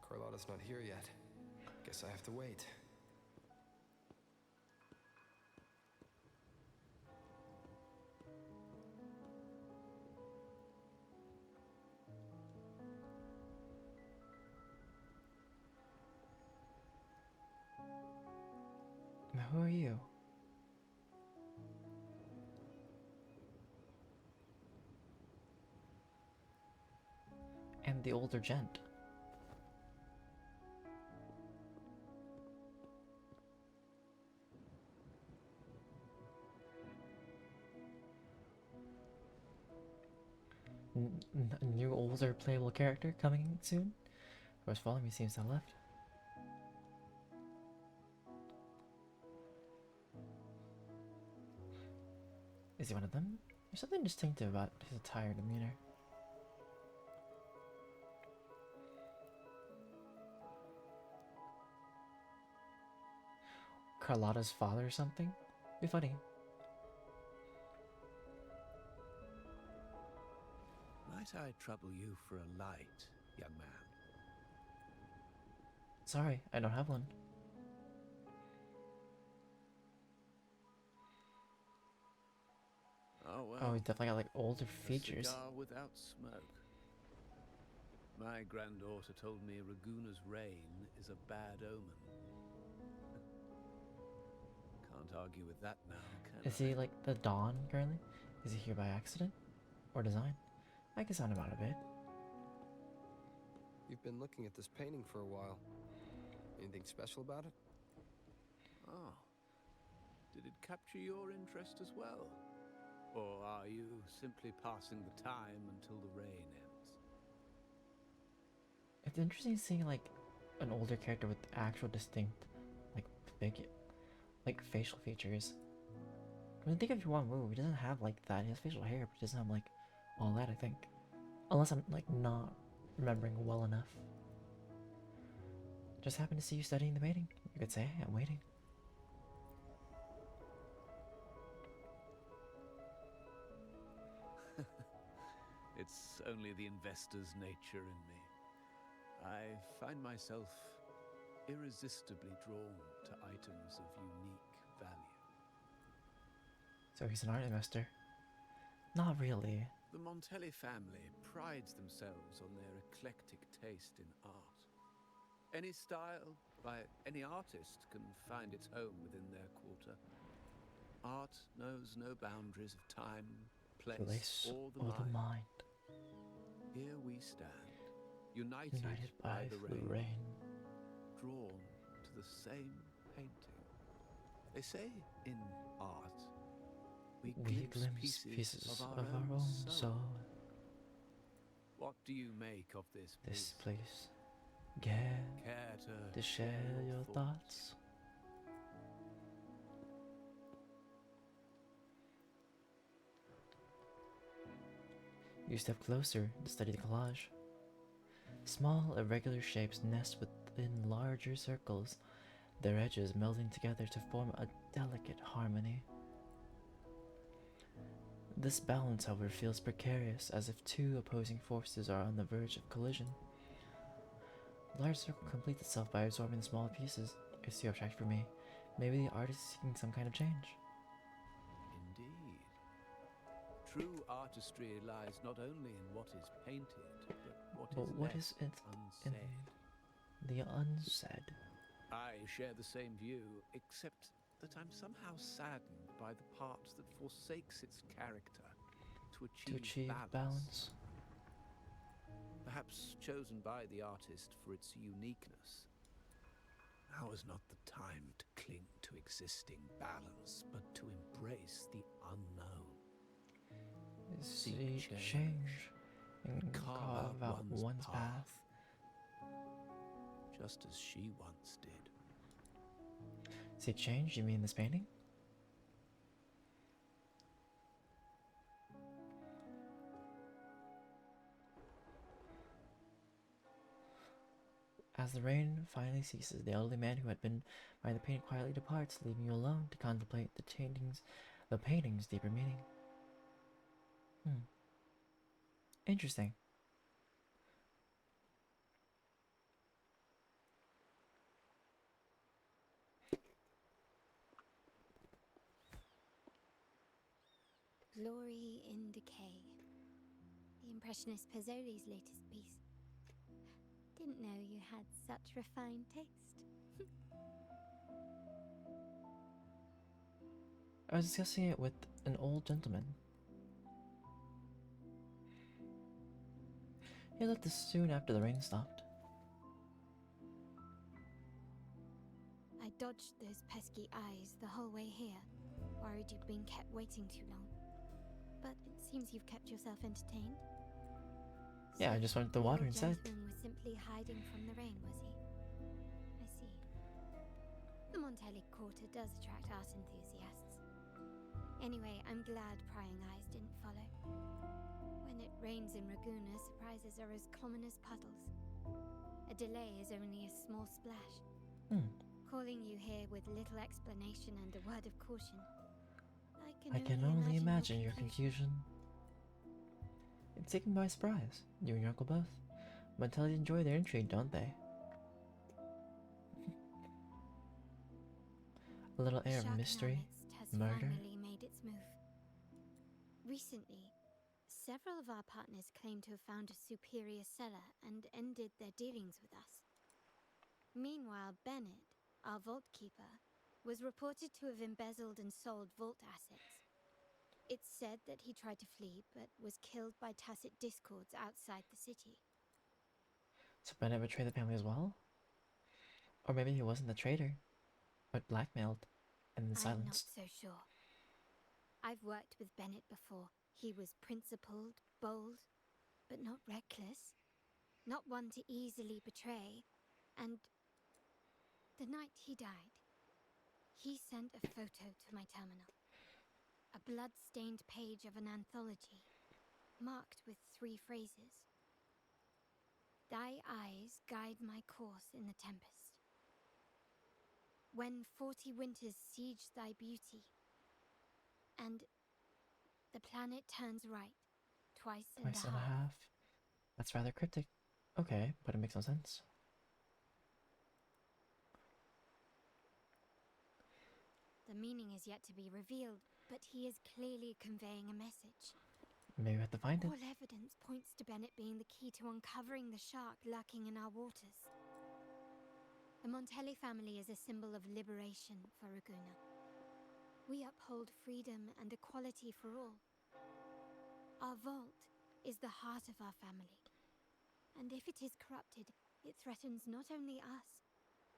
Carlotta's not here yet. Guess I have to wait. Now, who are you? And the older gent. A new older playable character coming soon? Whoever's following me seems to have left. Is he one of them? There's something distinctive about his attire and demeanor. Carlotta's father or something? Be funny. Might I trouble you for a light, young man? Sorry, I don't have one. Oh well. Oh, he's definitely got like older features. A cigar without smoke. My granddaughter told me Raguna's reign is a bad omen. Can't argue with that now, can Is he like the Dawn currently? Is he here by accident? Or design? I can sound him out a bit. You've been looking at this painting for a while. Anything special about it? Oh. Did it capture your interest as well? Or are you simply passing the time until the rain ends? It's interesting seeing like an older character with actual distinct like facial features. I mean, think of your one move, he doesn't have like that. He has facial hair, but he doesn't have like all that, I think. Unless I'm like not remembering well enough. Just happened to see you studying the painting. You could say, I'm waiting. It's only the investor's nature in me. I find myself irresistibly drawn to items of unique value. So he's an art investor. Not really. The Montelli family prides themselves on their eclectic taste in art. Any style, by any artist, can find its home within their quarter. Art knows no boundaries of time, place, or the mind. Here we stand, united by the rain, drawn to the same painting. They say in art, we glimpse pieces of our own soul. What do you make of this place? Care to share your thoughts? You step closer to study the collage. Small, irregular shapes nest within larger circles, their edges melding together to form a delicate harmony. This balance, however, feels precarious, as if two opposing forces are on the verge of collision. The large circle completes itself by absorbing the smaller pieces. It's too abstract for me. Maybe the artist is seeking some kind of change. Indeed. True artistry lies not only in what is painted, but what is unsaid. In the unsaid. I share the same view, except that I'm somehow saddened by the part that forsakes its character to achieve balance. Perhaps chosen by the artist for its uniqueness. Now is not the time to cling to existing balance, but to embrace the unknown. Seek change and carve out one's path. Just as she once did. Seek change? You mean this painting? As the rain finally ceases, the elderly man who had been by the painting quietly departs, leaving you alone to contemplate the painting's deeper meaning. Interesting. Glory in Decay. The Impressionist Pazzoli's latest piece. Didn't know you had such refined taste. I was discussing it with an old gentleman. He left us soon after the rain stopped. I dodged those pesky eyes the whole way here, worried you'd been kept waiting too long. But it seems you've kept yourself entertained. Yeah, I just went to the water instead. The gentleman was simply hiding from the rain, was he? I see. The Montelli Quarter does attract art enthusiasts. Anyway, I'm glad prying eyes didn't follow. When it rains in Raguna, surprises are as common as puddles. A delay is only a small splash. Calling you here with little explanation and a word of caution. I can only imagine your confusion. It's taken by surprise. You and your uncle both. Montelli enjoy their intrigue, don't they? A little air of mystery, murder. Finally made its move. Recently, several of our partners claim to have found a superior cellar and ended their dealings with us. Meanwhile, Bennett, our vault keeper, was reported to have embezzled and sold vault assets. It's said that he tried to flee, but was killed by tacit discords outside the city. So Bennett betrayed the family as well? Or maybe he wasn't the traitor, but blackmailed and then silenced. I'm not so sure. I've worked with Bennett before. He was principled, bold, but not reckless. Not one to easily betray. And the night he died, he sent a photo to my terminal. A blood-stained page of an anthology. marked with 3 phrases. Thy eyes guide my course in the tempest. When 40 winters siege thy beauty, and the planet turns right, twice and Twice a and a half. half. That's rather cryptic. Okay, but it makes no sense. The meaning is yet to be revealed, but he is clearly conveying a message. Maybe we have to find it. All evidence points to Bennett being the key to uncovering the shark lurking in our waters. The Montelli family is a symbol of liberation for Raguna. We uphold freedom and equality for all. Our vault is the heart of our family. And if it is corrupted, it threatens not only us,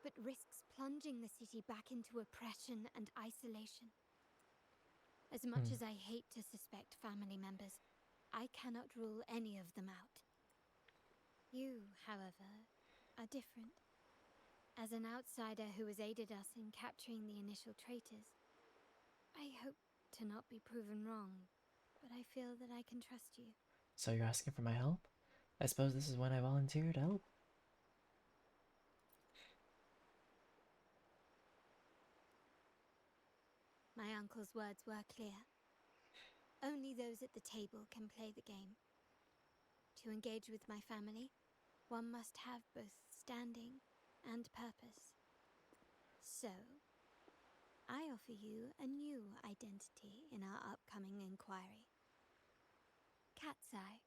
but risks plunging the city back into oppression and isolation. As much as I hate to suspect family members, I cannot rule any of them out. You, however, are different. As an outsider who has aided us in capturing the initial traitors, I hope to not be proven wrong, but I feel that I can trust you. So you're asking for my help? I suppose this is when I volunteer to help. My uncle's words were clear. Only those at the table can play the game. To engage with my family, one must have both standing and purpose. So, I offer you a new identity in our upcoming inquiry. Cat's Eye,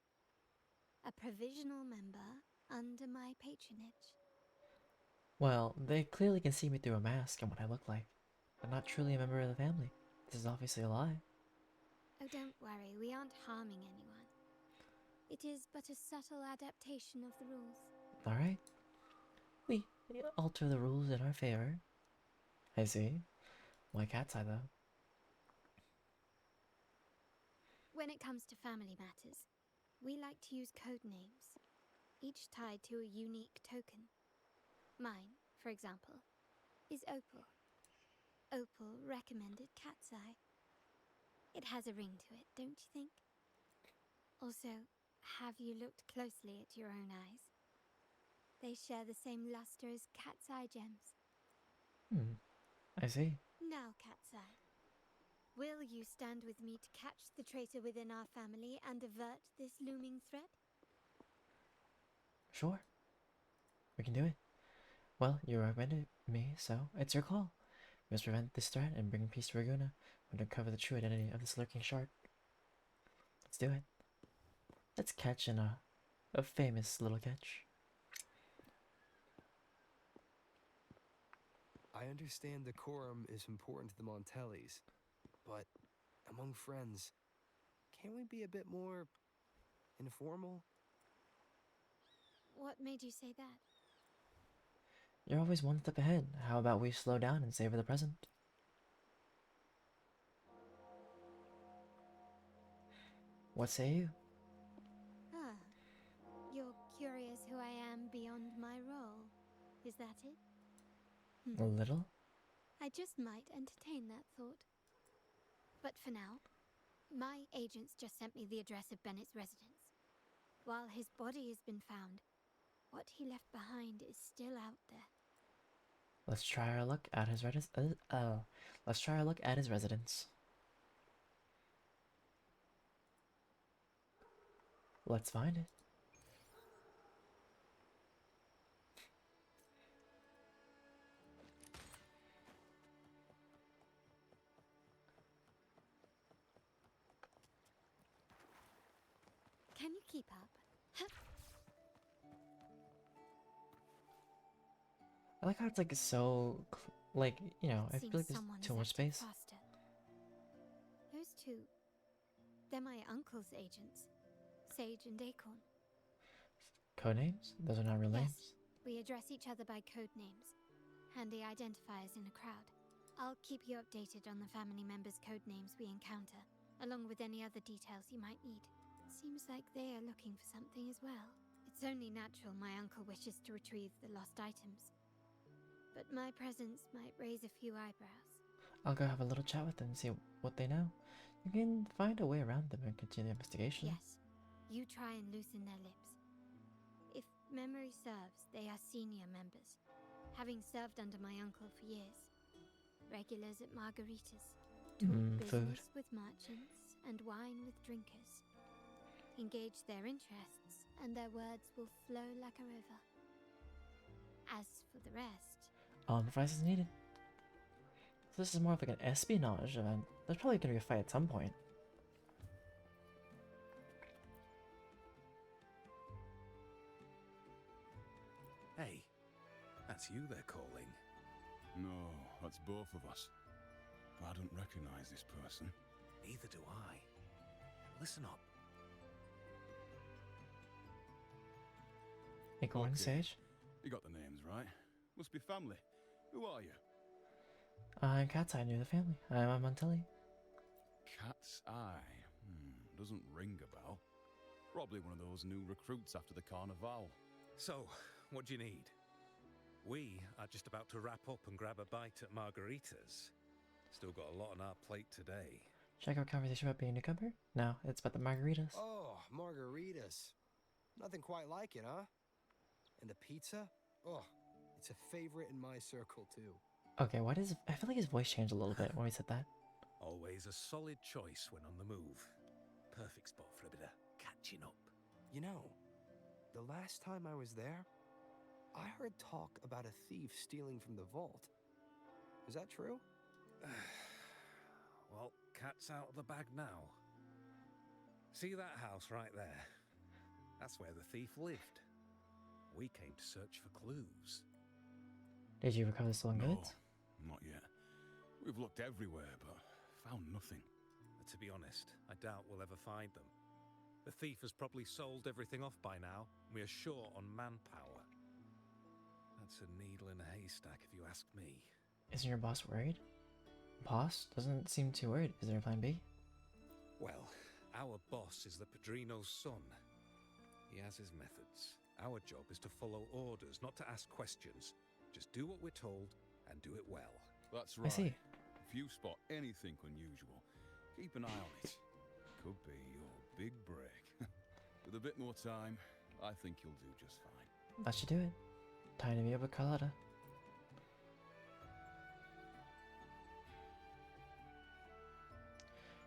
a provisional member under my patronage. Well, they clearly can see me through a mask and what I look like. I'm not truly a member of the family. This is obviously a lie. Oh, don't worry, we aren't harming anyone. It is but a subtle adaptation of the rules. Alright. We alter the rules in our favor. I see. Why Cat's Eye, though? When it comes to family matters, we like to use code names, each tied to a unique token. Mine, for example, is Opal. Opal recommended Cat's Eye. It has a ring to it, don't you think? Also, have you looked closely at your own eyes? They share the same luster as Cat's Eye gems. I see. Now, Cat's Eye, will you stand with me to catch the traitor within our family and avert this looming threat? Sure. We can do it. Well, you recommended me, so it's your call. We must prevent this threat and bring peace to Raguna. We must uncover the true identity of this lurking shark. Let's do it. Let's catch a famous little catch. I understand decorum is important to the Montellis, but among friends, can't we be a bit more informal? What made you say that? You're always one step ahead. How about we slow down and savor the present? What say you? Ah, you're curious who I am beyond my role. Is that it? A little? I just might entertain that thought. But for now, my agents just sent me the address of Bennett's residence. While his body has been found, what he left behind is still out there. Let's try our luck at his let's try our luck at his residence. Let's find it. Can you keep up? I like how it's like so, like, you know, I feel like there's too much space. Faster. Those two, they're my uncle's agents, Sage and Acorn. Code names? Those are not real names? Yes, we address each other by code names, handy identifiers in a crowd. I'll keep you updated on the family members' code names we encounter, along with any other details you might need. Seems like they are looking for something as well. It's only natural my uncle wishes to retrieve the lost items. But my presence might raise a few eyebrows. I'll go have a little chat with them and see what they know. You can find a way around them and continue the investigation. Yes, You try and loosen their lips. If memory serves, they are senior members, having served under my uncle for years. Regulars at Margarita's. Talk business with merchants and wine with drinkers. Engage their interests, and their words will flow like a river. As for the rest... Advice is needed. So this is more of like an espionage event. There's probably going to be a fight at some point. Hey, that's you they're calling. No, that's both of us. But I don't recognize this person. Neither do I. Listen up. Acorn Sage? You got the names right. Must be family. Who are you? I'm Cat's Eye near the family. I'm a Montelli. Cat's Eye. Doesn't ring a bell. Probably one of those new recruits after the Carnival. So, what do you need? We are just about to wrap up and grab a bite at Margarita's. Still got a lot on our plate today. Check out conversation about being a newcomer? No, it's about the margaritas. Oh, margaritas. Nothing quite like it, huh? And the pizza? Oh, it's a favorite in my circle, too. Okay, why does... I feel like his voice changed a little bit when we said that. Always a solid choice when on the move. Perfect spot for a bit of catching up. You know, the last time I was there, I heard talk about a thief stealing from the vault. Is that true? Well, cat's out of the bag now. See that house right there? That's where the thief lived. We came to search for clues. Did you recover the stolen goods? Not yet. We've looked everywhere, but found nothing. To be honest, I doubt we'll ever find them. The thief has probably sold everything off by now. We are short on manpower. That's a needle in a haystack, if you ask me. Isn't your boss worried? Boss doesn't seem too worried. Is there a plan B? Well, our boss is the Padrino's son. He has his methods. Our job is to follow orders, not to ask questions. Just do what we're told and do it well. That's right. I see. If you spot anything unusual, keep an eye on it. Could be your big break. With a bit more time, I think you'll do just fine. That should do it. Time to meet up with Carlotta.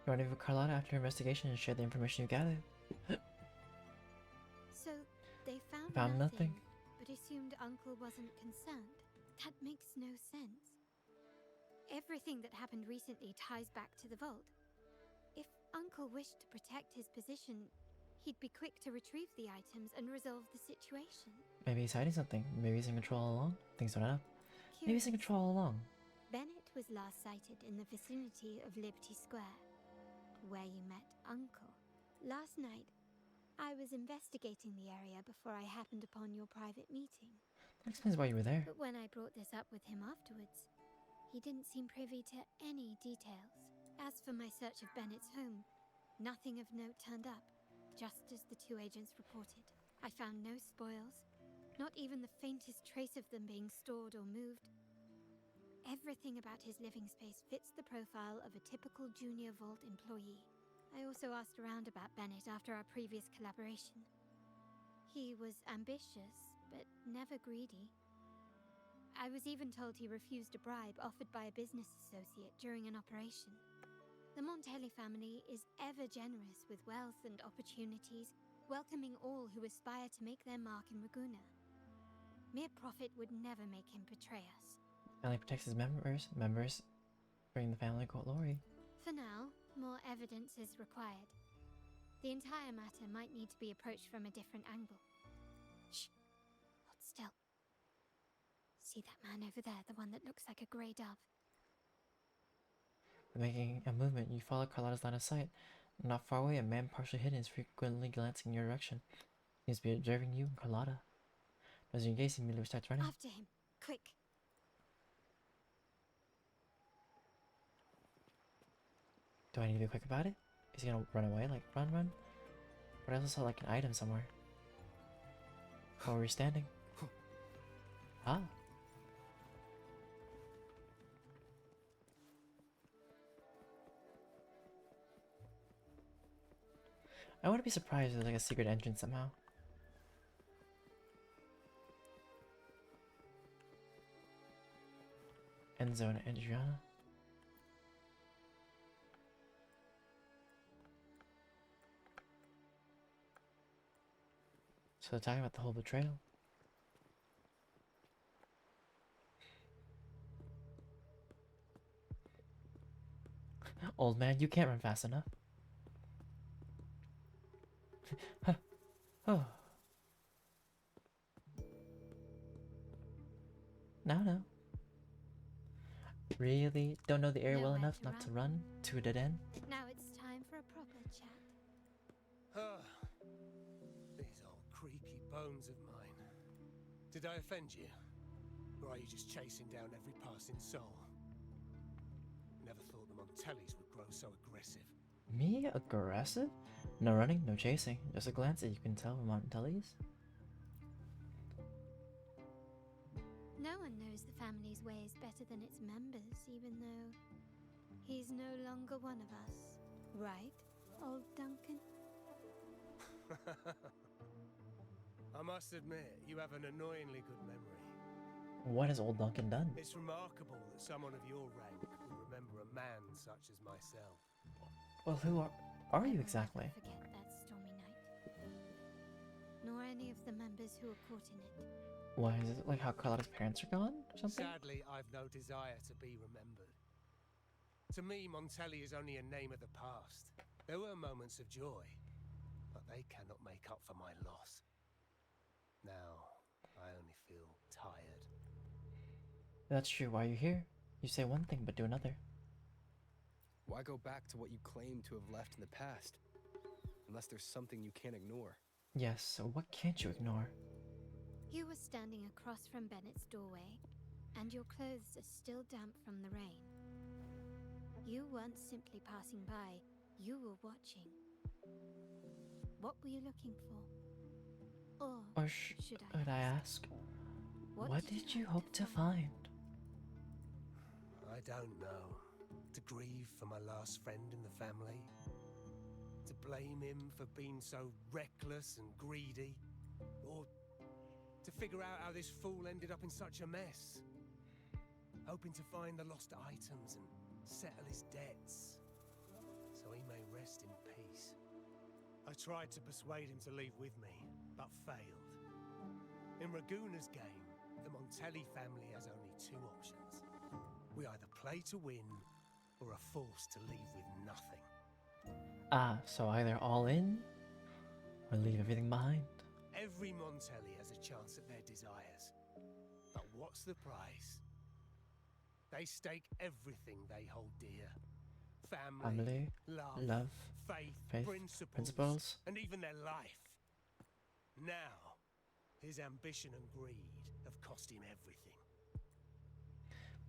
You want to meet with Carlotta after your investigation and share the information you gathered? So, they Found nothing. But assumed Uncle wasn't concerned. That makes no sense. Everything that happened recently ties back to the vault. If Uncle wished to protect his position, he'd be quick to retrieve the items and resolve the situation. Maybe he's hiding something. Maybe he's in control all along. Things don't add up. Maybe he's in control all along. Bennett was last sighted in the vicinity of Liberty Square, where you met Uncle. Last night, I was investigating the area before I happened upon your private meeting. That explains why you were there. But when I brought this up with him afterwards, he didn't seem privy to any details. As for my search of Bennett's home, nothing of note turned up, just as the two agents reported. I found no spoils, not even the faintest trace of them being stored or moved. Everything about his living space fits the profile of a typical Junior Vault employee. I also asked around about Bennett after our previous collaboration. He was ambitious, but never greedy. I was even told he refused a bribe offered by a business associate during an operation. The Montelli family is ever generous with wealth and opportunities, welcoming all who aspire to make their mark in Raguna. Mere profit would never make him betray us. Family protects his members bring the family glory. For now, more evidence is required. The entire matter might need to be approached from a different angle. Shh! Hold still. See that man over there, the one that looks like a grey dove? Making a movement, you follow Carlotta's line of sight. Not far away, a man partially hidden is frequently glancing in your direction. He seems to be observing you and Carlotta. As you gaze, he immediately starts running. After him, quick! Do I need to be quick about it? Is he gonna run away? Like, run? But I also saw like an item somewhere. Where we're standing. Ah. I wouldn't be surprised if there's like a secret entrance somehow. Enzo and Adriana. So they're talking about the whole betrayal. Old man, you can't run fast enough. Oh. No. Really? Don't know the area well enough not to run to a dead end? Now it's time for a proper chat. These old creaky bones of mine. Did I offend you? Or are you just chasing down every passing soul? Never thought the Montellis would grow so aggressive. Me? Aggressive? No running, no chasing. Just a glance that you can tell from Montellis. No one knows the family's ways better than its members, even though he's no longer one of us. Right, old Duncan? I must admit, you have an annoyingly good memory. What has old Duncan done? It's remarkable that someone of your rank would remember a man such as myself. Well, who are you exactly? Forget that stormy night. Nor any of the members who were caught in it. Why, is it like how Carlotta's parents are gone or something? Sadly, I've no desire to be remembered. To me, Montelli is only a name of the past. There were moments of joy, but they cannot make up for my loss. Now, I only feel tired. That's true. Why are you here? You say one thing but do another. Why go back to what you claim to have left in the past? Unless there's something you can't ignore. Yes, so what can't you ignore? You were standing across from Bennett's doorway, and your clothes are still damp from the rain. You weren't simply passing by, you were watching. What were you looking for? Or should I ask? What did you hope to find? I don't know. To grieve for my last friend in the family? To blame him for being so reckless and greedy? Or to figure out how this fool ended up in such a mess? Hoping to find the lost items and settle his debts, so he may rest in peace. I tried to persuade him to leave with me, but failed. In Raguna's game, the Montelli family has only two options. We either play to win, or are forced to leave with nothing. Ah, so either all in, or leave everything behind. Every Montelli has a chance at their desires. But what's the price? They stake everything they hold dear. Family, love, faith, principles, and even their life. Now, his ambition and greed have cost him everything.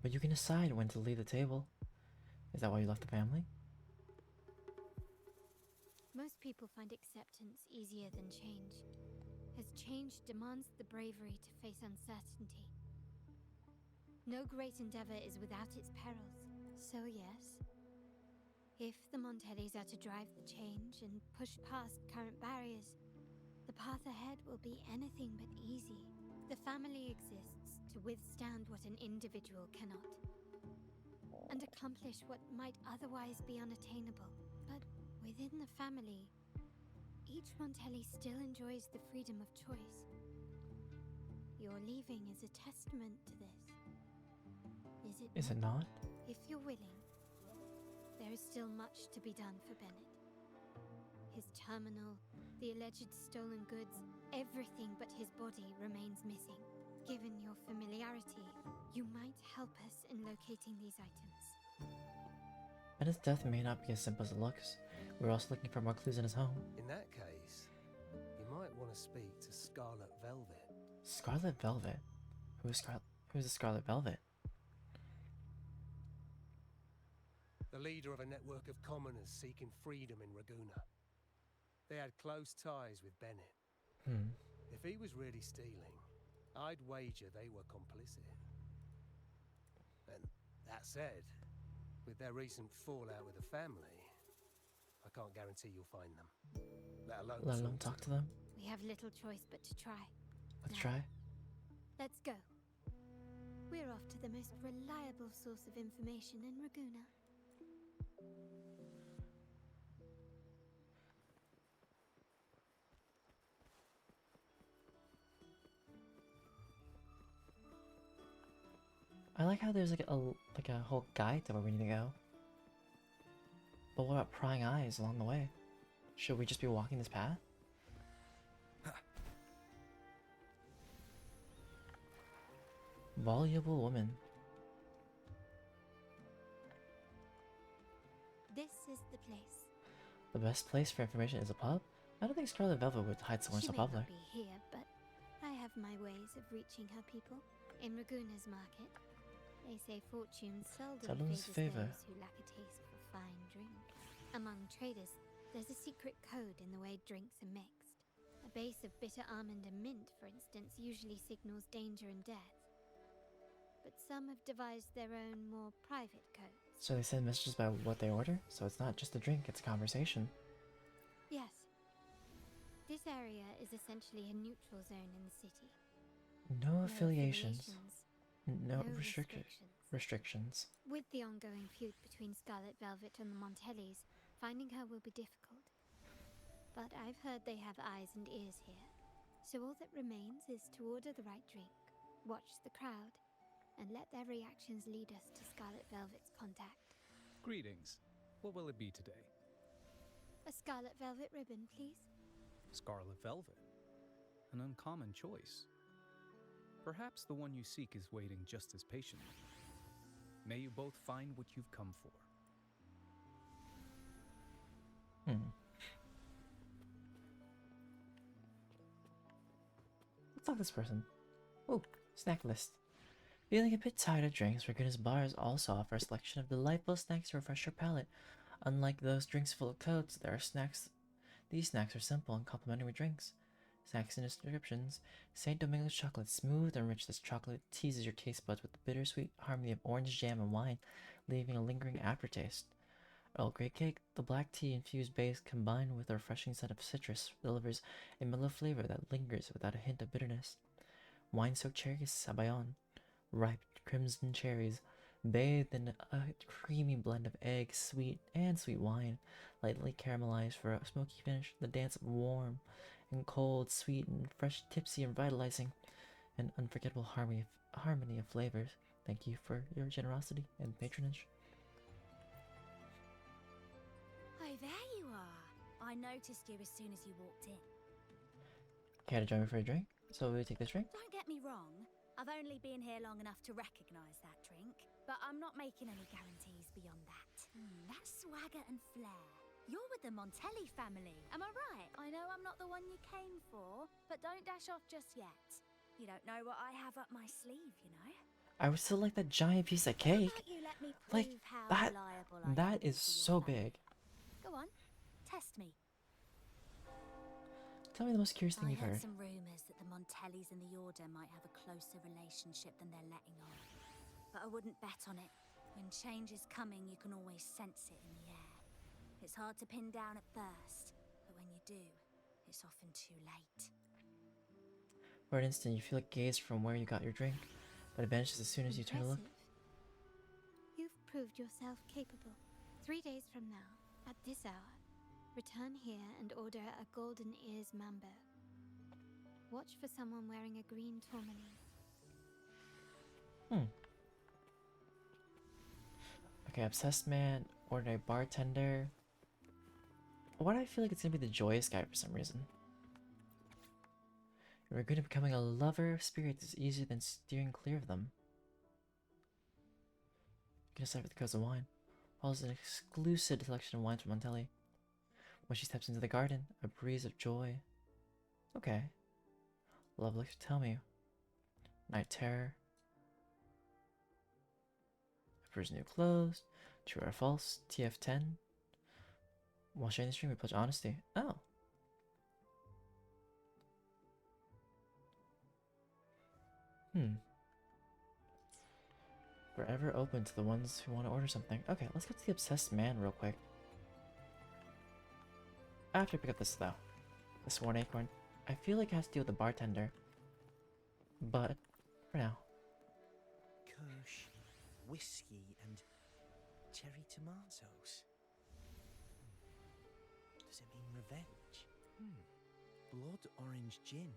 But you can decide when to leave the table. Is that why you left the family? Most people find acceptance easier than change, as change demands the bravery to face uncertainty. No great endeavor is without its perils, so yes, if the Montellis are to drive the change and push past current barriers, the path ahead will be anything but easy. The family exists to withstand what an individual cannot, and accomplish what might otherwise be unattainable. But within the family, each Montelli still enjoys the freedom of choice. Your leaving is a testament to this. Is it not? If you're willing, there is still much to be done for Bennett. His terminal, the alleged stolen goods, everything but his body remains missing. Given your familiarity, you might help us in locating these items. Bennett's death may not be as simple as it looks. We're also looking for more clues in his home. In that case, you might want to speak to Scarlet Velvet. Scarlet Velvet? Who's the Scarlet Velvet? The leader of a network of commoners seeking freedom in Raguna. They had close ties with Bennett. If he was really stealing, I'd wager they were complicit. And that said, with their recent fallout with the family, I can't guarantee you'll find them. Let alone talk to them. We have little choice but to try. Let's Now, try. Let's go. We're off to the most reliable source of information in Raguna. I like how there's like a whole guide to where we need to go. But what about prying eyes along the way? Should we just be walking this path? Voluble woman. This is the place. The best place for information is a pub? I don't think Scarlet Velvet would hide somewhere She so may public. not be here, but I have my ways of reaching her people. In Raguna's market, they say fortune seldom favors those who lack a taste for fine drink. Among traders, there's a secret code in the way drinks are mixed. A base of bitter almond and mint, for instance, usually signals danger and death. But some have devised their own, more private codes. So they send messages about what they order? So it's not just a drink, it's a conversation. Yes. This area is essentially a neutral zone in the city. No affiliations. No restrictions. With the ongoing feud between Scarlet Velvet and the Montellis, finding her will be difficult. But I've heard they have eyes and ears here. So all that remains is to order the right drink, watch the crowd, and let their reactions lead us to Scarlet Velvet's contact. Greetings. What will it be today? A Scarlet Velvet ribbon, please. Scarlet Velvet. An uncommon choice. Perhaps the one you seek is waiting just as patiently. May you both find what you've come for. Let's talk to this person. Oh, snack list. Feeling a bit tired of drinks, Raguna's bars also offer a selection of delightful snacks to refresh your palate. Unlike those drinks full of codes, there are snacks. These snacks are simple and complementary drinks. Snacks and descriptions. St. Domingo's chocolate, smooth and rich. This chocolate teases your taste buds with the bittersweet harmony of orange jam and wine, leaving a lingering aftertaste. Earl Grey cake, the black tea infused base combined with a refreshing scent of citrus delivers a mellow flavor that lingers without a hint of bitterness. Wine-soaked cherries, sabayon, ripe crimson cherries, bathed in a creamy blend of egg, sweet wine, lightly caramelized for a smoky finish. The dance of warm and cold, sweet and fresh, tipsy and vitalizing, an unforgettable harmony of flavors. Thank you for your generosity and patronage. Oh, there you are. I noticed you as soon as you walked in. Care to join me for a drink? So we take this drink? Don't get me wrong. I've only been here long enough to recognize that drink, but I'm not making any guarantees beyond that. That's swagger and flair. You're with the Montelli family, am I right? I know I'm not the one you came for, but don't dash off just yet. You don't know what I have up my sleeve, you know? I would still like that giant piece of cake. How about you let me Like prove how that. reliable I That can is be to so your family? big. Go on, test me. Tell me the most curious thing I you've heard. some rumours that the Montellis and the Order might have a closer relationship than they're letting on. But I wouldn't bet on it. When change is coming, you can always sense it in the air. It's hard to pin down at first, but when you do, it's often too late. For an instant, you feel a gaze from where you got your drink, but it vanishes as soon as you turn to look. Impressive. You've proved yourself capable. 3 days from now, at this hour, return here and order a golden ears mambo. Watch for someone wearing a green tourmaline. Okay, obsessed man, ordinary bartender. Why do I feel like it's gonna be the joyous guy for some reason? You're good at becoming a lover of spirits is easier than steering clear of them. You can decide with the codes of wine. Follows an exclusive selection of wines from Montelli. When she steps into the garden, a breeze of joy. Okay. Lovely, tell me. Night terror. Emperor's new clothes. True or false. TF10. While sharing the stream, we pledge honesty. Oh. Forever open to the ones who want to order something. Okay, let's get to the obsessed man real quick. I have to pick up this though. The Sworn Acorn. I feel like it has to deal with the bartender. But, for now. Kirsch, whiskey, and cherry tomatoes. Does it mean revenge? Blood orange gin.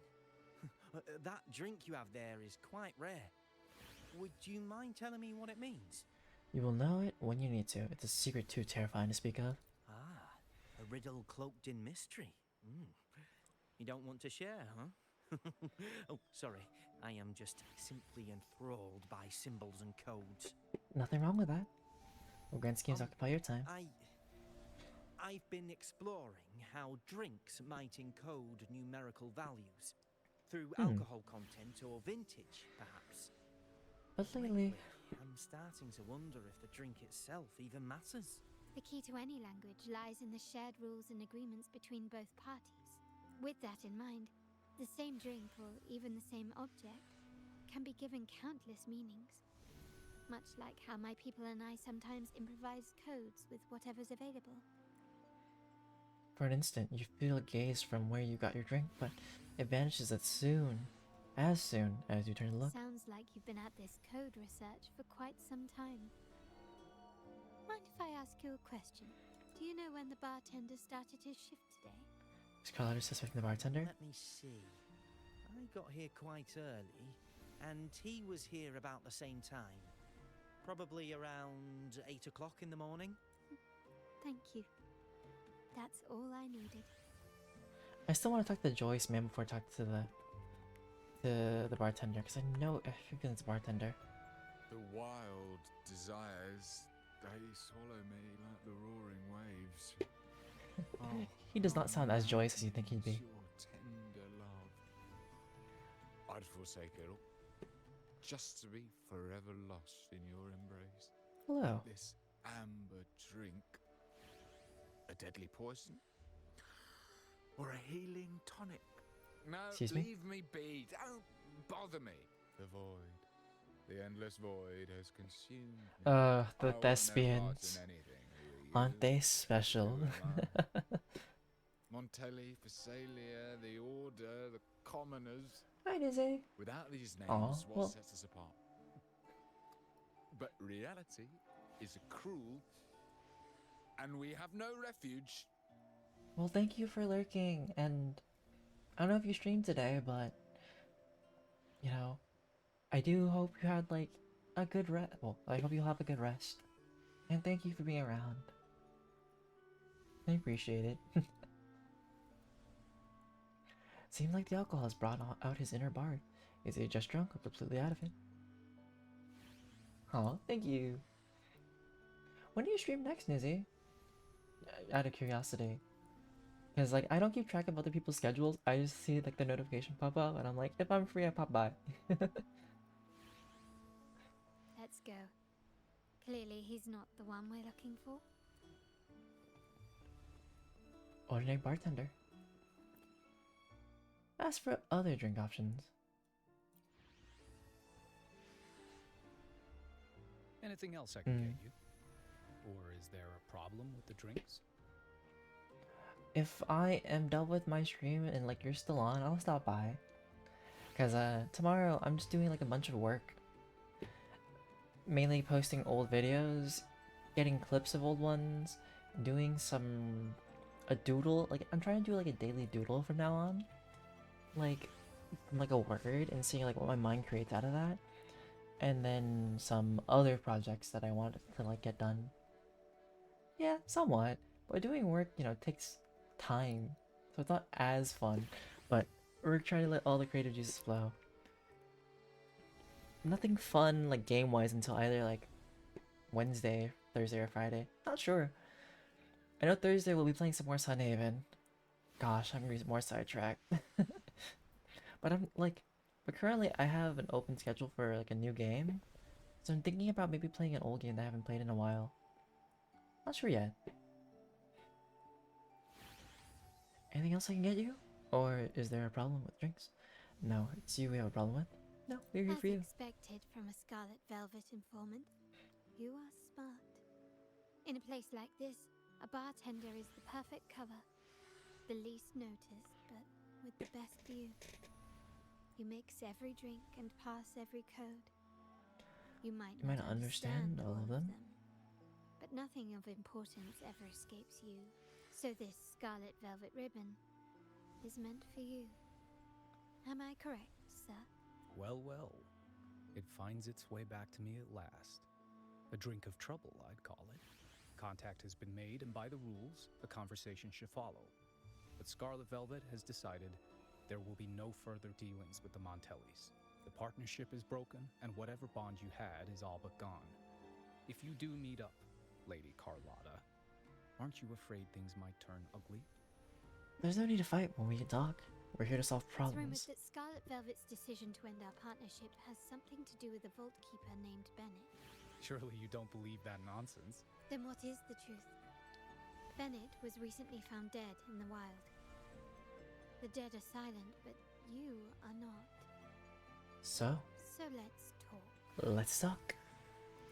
That drink you have there is quite rare. Would you mind telling me what it means? You will know it when you need to. It's a secret too terrifying to speak of. Ah, a riddle cloaked in mystery. You don't want to share, huh? Oh, sorry. I am just simply enthralled by symbols and codes. Nothing wrong with that. Well, grand schemes occupy your time. I've been exploring how drinks might encode numerical values through alcohol content or vintage, perhaps. But lately, I'm starting to wonder if the drink itself even matters. The key to any language lies in the shared rules and agreements between both parties. With that in mind, the same drink or even the same object can be given countless meanings. Much like how my people and I sometimes improvise codes with whatever's available. for an instant, you feel a gaze from where you got your drink, but it vanishes as soon as you turn to look. Sounds like you've been at this code research for quite some time. Mind if I ask you a question? Do you know when the bartender started his shift today? Is Carlotta suspecting the bartender? Let me see. I got here quite early, and he was here about the same time. Probably around 8 o'clock in the morning. Thank you. That's all I needed. I still want to talk to Joyce, man, before I talk to the bartender, because I know I feel it's a bartender. The wild desires, they swallow me like the roaring waves. Oh, He does not sound as Joyce as you think he'd be. Your tender love. I'd forsake it all, just to be forever lost in your embrace. Hello. This amber drink, a deadly poison, or a healing tonic? No, Excuse me? leave me be. Don't bother me. The void, the endless void has consumed me. The I want no thespians. part in anything. Aren't they special? Montelli, Phasalia, the Order, the Commoners. Hi, Dizzy. Without these names, Aw, what well- sets us apart? But reality is cruel, and we have no refuge. Well, thank you for lurking, and I don't know if you streamed today, but you know, I do hope you had like a good rest. Well, I hope you'll have a good rest, and thank you for being around. I appreciate it. Seems like the alcohol has brought out his inner bard. Is he just drunk or completely out of it? Aw, thank you. When do you stream next, Nizzy? Out of curiosity. Because, like, I don't keep track of other people's schedules. I just see, like, the notification pop up, and I'm like, if I'm free, I pop by. Let's go. Clearly, he's not the one we're looking for. Ordinary bartender. Ask for other drink options. Anything else I can get you? Or is there a problem with the drinks? If I am done with my stream and like you're still on, I'll stop by. Cause tomorrow I'm just doing like a bunch of work. Mainly posting old videos, getting clips of old ones, doing a doodle. Like I'm trying to do like a daily doodle from now on. Like a word and seeing like what my mind creates out of that. And then some other projects that I want to like get done. Yeah, somewhat. But doing work, you know, takes time, so it's not as fun, but we're trying to let all the creative juices flow. Nothing fun like game wise until either like Wednesday, Thursday, or Friday. Not sure. I know Thursday we'll be playing some more Sunhaven. Gosh, I'm gonna be more sidetracked. But currently I have an open schedule for like a new game, so I'm thinking about maybe playing an old game that I haven't played in a while. Not sure yet. Anything else I can get you? Or is there a problem with drinks? No, it's you we have a problem with. No, we're here for you. As expected from a Scarlet Velvet informant, you are smart. In a place like this, a bartender is the perfect cover. the least noticed, but with the best view. You mix every drink and pass every code. You might not understand all of them, but nothing of importance ever escapes you. So this scarlet velvet ribbon is meant for you. Am I correct, sir? Well, well. It finds its way back to me at last. A drink of trouble, I'd call it. Contact has been made, and by the rules, a conversation should follow. But Scarlet Velvet has decided there will be no further dealings with the Montellis. The partnership is broken, and whatever bond you had is all but gone. If you do meet up, Lady Carlotta, aren't you afraid things might turn ugly? There's no need to fight when we can talk. We're here to solve It's rumored problems. that Scarlet Velvet's decision to end our partnership has something to do with a vault keeper named Bennett. Surely you don't believe that nonsense. Then what is the truth? Bennett was recently found dead in the wild. The dead are silent, but you are not. So, So let's talk. let's talk.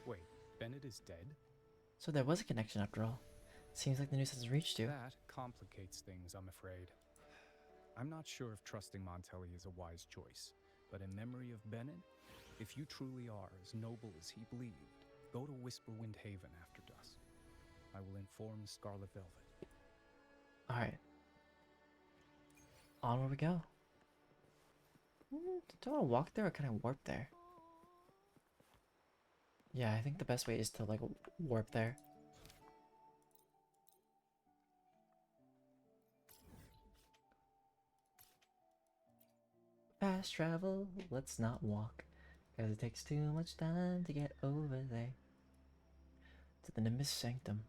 Wait, Bennett is dead? So there was a connection after all. Seems like the news has reached you. That complicates things, I'm afraid. I'm not sure if trusting Montelli is a wise choice, but in memory of Bennett, if you truly are as noble as he believed, go to Whisperwind Haven after dusk. I will inform Scarlet Velvet. Alright. Onward we go. Do I want to walk there or can I warp there? Yeah, I think the best way is to like warp there. Fast travel, let's not walk, cause it takes too much time to get over there. To the Nimbus Sanctum.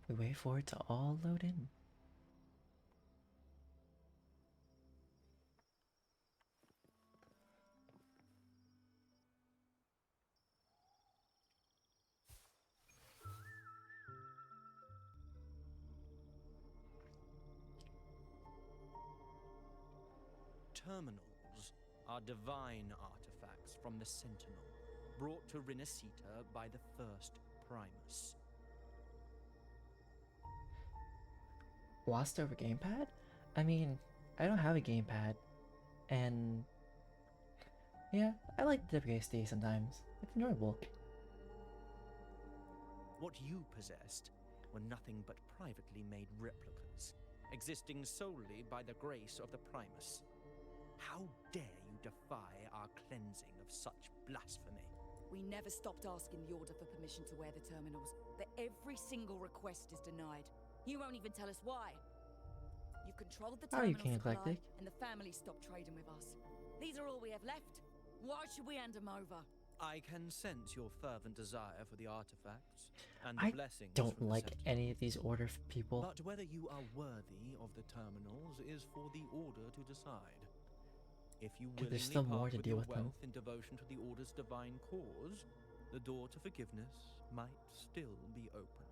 We wait for it to all load in. Terminals are divine artifacts from the Sentinel, brought to Rinascita by the first Primus. Lost over gamepad? I mean, I don't have a gamepad. And yeah, I like the WSD sometimes. It's enjoyable. What you possessed were nothing but privately made replicas, existing solely by the grace of the Primus. How dare you defy our cleansing of such blasphemy? We never stopped asking the Order for permission to wear the terminals, but every single request is denied. You won't even tell us why. You've controlled the How are you, terminal King supply, Eclectic? and the family stopped trading with us. These are all we have left. Why should we hand them over? I can sense your fervent desire for the artifacts and the I blessings don't from the like Sentinel. any of these Order people. But whether you are worthy of the terminals is for the Order to decide. If you And there's willingly still more part to with deal your with them. wealth in devotion to the Order's divine cause, the door to forgiveness might still be open.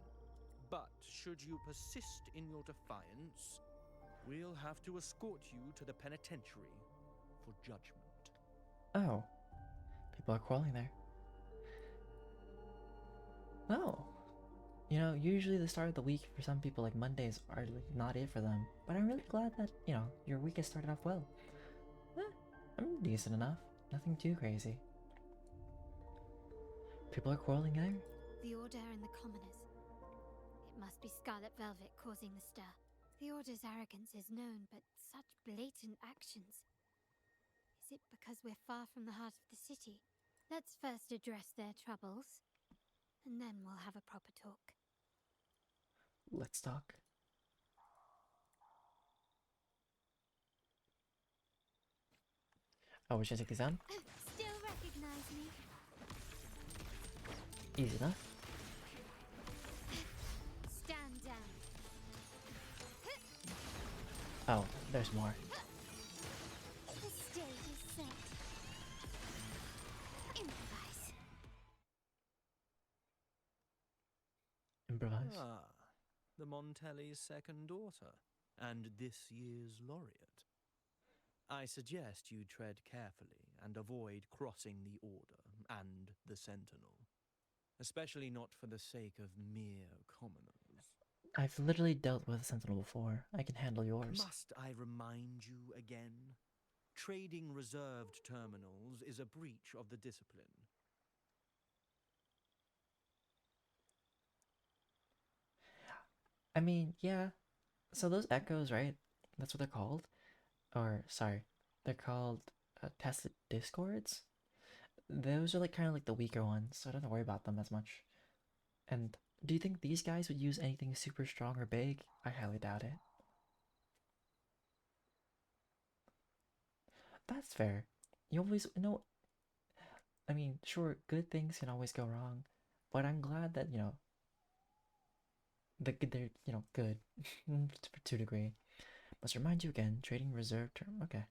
But should you persist in your defiance, we'll have to escort you to the penitentiary for judgment. Oh. People are crawling there. Oh. You know, usually the start of the week for some people, like Mondays, are like not it for them. But I'm really glad that, you know, your week has started off well. I'm decent enough. Nothing too crazy. People are crawling there. The Order and the Commoners. It must be Scarlet Velvet causing the stir. The Order's arrogance is known, but such blatant actions. Is it because we're far from the heart of the city? Let's first address their troubles, and then we'll have a proper talk. Let's talk. Oh, we should take these down? Still recognize me? Easy enough. Stand down. Oh, there's more. The stage is set. Improvise. Improvise. Ah, the Montelli's second daughter, and this year's laureate. I suggest you tread carefully and avoid crossing the Order and the Sentinel. especially not for the sake of mere commoners. I've literally dealt with a sentinel before. I can handle yours. Must I remind you again? Trading reserved terminals is a breach of the discipline. I mean, yeah. So those echoes, right? That's what they're called. Or, sorry, they're called tested discords. Those are like kind of like the weaker ones, so I don't have to worry about them as much. And do you think these guys would use anything super strong or big? I highly doubt it. That's fair. You always know. I mean, sure, good things can always go wrong, but I'm glad that they're good to a degree. Must remind you again, trading reserve term. Okay,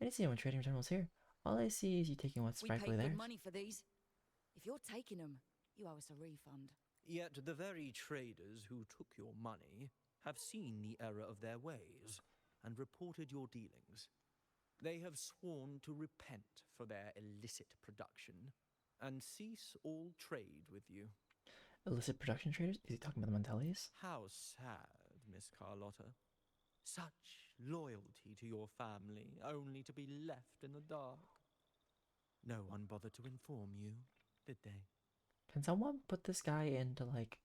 I didn't see anyone trading terminals here. All I see is you taking what's rightfully We paid theirs. good money for these. If you're taking them, you owe us a refund. Yet the very traders who took your money have seen the error of their ways and reported your dealings. They have sworn to repent for their illicit production and cease all trade with you. Illicit production traders? Is he talking about the Montellis? How sad, Miss Carlotta. Such loyalty to your family, only to be left in the dark. No one bothered to inform you, did they? Can someone put this guy into, like,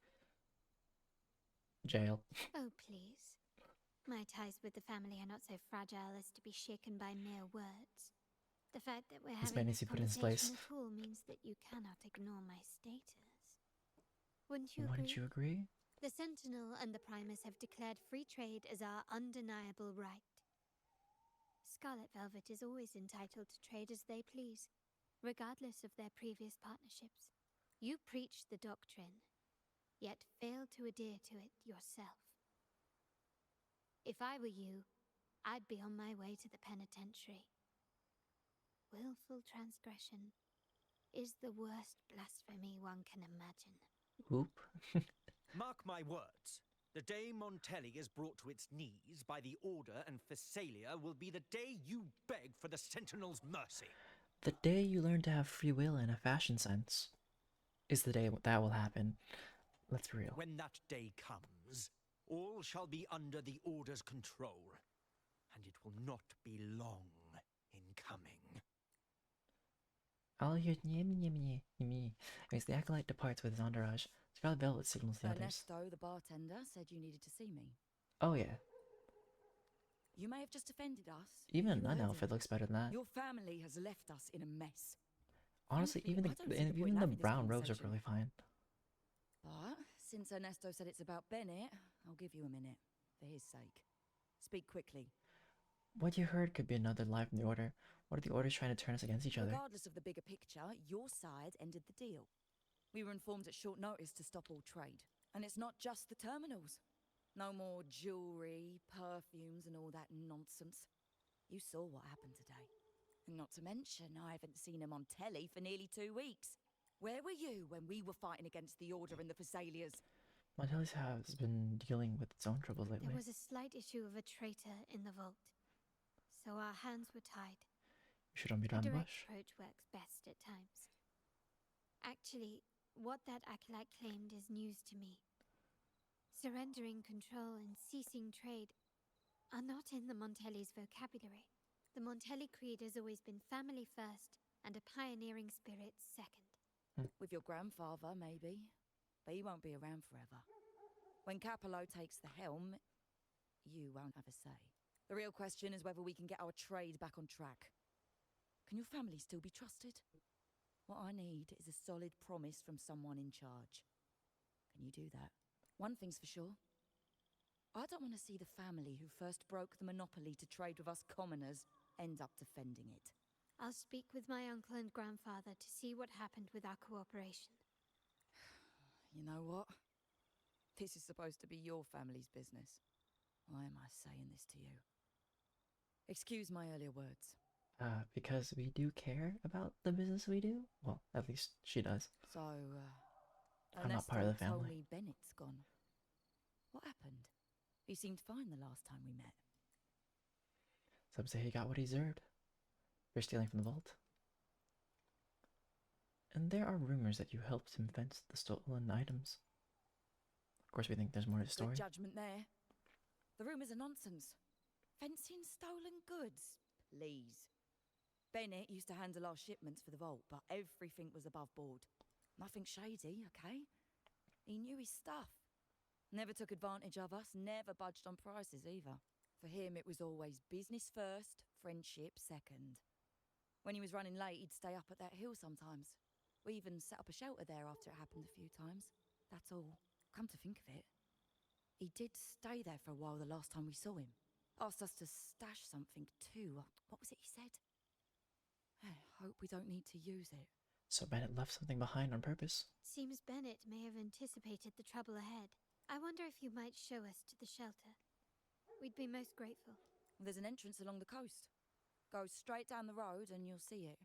jail? Oh, please. My ties with the family are not so fragile as to be shaken by mere words. The fact that we're This man having needs this to be put in his place. conversation at all means that you cannot ignore my status. Wouldn't you agree? Wouldn't you agree? The Sentinel and the Primus have declared free trade as our undeniable right. Scarlet Velvet is always entitled to trade as they please, regardless of their previous partnerships. You preach the doctrine, yet fail to adhere to it yourself. If I were you, I'd be on my way to the penitentiary. Willful transgression is the worst blasphemy one can imagine. Oop. Mark my words. The day Montelli is brought to its knees by the Order and Phasalia will be the day you beg for the Sentinel's mercy. The day you learn to have free will and a fashion sense is the day that will happen. Let's be real. When that day comes, all shall be under the Order's control, and it will not be long in coming. I'll hear yimmy. As the acolyte departs with his entourage, Scarlet Velvet signals the others. Ernesto, the bartender, said you needed to see me. Oh yeah. You may have just offended us. Even a You nun heard outfit him. looks better than that. Your family has left us in a mess. Honestly, Frankly, I don't see the point even in the having this brown robes are conversation. really fine. But since Ernesto said it's about Bennett, I'll give you a minute, for his sake. Speak quickly. What you heard could be another lie from the Order. What are the Orders trying to turn us against each other? Regardless of the bigger picture, your side ended the deal. We were informed at short notice to stop all trade. And it's not just the terminals. No more jewelry, perfumes, and all that nonsense. You saw what happened today. And not to mention, I haven't seen him on telly for nearly 2 weeks. Where were you when we were fighting against the Order and the Phasalias? Montellis has been dealing with its own troubles lately. There was a slight issue of a traitor in the vault, so our hands were tied. You should unbeat A direct ambush. approach works best at times. Actually, what that acolyte claimed is news to me. Surrendering control and ceasing trade are not in the Montelli's vocabulary. The Montelli creed has always been family first and a pioneering spirit second. With your grandfather, maybe. But he won't be around forever. When Capello takes the helm, you won't have a say. The real question is whether we can get our trade back on track. Can your family still be trusted? What I need is a solid promise from someone in charge. Can you do that? One thing's for sure. I don't want to see the family who first broke the monopoly to trade with us commoners end up defending it. I'll speak with my uncle and grandfather to see what happened with our cooperation. You know what? This is supposed to be your family's business. Why am I saying this to you? Excuse my earlier words. Because we do care about the business we do. Well, at least she does. So, I'm not part of the told family. me Bennett's gone. What happened? He seemed fine the last time we met. Some say he got what he deserved. You're stealing from the vault. And there are rumors that you helped him fence the stolen items. Of course, we think there's more to the story. Good judgment there. The rumours are nonsense. Fencing stolen goods? Please. Bennett used to handle our shipments for the vault, but everything was above board. Nothing shady, okay? He knew his stuff. Never took advantage of us, never budged on prices either. For him, it was always business first, friendship second. When he was running late, he'd stay up at that hill sometimes. We even set up a shelter there after it happened a few times. That's all. Come to think of it, he did stay there for a while the last time we saw him. Asked us to stash something too. What was it he said? I hope we don't need to use it. So Bennett left something behind on purpose. Seems Bennett may have anticipated the trouble ahead. I wonder if you might show us to the shelter. We'd be most grateful. There's an entrance along the coast. Go straight down the road and you'll see it.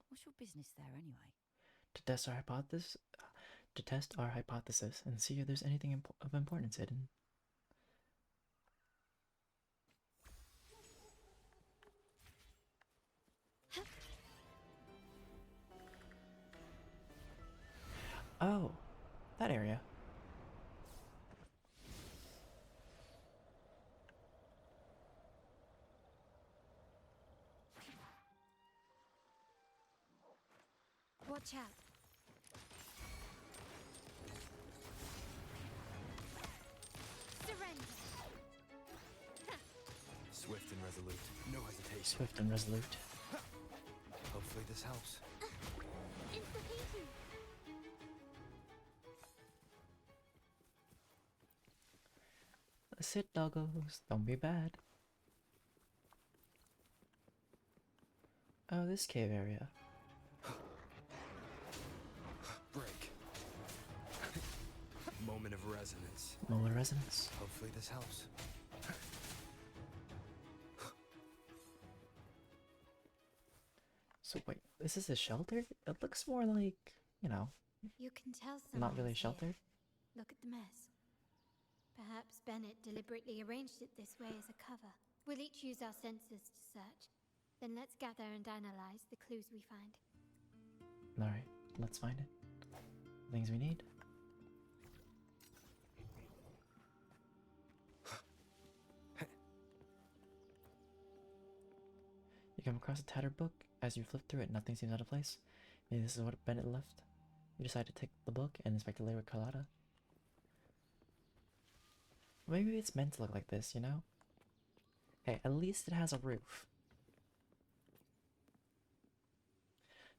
What's your business there anyway? To test our hypothesis and see if there's anything of importance hidden. Oh, that area. Watch out. Surrender. Swift and resolute. No hesitation. Swift and resolute. Hopefully this helps. Insta-peasy. Sit, doggos. Don't be bad. Oh, this cave area. Break. Moment of resonance. Moment of resonance. Hopefully this helps. So wait, is this a shelter? It looks more like, you know, You can tell not really a someone's shelter. here. Look at the mess. Perhaps Bennett deliberately arranged it this way as a cover. We'll each use our senses to search. Then let's gather and analyze the clues we find. Alright, let's find it. Things we need. You come across a tattered book. As you flip through it, nothing seems out of place. Maybe this is what Bennett left. You decide to take the book and inspect it later with Carlotta. Maybe it's meant to look like this, you know? Hey, at least it has a roof.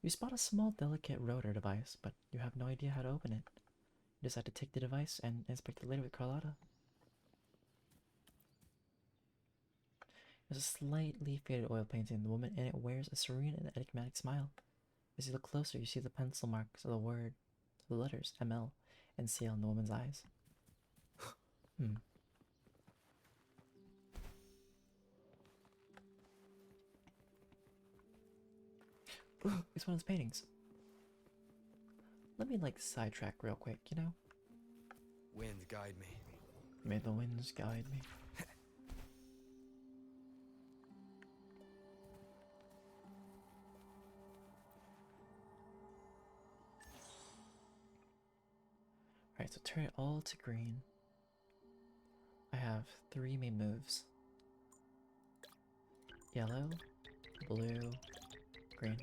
You spot a small, delicate rotor device, but you have no idea how to open it. You decide to take the device and inspect it later with Carlotta. There's a slightly faded oil painting of the woman, and it wears a serene and enigmatic smile. As you look closer, you see the pencil marks of the letters ML and CL in the woman's eyes. Ooh, it's one of those paintings. Let me like sidetrack real quick, you know? Wind guide me. May the winds guide me. Alright, so turn it all to green. I have 3 main moves. Yellow, blue, green.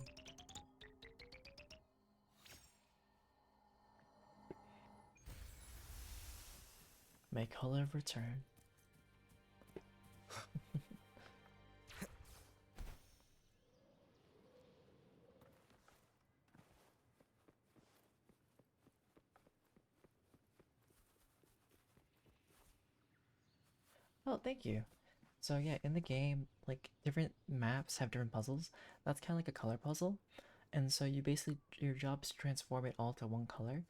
Make color return. Oh, thank you. So yeah, in the game, like, different maps have different puzzles. That's kind of like a color puzzle. And so you basically, your job is to transform it all to one color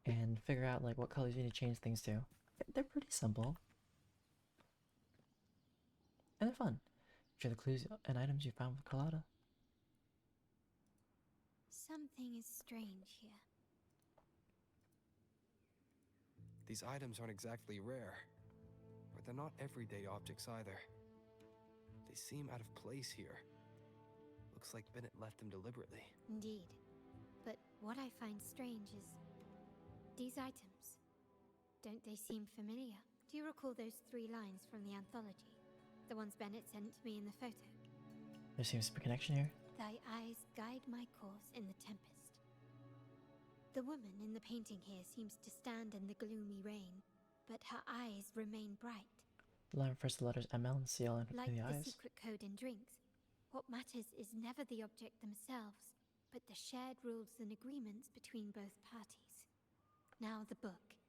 and figure out like what colors you need to change things to. They're pretty simple. And they're fun. Share the clues and items you found with Carlotta. Something is strange here. These items aren't exactly rare, but they're not everyday objects either. They seem out of place here. Looks like Bennett left them deliberately. Indeed. But what I find strange is these items. Don't they seem familiar? Do you recall those 3 lines from the anthology? The ones Bennett sent to me in the photo? There seems to be a connection here. Thy eyes guide my course in the tempest. The woman in the painting here seems to stand in the gloomy rain, but her eyes remain bright. The line refers to the letters ML and CL in Like the the eyes. secret code in drinks, what matters is never the object themselves, but the shared rules and agreements between both parties. Now the book.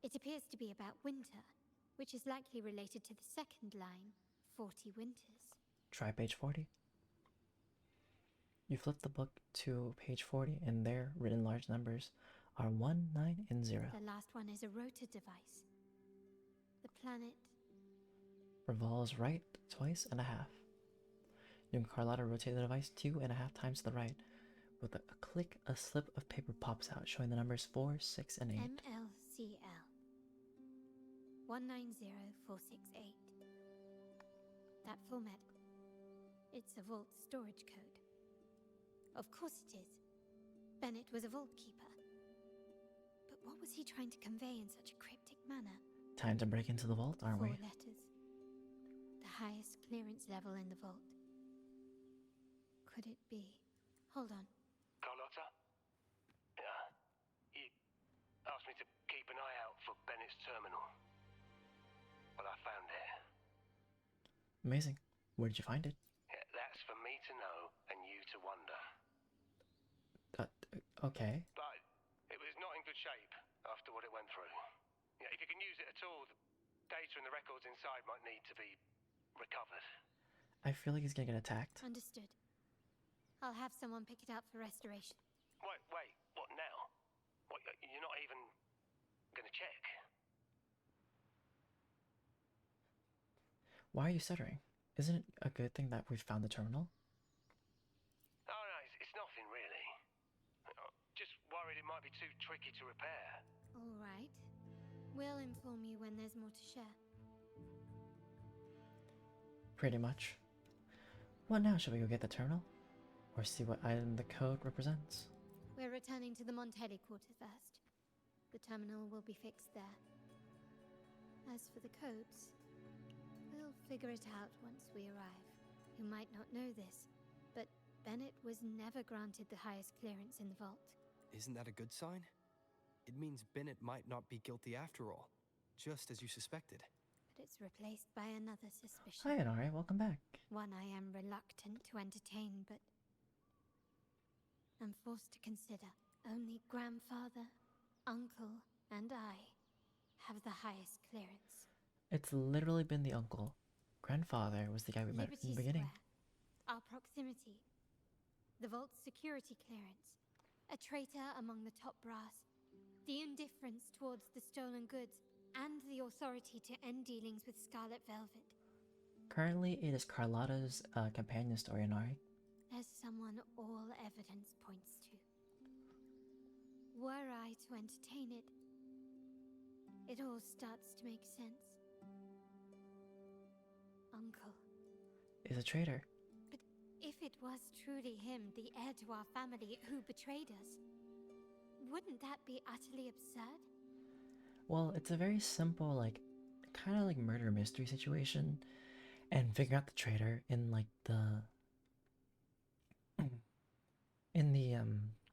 It appears to be about winter, which is likely related to the second line, 40 winters. Try page 40. You flip the book to page 40, and there, written in large numbers, are 1, 9, and 0. The last one is a rotor device. The planet... revolves right twice and a half. Young Carlotta rotate the device 2.5 times to the right. With a click, a slip of paper pops out, showing the numbers 4, 6, and 8. MLCL 190468. That format. It's a vault storage code. Of course it is. Bennett was a vault keeper. But what was he trying to convey in such a cryptic manner? Time to break into the vault, aren't 4 we? letters. The highest clearance level in the vault. Could it be? Hold on. Carlotta? Yeah. You asked me to keep an eye out for Bennett's terminal. Well, I found it. Amazing. Where did you find it? Yeah, that's for me to know and you to wonder. Okay. But it was not in good shape after what it went through. Yeah, if you can use it at all, the data and the records inside might need to be recovered. I feel like he's gonna get attacked. Understood. I'll have someone pick it up for restoration. Wait, what now? What, you're not even gonna check? Why are you stuttering? Isn't it a good thing that we've found the terminal? Oh, no, it's nothing really. Just worried it might be too tricky to repair. All right. We'll inform you when there's more to share. Pretty much. What now? Shall we go get the terminal? Or see what item the code represents? We're returning to the Montelli quarter first. The terminal will be fixed there. As for the codes, we'll figure it out once we arrive. You might not know this, but Bennett was never granted the highest clearance in the vault. Isn't that a good sign? It means Bennett might not be guilty after all, just as you suspected. But it's replaced by another suspicion. Hi, Inari. Welcome back. One I am reluctant to entertain, but I'm forced to consider. Only grandfather, uncle, and I have the highest clearance. It's literally been the uncle. Grandfather was the guy we met in the beginning. Square. Our proximity. The vault's security clearance. A traitor among the top brass. The indifference towards the stolen goods. And the authority to end dealings with Scarlet Velvet. Currently, it is Carlotta's companion story, Inari. There's someone all evidence points to. Were I to entertain it, it all starts to make sense. Uncle. Is a traitor. But if it was truly him, the heir to our family, who betrayed us, wouldn't that be utterly absurd? Well, it's a very simple, like, kind of like murder mystery situation. And figuring out the traitor in, like, the... in the,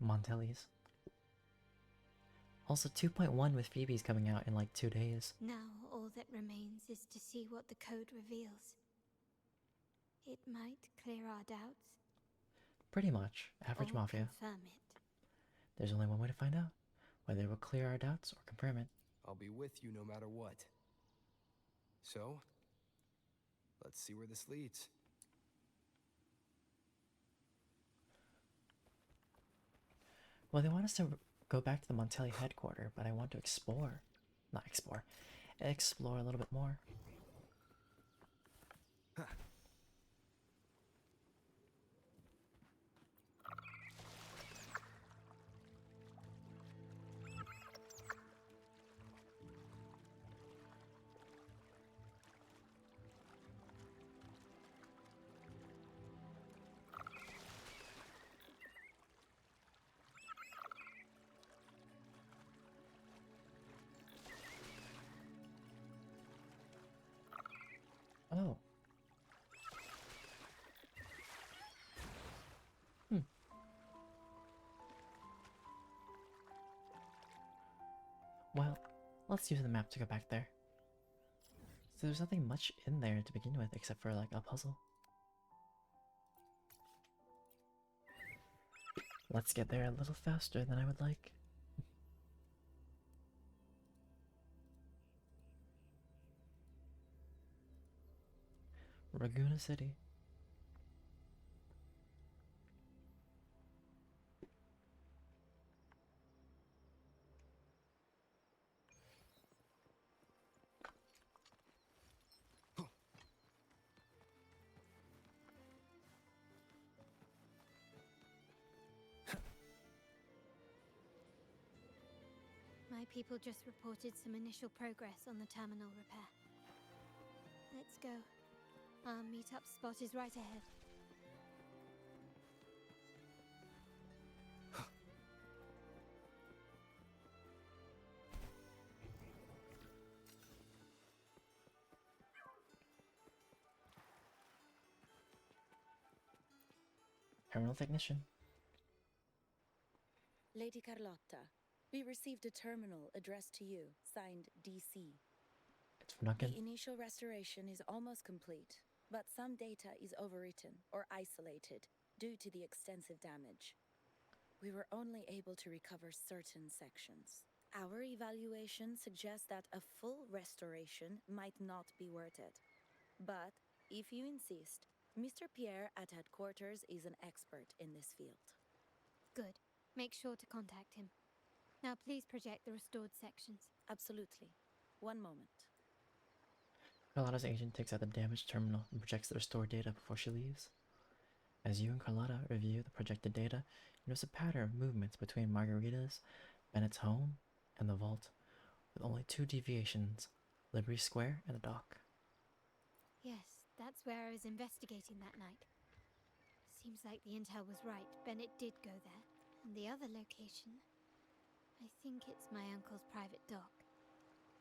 Montellis. Also, 2.1 with Phoebe's coming out in, like, 2 days. Now all that remains is to see what the code reveals. It might clear our doubts. Pretty much. Average or Mafia. Confirm it. There's only one way to find out. Whether it will clear our doubts or confirm it. I'll be with you no matter what. So, let's see where this leads. Well, they want us to go back to the Montelli headquarters, but I want to explore. Not explore. Explore a little bit more. Huh. Let's use the map to go back there. So there's nothing much in there to begin with except for like a puzzle. Let's get there a little faster than I would like. Ragusa City. My people just reported some initial progress on the terminal repair. Let's go. Our meetup spot is right ahead. Terminal technician. Lady Carlotta, we received a terminal addressed to you, signed DC. It's from Duncan. The initial restoration is almost complete, but some data is overwritten or isolated due to the extensive damage. We were only able to recover certain sections. Our evaluation suggests that a full restoration might not be worth it. But if you insist, Mr. Pierre at headquarters is an expert in this field. Good. Make sure to contact him. Now please project the restored sections. Absolutely. One moment. Carlotta's agent takes out the damaged terminal and projects the restored data before she leaves. As you and Carlotta review the projected data, you notice a pattern of movements between Margarita's, Bennett's home, and the vault, with only 2 deviations, Liberty Square and the dock. Yes, that's where I was investigating that night. Seems like the intel was right. Bennett did go there. And the other location, I think it's my uncle's private dock.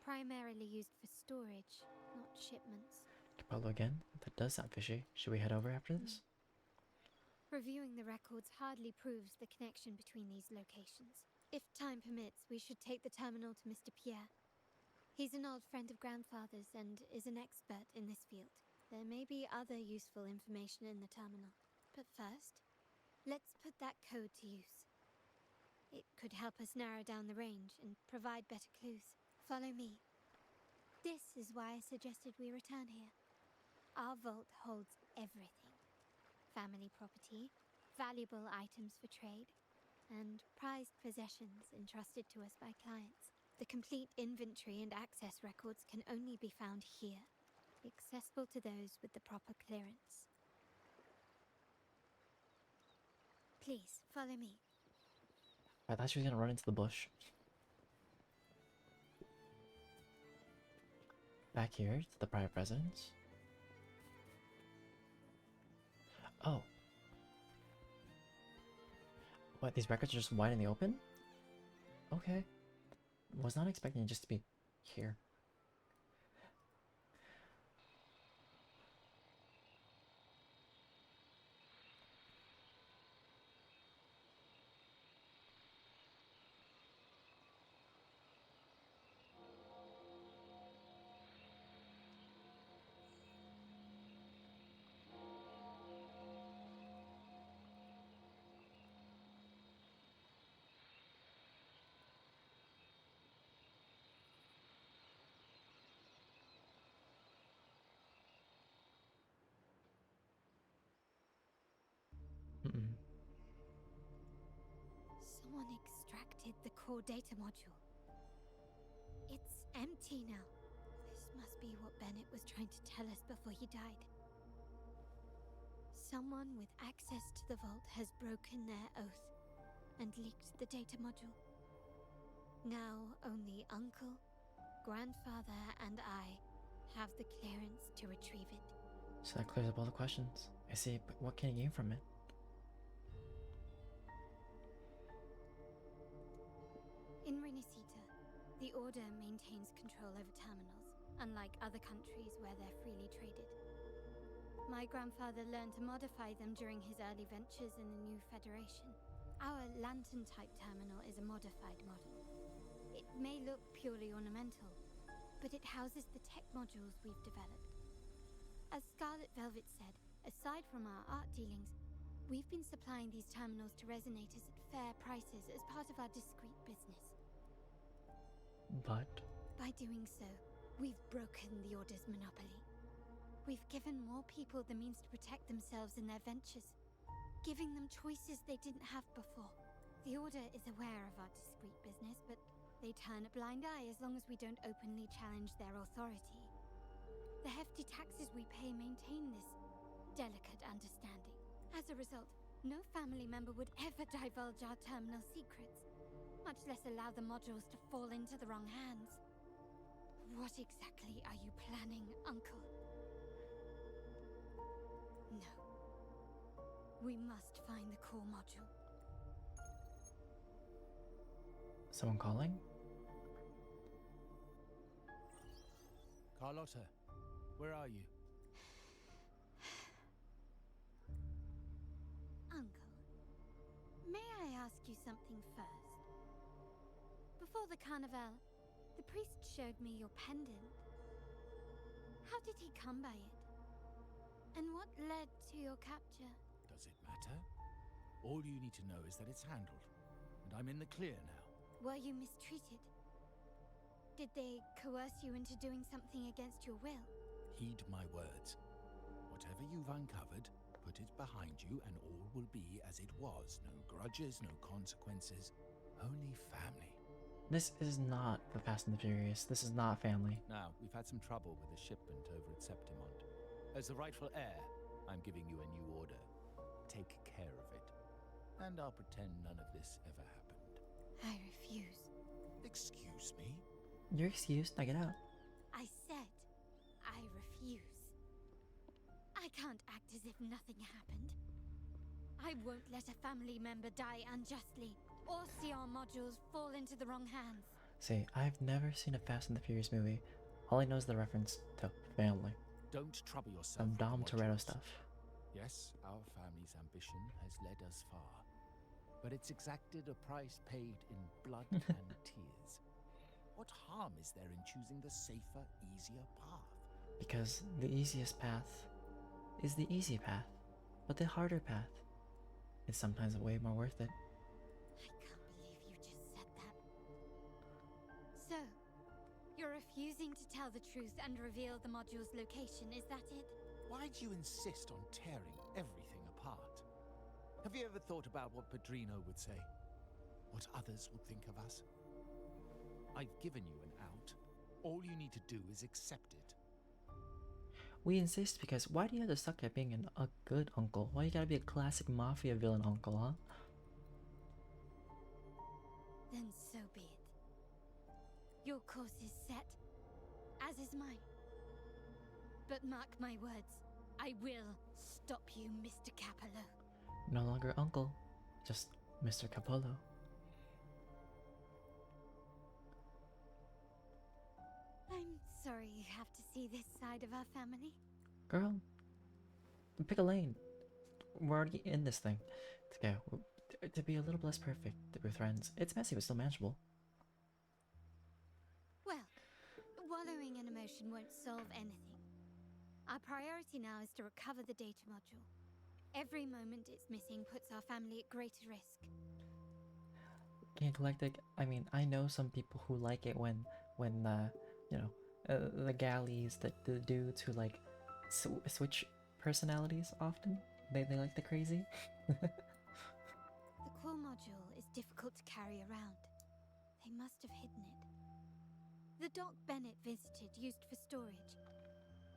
Primarily used for storage, not shipments. Capello again? That does sound fishy. Should we head over after this? Reviewing the records hardly proves the connection between these locations. If time permits, we should take the terminal to Mr. Pierre. He's an old friend of grandfather's and is an expert in this field. There may be other useful information in the terminal. But first, let's put that code to use. It could help us narrow down the range and provide better clues. Follow me. This is why I suggested we return here. Our vault holds everything. Family property, valuable items for trade, and prized possessions entrusted to us by clients. The complete inventory and access records can only be found here, accessible to those with the proper clearance. Please, follow me. I thought she was gonna run into the bush. Back here to the private residence. Oh. What, these records are just wide in the open? Okay. Was not expecting it just to be here. Someone extracted the core data module. It's empty now. This must be what Bennett was trying to tell us before he died. Someone with access to the vault has broken their oath and leaked the data module. Now only Uncle, Grandfather, and I have the clearance to retrieve it. So that clears up all the questions. I see, but what can you gain from it? In Renisita, the Order maintains control over terminals, unlike other countries where they're freely traded. My grandfather learned to modify them during his early ventures in the new Federation. Our lantern-type terminal is a modified model. It may look purely ornamental, but it houses the tech modules we've developed. As Scarlet Velvet said, aside from our art dealings, we've been supplying these terminals to resonators at fair prices as part of our discreet business. But by doing so, we've broken the Order's monopoly. We've given more people the means to protect themselves in their ventures, giving them choices they didn't have before. The Order is aware of our discreet business, but they turn a blind eye as long as we don't openly challenge their authority. The hefty taxes we pay maintain this delicate understanding. As a result, no family member would ever divulge our terminal secrets, much less allow the modules to fall into the wrong hands. What exactly are you planning, Uncle? No. We must find the core module. someone calling? Carlotta, where are you? Uncle, may I ask you something first? Before the carnival, the priest showed me your pendant. How did he come by it? And what led to your capture? Does it matter? All you need to know is that it's handled, and I'm in the clear now. Were you mistreated? Did they coerce you into doing something against your will? Heed my words. Whatever you've uncovered, put it behind you and all will be as it was. No grudges, no consequences, only family. This is not the Fast and the Furious. This is not family. Now, we've had some trouble with a shipment over at Septimont. As the rightful heir, I'm giving you a new order. Take care of it. And I'll pretend none of this ever happened. I refuse. Excuse me? You're excused. Now get out. I said I refuse. I can't act as if nothing happened. I won't let a family member die unjustly, or see our modules fall into the wrong hands. See, I've never seen a Fast and the Furious movie. All I know is the reference to family. Don't trouble yourself. Some Dom Toretto stuff. Yes, our family's ambition has led us far, but it's exacted a price paid in blood and tears. What harm is there in choosing the safer, easier path? Because the easiest path is the easy path, but the harder path is sometimes way more worth it. I can't believe you just said that. So, you're refusing to tell the truth and reveal the module's location, is that it? Why do you insist on tearing everything apart? Have you ever thought about what Padrino would say? What others would think of us? I've given you an out. All you need to do is accept it. We insist because why do you have to suck at being a good uncle? Why you gotta be a classic mafia villain uncle, huh? Then so be it. Your course is set, as is mine. But mark my words, I will stop you, Mr. Capello. No longer uncle, just Mr. Capello. I'm sorry you have to see this side of our family. Girl, pick a lane. We're already in this thing. Okay, to be a little less perfect with friends. It's messy, but still manageable. Well, wallowing in emotion won't solve anything. Our priority now is to recover the data module. Every moment it's missing puts our family at greater risk. Galactic, I mean, I know some people who like it when you know, the galleys, the dudes who like switch personalities often. They like the crazy. The core module is difficult to carry around. They must have hidden it. The dock Bennett visited used for storage.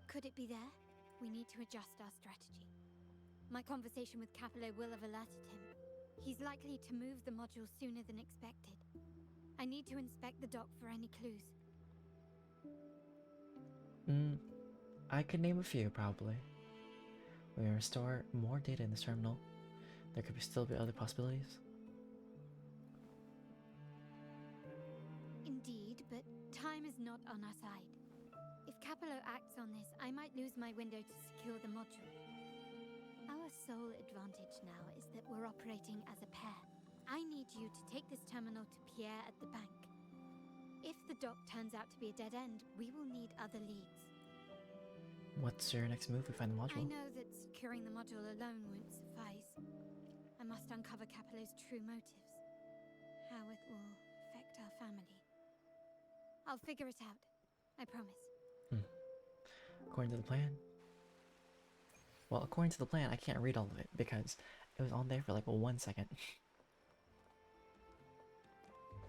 Could it be there? We need to adjust our strategy. My conversation with Capello will have alerted him. He's likely to move the module sooner than expected. I need to inspect the dock for any clues. I could name a few, probably. We will restore more data in this terminal. There could still be other possibilities. Indeed, but time is not on our side. If Capello acts on this, I might lose my window to secure the module. Our sole advantage now is that we're operating as a pair. I need you to take this terminal to Pierre at the bank. If the dock turns out to be a dead end, we will need other leads. What's your next move? We find the module. I know that securing the module alone won't suffice. I must uncover Capello's true motives. How it will affect our family. I'll figure it out. I promise. According to the plan. Well, according to the plan, I can't read all of it because it was on there for like 1 second.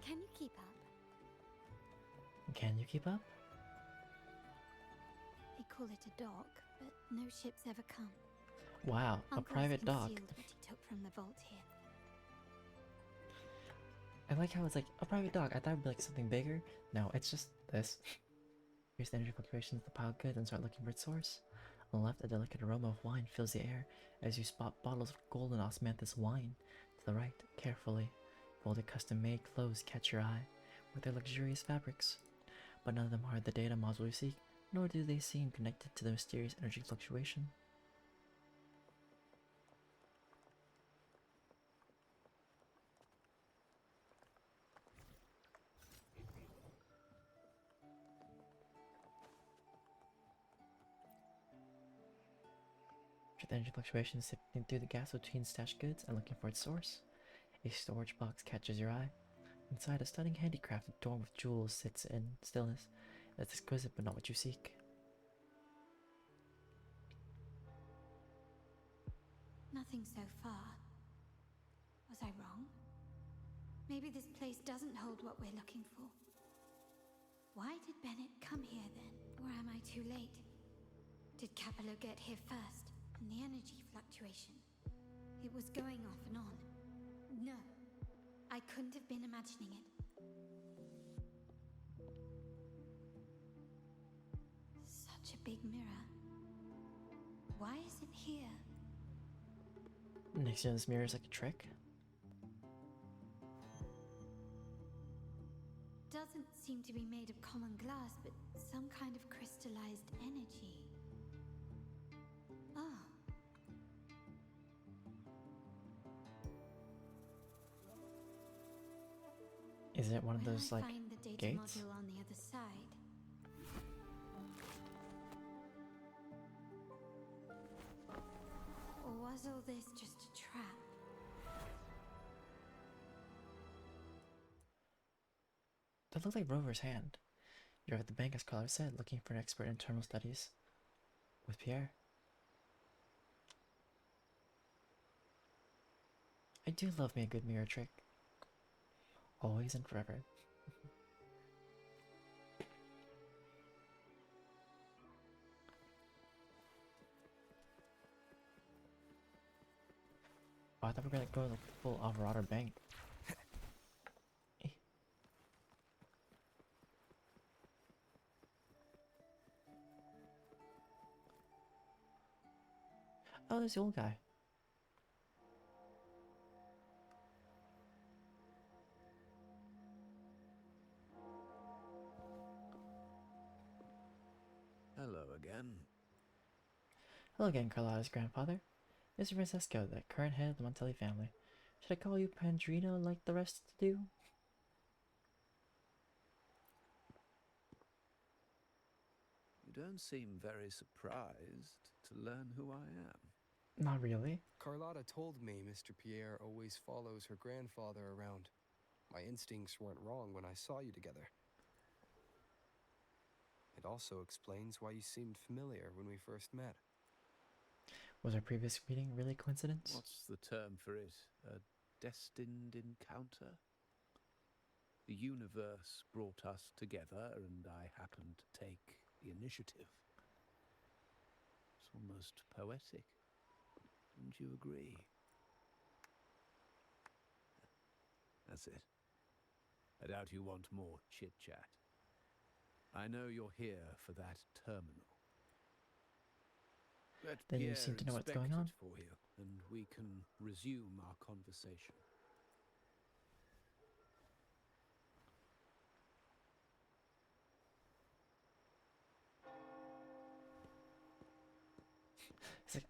Can you keep up? Can you keep up? They call it a dock, but no ships ever come. Wow, a Uncle private dock. concealed what he took from the vault here. I like how it's like a private dock. I thought it would be like something bigger. No, it's just this. Here's the energy fluctuations of the pile goods and start looking for its source. On the left, a delicate aroma of wine fills the air as you spot bottles of golden osmanthus wine. To the right, carefully folded custom-made clothes catch your eye with their luxurious fabrics. But none of them are the data module you seek, nor do they seem connected to the mysterious energy fluctuation. The energy fluctuation is sifting through the gaps between stashed goods and looking for its source. A storage box catches your eye. Inside, a stunning handicraft adorned with jewels sits in stillness. It's exquisite, but not what you seek. Nothing so far. Was I wrong? Maybe this place doesn't hold what we're looking for. Why did Bennett come here then? Or am I too late? Did Capello get here first? And the energy fluctuation. It was going off and on. No, I couldn't have been imagining it. Such a big mirror. Why is it here? Next to this mirror is like a trick. Doesn't seem to be made of common glass, but some kind of crystallized energy. Oh. Is it one of those like find the data gates? module on the other side. Or was all this just a trap? That looks like Rover's hand. You're at the bank, as Carlotta said, looking for an expert in terminal studies with Pierre. I do love me a good mirror trick. Always and forever. Oh, I thought we were gonna go to the full Alvarado bank. Oh, there's the old guy. Hello again. Hello again, Carlotta's grandfather. Mr. Francesco, the current head of the Montelli family. Should I call you Pandrino like the rest do? You don't seem very surprised to learn who I am. Not really. Carlotta told me Mr. Pierre always follows her grandfather around. My instincts weren't wrong when I saw you together. It also explains why you seemed familiar when we first met. Was our previous meeting really a coincidence? What's the term for it? A destined encounter? The universe brought us together, and I happened to take the initiative. It's almost poetic. Wouldn't you agree? That's it. I doubt you want more chit-chat. I know you're here for that terminal. Let Then you Pierre seem to know what's inspect going on. it for you, and we can resume our conversation. It's like,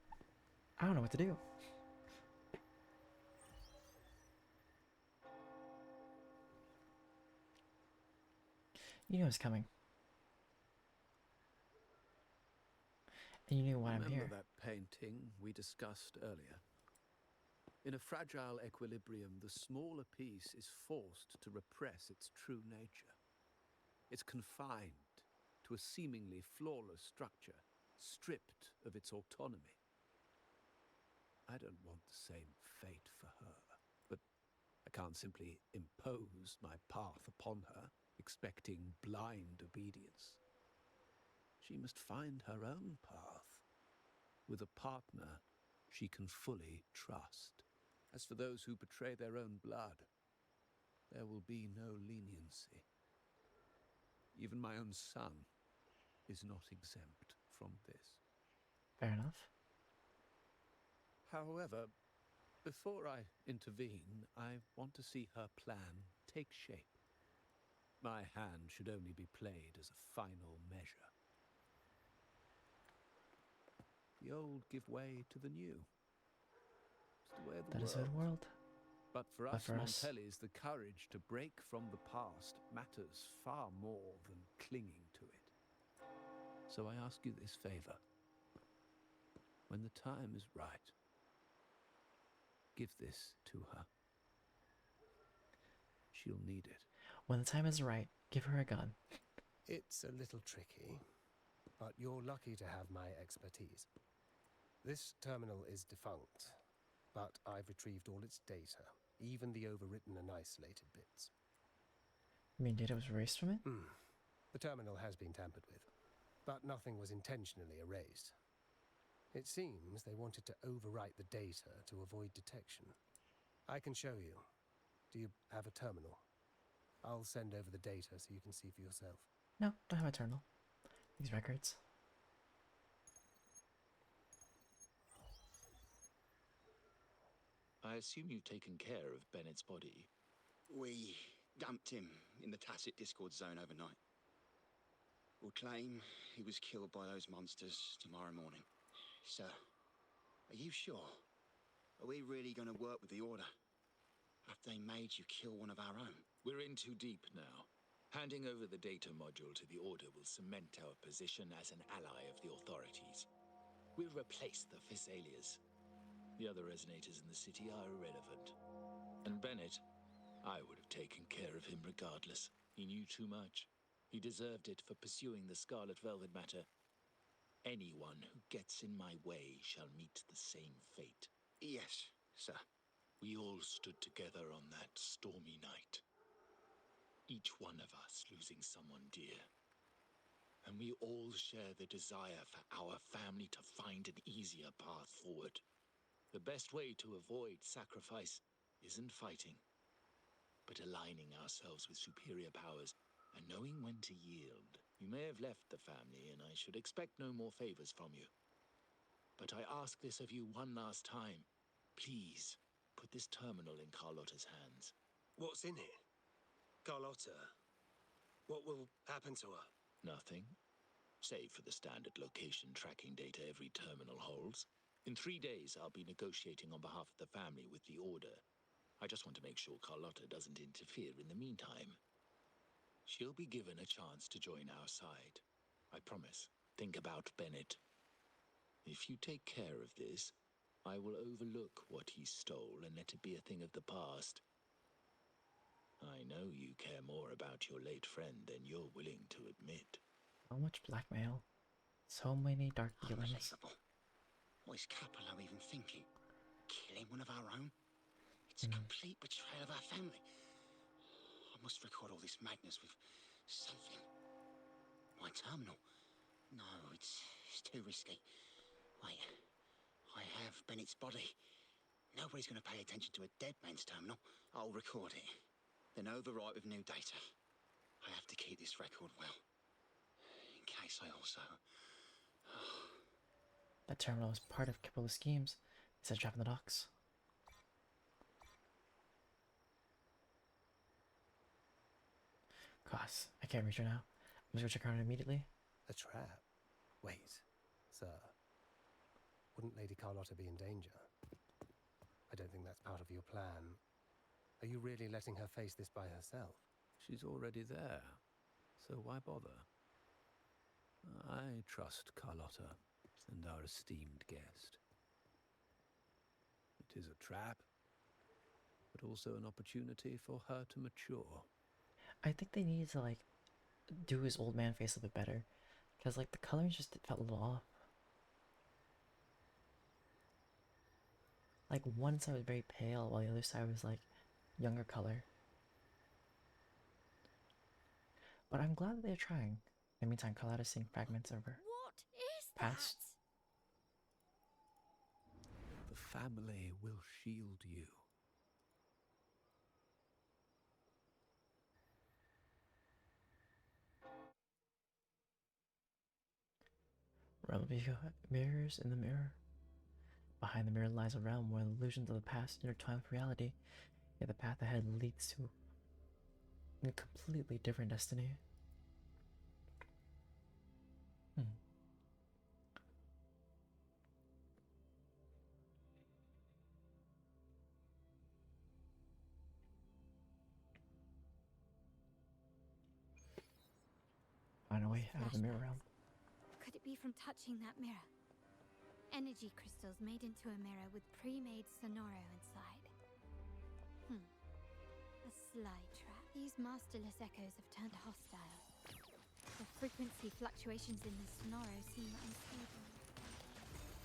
I don't know what to do. You knew it was coming. And you knew why I'm here. Remember that painting we discussed earlier? In a fragile equilibrium, the smaller piece is forced to repress its true nature. It's confined to a seemingly flawless structure, stripped of its autonomy. I don't want the same fate for her, but I can't simply impose my path upon her, expecting blind obedience. She must find her own path, with a partner she can fully trust. As for those who betray their own blood, there will be no leniency. Even my own son is not exempt from this. Fair enough. However, before I intervene, I want to see her plan take shape. My hand should only be played as a final measure. The old give way to the new. It's the way of the That world. is the world. But for us Montellis, the courage to break from the past matters far more than clinging to it. So I ask you this favor. When the time is right, give this to her. She'll need it. When the time is right, give her a gun. It's a little tricky, but you're lucky to have my expertise. This terminal is defunct, but I've retrieved all its data, even the overwritten and isolated bits. You mean data was erased from it? The terminal has been tampered with, but nothing was intentionally erased. It seems they wanted to overwrite the data to avoid detection. I can show you. Do you have a terminal? I'll send over the data so you can see for yourself. No, don't have a terminal. These records. I assume you've taken care of Bennett's body. We dumped him in the tacit Discord zone overnight. We'll claim he was killed by those monsters tomorrow morning. Sir, are you sure? Are we really going to work with the Order? Have they made you kill one of our own? We're in too deep now. Handing over the data module to the Order will cement our position as an ally of the authorities. We'll replace the Physaelias. The other resonators in the city are irrelevant. And Bennett, I would have taken care of him regardless. He knew too much. He deserved it for pursuing the Scarlet Velvet matter. Anyone who gets in my way shall meet the same fate. Yes, sir. We all stood together on that stormy night. Each one of us losing someone dear. And we all share the desire for our family to find an easier path forward. The best way to avoid sacrifice isn't fighting, but aligning ourselves with superior powers and knowing when to yield. You may have left the family, and I should expect no more favors from you. But I ask this of you one last time. Please, put this terminal in Carlotta's hands. What's in it? Carlotta? What will happen to her? Nothing. Save for the standard location tracking data every terminal holds. In 3 days, I'll be negotiating on behalf of the family with the Order. I just want to make sure Carlotta doesn't interfere in the meantime. She'll be given a chance to join our side. I promise. Think about Bennett. If you take care of this, I will overlook what he stole and let it be a thing of the past. I know you care more about your late friend than you're willing to admit. So much blackmail. So many dark dealings. Unbelievable. What is Capello even thinking? Killing one of our own? It's a complete betrayal of our family. I must record all this madness with something. My terminal? No, it's too risky. Wait, I have Bennett's body. Nobody's going to pay attention to a dead man's terminal. I'll record it, then overwrite with new data. I have to keep this record well, in case I also... That terminal was part of Capello's schemes. He said trap in the docks. Gosh, I can't reach her now. I'm just gonna check her out immediately. A trap? Wait, sir. Wouldn't Lady Carlotta be in danger? I don't think that's part of your plan. Are you really letting her face this by herself? She's already there. So why bother? I trust Carlotta and our esteemed guest. It is a trap, but also an opportunity for her to mature. I think they need to like do his old man face a bit better, because like the coloring just felt a little off. Like one side was very pale while the other side was like younger color. But I'm glad that they're trying. In the meantime, Carlotta's seeing fragments of her What is past. The family will shield you. Realm of mirrors in the mirror. Behind the mirror lies a realm where the illusions of the past intertwine with reality, yet the path ahead leads to a completely different destiny. Find a way out of the mirror realm. Could it be from touching that mirror? Energy crystals made into a mirror with pre-made sonoro inside. A sly trap. These masterless echoes have turned hostile. The frequency fluctuations in the sonoro seem unstable.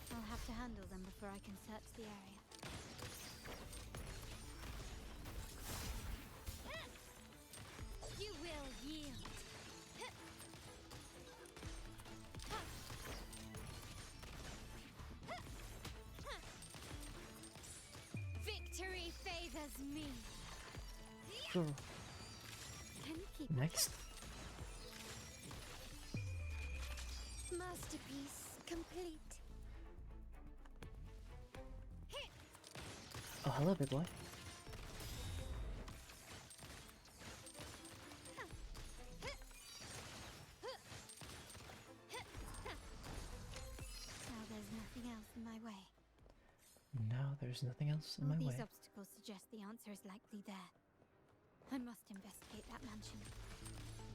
I'll have to handle them before I can search the area. You will yield. Victory favors me. Sure. Can you keep Next. Masterpiece complete. Oh, hello, big boy. Now there's nothing else in my way. Now there's nothing else in my All way. these obstacles suggest the answer is likely there. I must investigate that mansion.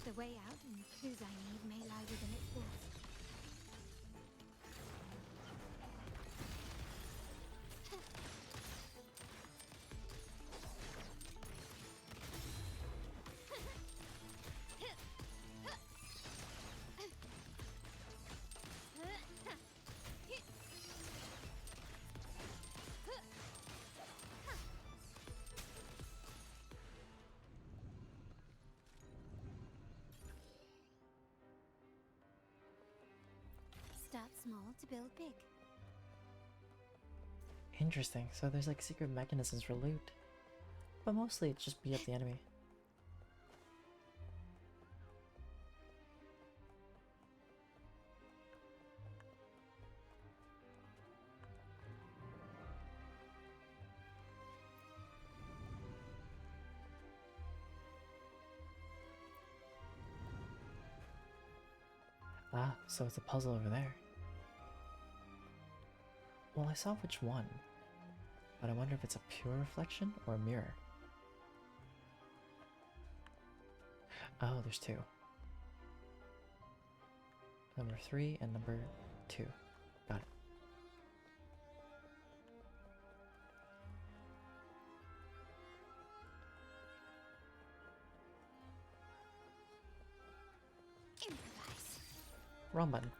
The way out and the clues I need may lie within its walls. Start small to build big. Interesting. So there's like secret mechanisms for loot. But mostly it's just beat up the enemy. Ah, so it's a puzzle over there. Well, I saw which one, but I wonder if it's a pure reflection or a mirror. Oh, there's two. Number 3 and number 2. Got it. Improvise. Wrong button.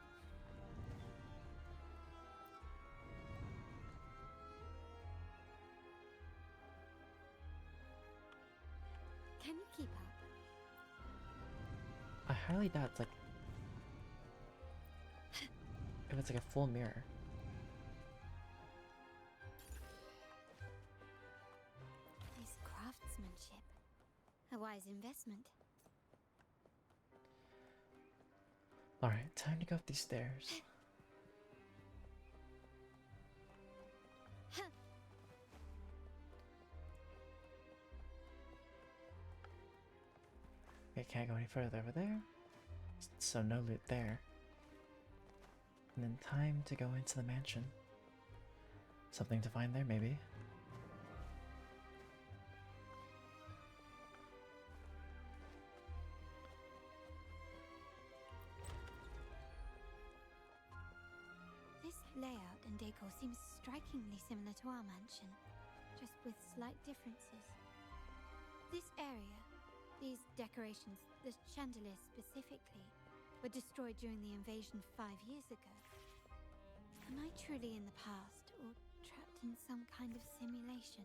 Can you keep up? I highly doubt it's like if it's like a full mirror. This craftsmanship. A wise investment. Alright, time to go up these stairs. Okay, can't go any further over there. So no loot there. And then time to go into the mansion. Something to find there, maybe. layout and decor seems strikingly similar to our mansion, just with slight differences. This area, these decorations, the chandeliers specifically, were destroyed during the invasion 5 years ago. Am I truly in the past, or trapped in some kind of simulation?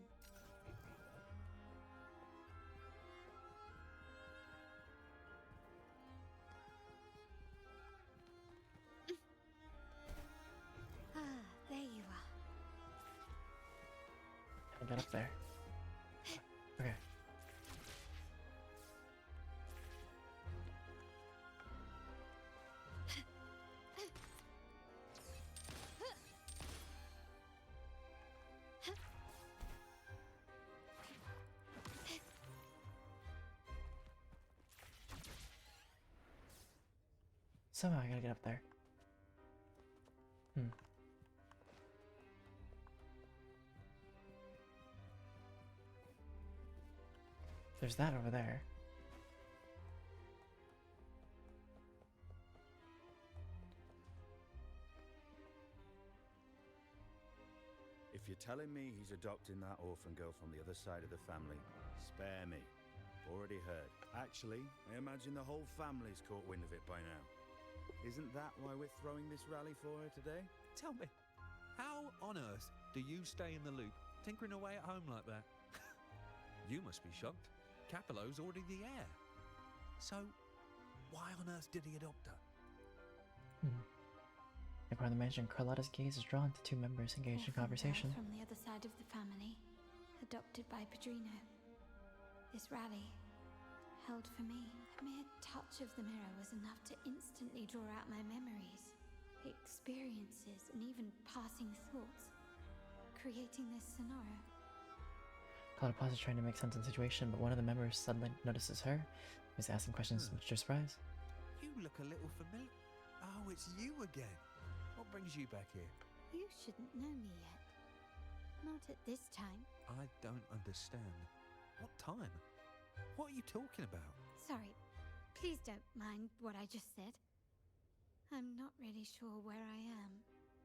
Ah, there you are. I got up there. Okay. Somehow I gotta get up there. There's that over there. If you're telling me he's adopting that orphan girl from the other side of the family, spare me. Already heard. Actually, I imagine the whole family's caught wind of it by now. Isn't that why we're throwing this rally for her today? Tell me, how on earth do you stay in the loop, tinkering away at home like that? You must be shocked. Capello's already the heir. So, why on earth did he adopt her? Upon the mention, Carlotta's gaze is drawn to two members engaged in conversation. From the other side of the family, adopted by Padrino. This rally, held for me. The mere touch of the mirror was enough to instantly draw out my memories, experiences, and even passing thoughts, creating this scenario. Carlotta pauses trying to make sense of the situation, but one of the members suddenly notices her. Is asking questions much to her surprise. You look a little familiar. Oh, it's you again. What brings you back here? You shouldn't know me yet. Not at this time. I don't understand. What time? What are you talking about? Sorry, please don't mind what I just said. I'm not really sure where I am,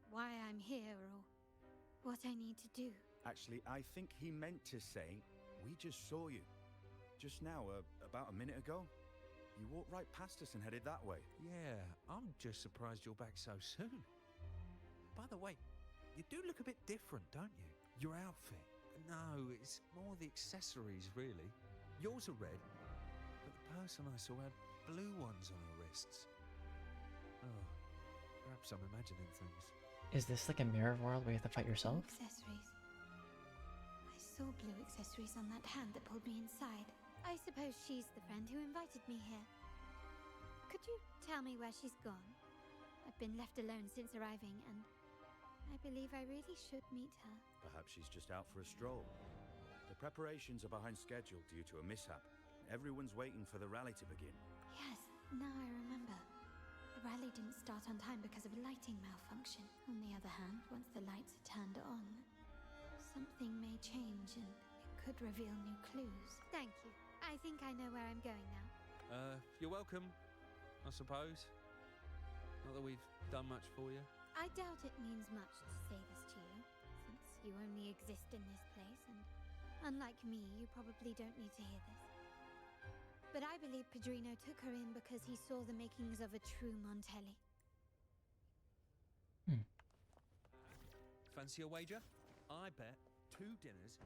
why I'm here, or what I need to do. Actually, I think he meant to say, we just saw you. Just now, about a minute ago. You walked right past us and headed that way. Yeah, I'm just surprised you're back so soon. By the way, you do look a bit different, don't you? Your outfit. No, it's more the accessories, really. Yours are red, but the person I saw had blue ones on her wrists. Oh, perhaps I'm imagining things. Is this like a mirror world where you have to fight yourself? Accessories. I saw blue accessories on that hand that pulled me inside. I suppose she's the friend who invited me here. Could you tell me where she's gone? I've been left alone since arriving, and I believe I really should meet her. Perhaps she's just out for a stroll. The preparations are behind schedule due to a mishap. Everyone's waiting for the rally to begin. Yes, now I remember. The rally didn't start on time because of a lighting malfunction. On the other hand, once the lights are turned on, something may change and it could reveal new clues. Thank you. I think I know where I'm going now. You're welcome, I suppose. Not that we've done much for you. I doubt it means much to say this to you, since you only exist in this place, and unlike me, you probably don't need to hear this. But I believe Padrino took her in because he saw the makings of a true Montelli. Fancy a wager? I bet 2 dinners.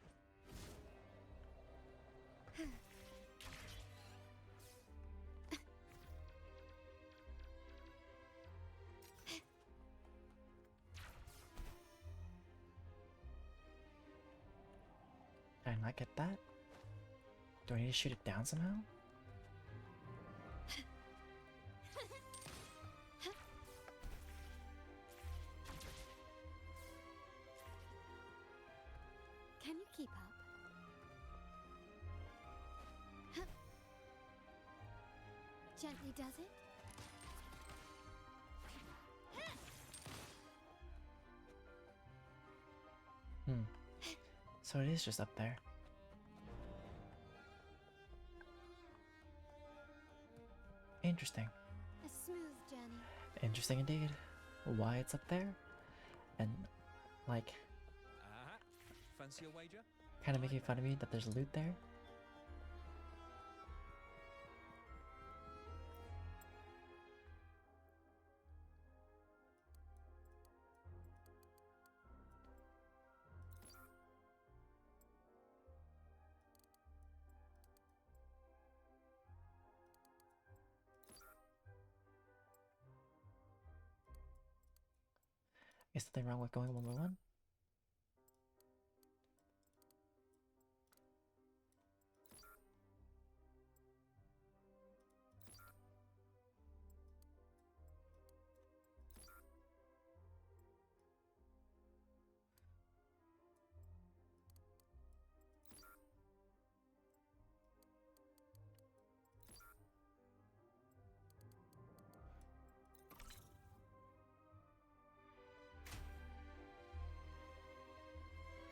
Did I not get that? Do I need to shoot it down somehow? Can you keep up? Gently does it? So it is just up there. Interesting. A smooth journey. Interesting indeed. Why it's up there? and like Fancy a wager? kind of making fun of me that there's loot there. Is something wrong with going 1-1?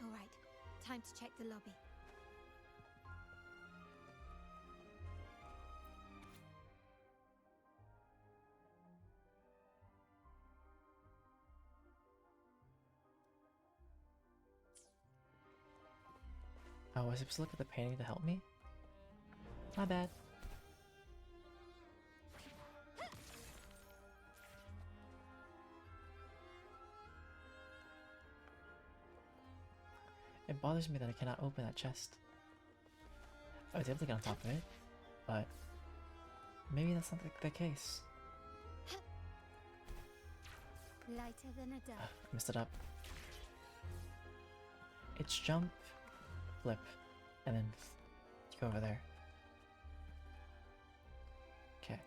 All right, time to check the lobby. Oh, was I supposed to look at the painting to help me? My bad. It bothers me that I cannot open that chest. I was able to get on top of it, but maybe that's not the case. Lighter than a dove. I messed it up. It's jump, flip, and then you go over there. Okay.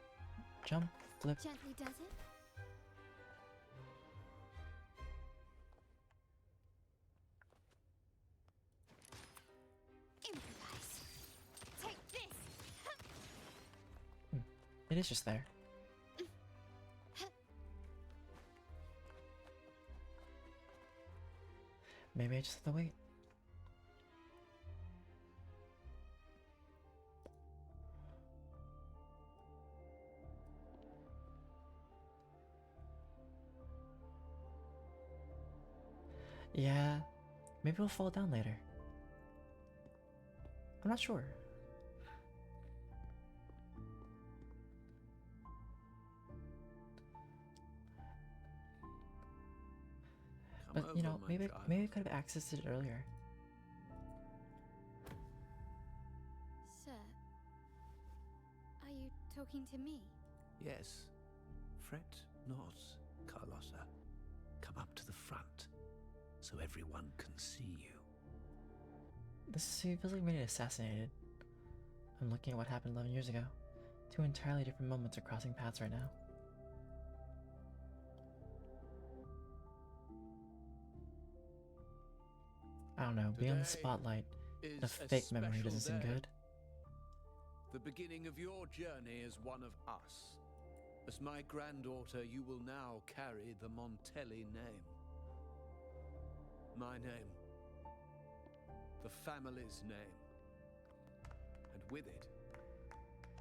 Jump, flip. Gently does it. Improvise. Take this. It is just there. Maybe I just have to wait. Yeah, maybe it'll fall down later. I'm not sure. But you know, maybe I could have accessed it earlier. Sir, are you talking to me? Yes. Fret not, Carlotta. Come up to the front, so everyone can see you. This feels like I'm getting assassinated. I'm looking at what happened 11 years ago. Two entirely different moments are crossing paths right now. I don't know, being on the spotlight in a fake memory doesn't seem good. The beginning of your journey is one of us. As my granddaughter, you will now carry the Montelli name. My name. The family's name. And with it,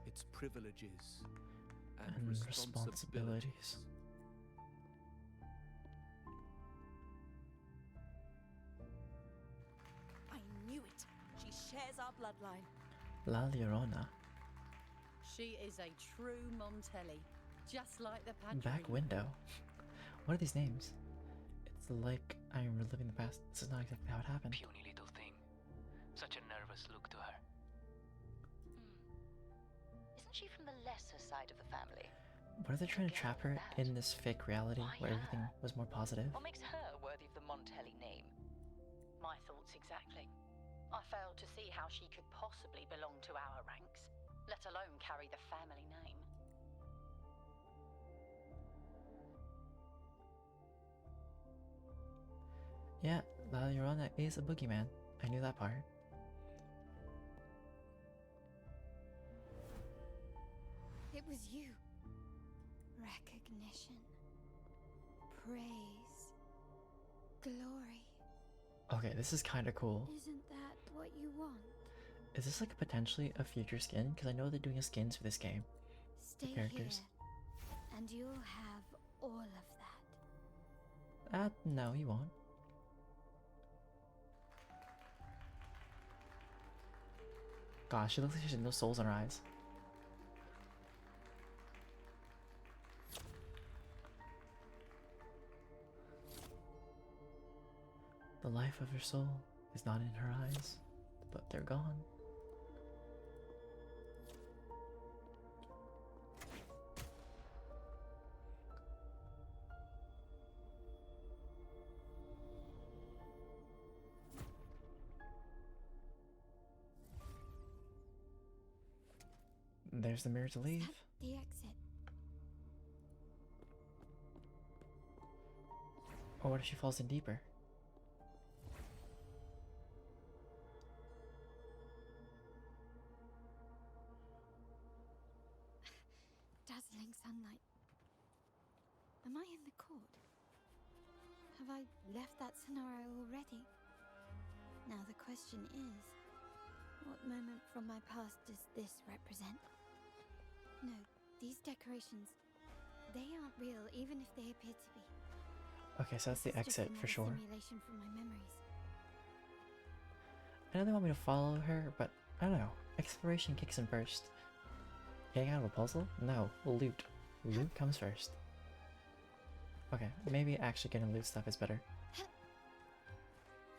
its privileges and responsibilities. I knew it. She shares our bloodline. La Llorona. She is a true Montelli, just like the Padrino. Back window. What are these names? It's like I'm reliving the past. This is not exactly how it happened. Puny little thing. Such a nervous look to her. Isn't she from the lesser side of the family? What are they trying to trap her in this fake reality where everything was more positive? What makes her worthy of the Montelli name? My thoughts exactly. I failed to see how she could possibly belong to our ranks, let alone carry the family name. Yeah, La Llorona is a boogeyman. I knew that part. It was you. Recognition. Praise. Glory. Okay, this is kind of cool. Isn't that what you want? Is this like potentially a future skin? Because I know they're doing skins for this game. Stay The characters. here, and you'll have all of that. No, you won't. Gosh, she looks like she has no souls in her eyes. The life of her soul is not in her eyes, but they're gone. There's the mirror to leave. The exit. Or what if she falls in deeper? Dazzling sunlight. Am I in the court? Have I left that scenario already? Now the question is, what moment from my past does this represent? No, these decorations, they aren't real, even if they appear to be. Okay, so that's the This is just exit for another sure. Simulation from my memories. I know they want me to follow her, but I don't know. Exploration kicks in first. Getting out of a puzzle? No, loot. Loot comes first. Okay, maybe actually getting loot stuff is better.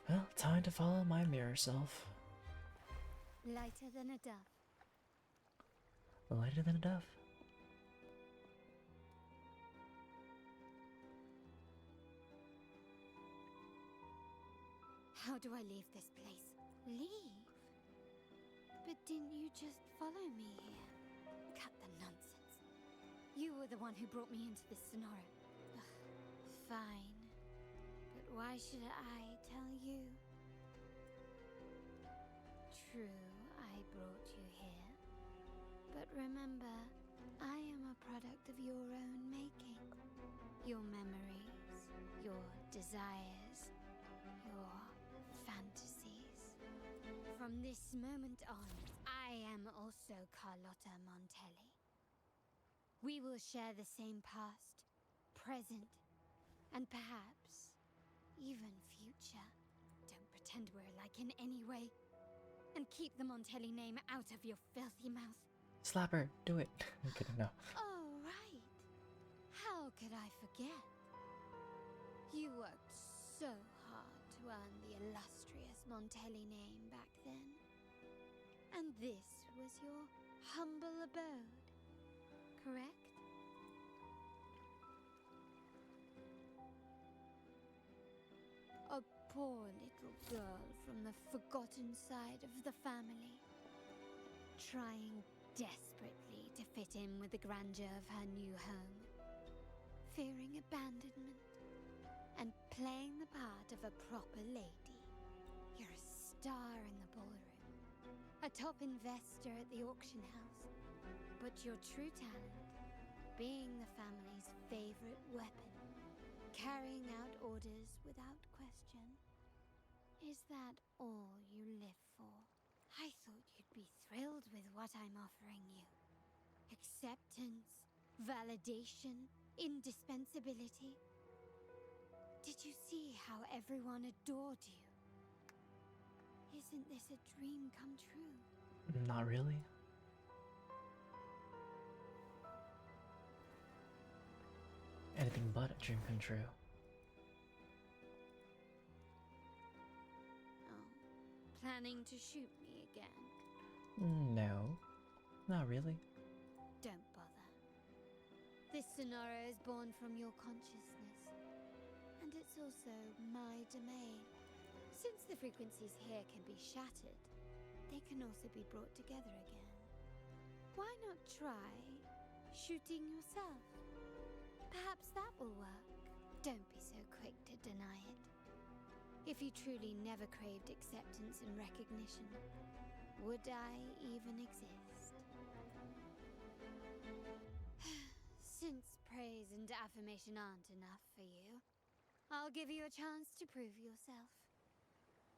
Well, time to follow my mirror self. Lighter than a dove. Lighter than a dove. How do I leave this place? Leave? But didn't you just follow me here? Cut the nonsense. You were the one who brought me into this scenario. Ugh, fine. But why should I tell you? True, I brought you here. But remember, I am a product of your own making. Your memories, your desires, your fantasies. From this moment on, I am also Carlotta Montelli. We will share the same past, present, and perhaps even future. Don't pretend we're alike in any way. And keep the Montelli name out of your filthy mouth. Slap her, do it. I'm kidding, no. Oh, right. How could I forget? You worked so hard to earn the illustrious Montelli name back then. And this was your humble abode, correct? A poor little girl from the forgotten side of the family, trying desperately to fit in with the grandeur of her new home, fearing abandonment, and playing the part of a proper lady. You're a star in the ballroom, a top investor at the auction house, but your true talent, being the family's favorite weapon, carrying out orders without question. Is that all you live for? I thought you'd be thrilled with what I'm offering you. Acceptance, validation, indispensability. Did you see how everyone adored you? Isn't this a dream come true? Not really. Anything but a dream come true. Oh, planning to shoot me again? No, not really. Don't bother. This scenario is born from your consciousness, and it's also my domain. Since the frequencies here can be shattered, they can also be brought together again. Why not try shooting yourself? Perhaps that will work. Don't be so quick to deny it. If you truly never craved acceptance and recognition, would I even exist? Since praise and affirmation aren't enough for you, I'll give you a chance to prove yourself.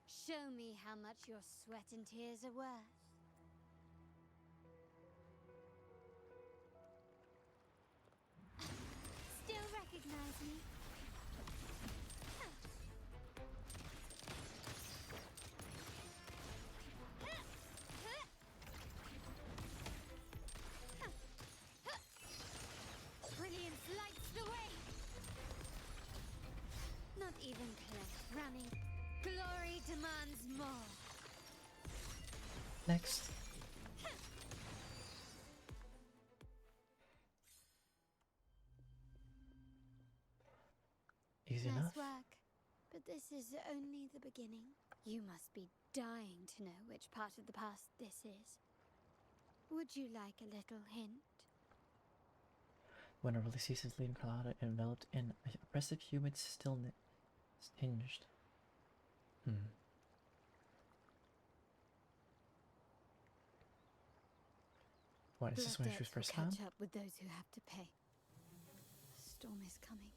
Show me how much your sweat and tears are worth. Still recognize me? Next. Easy enough. Nice work. But this is only the beginning. You must be dying to know which part of the past this is. Would you like a little hint? When a really ceases, leading Carlotta enveloped in oppressive humid stillness, hinged. What, is this when she was first found? Catch up with those who have to pay. The storm is coming.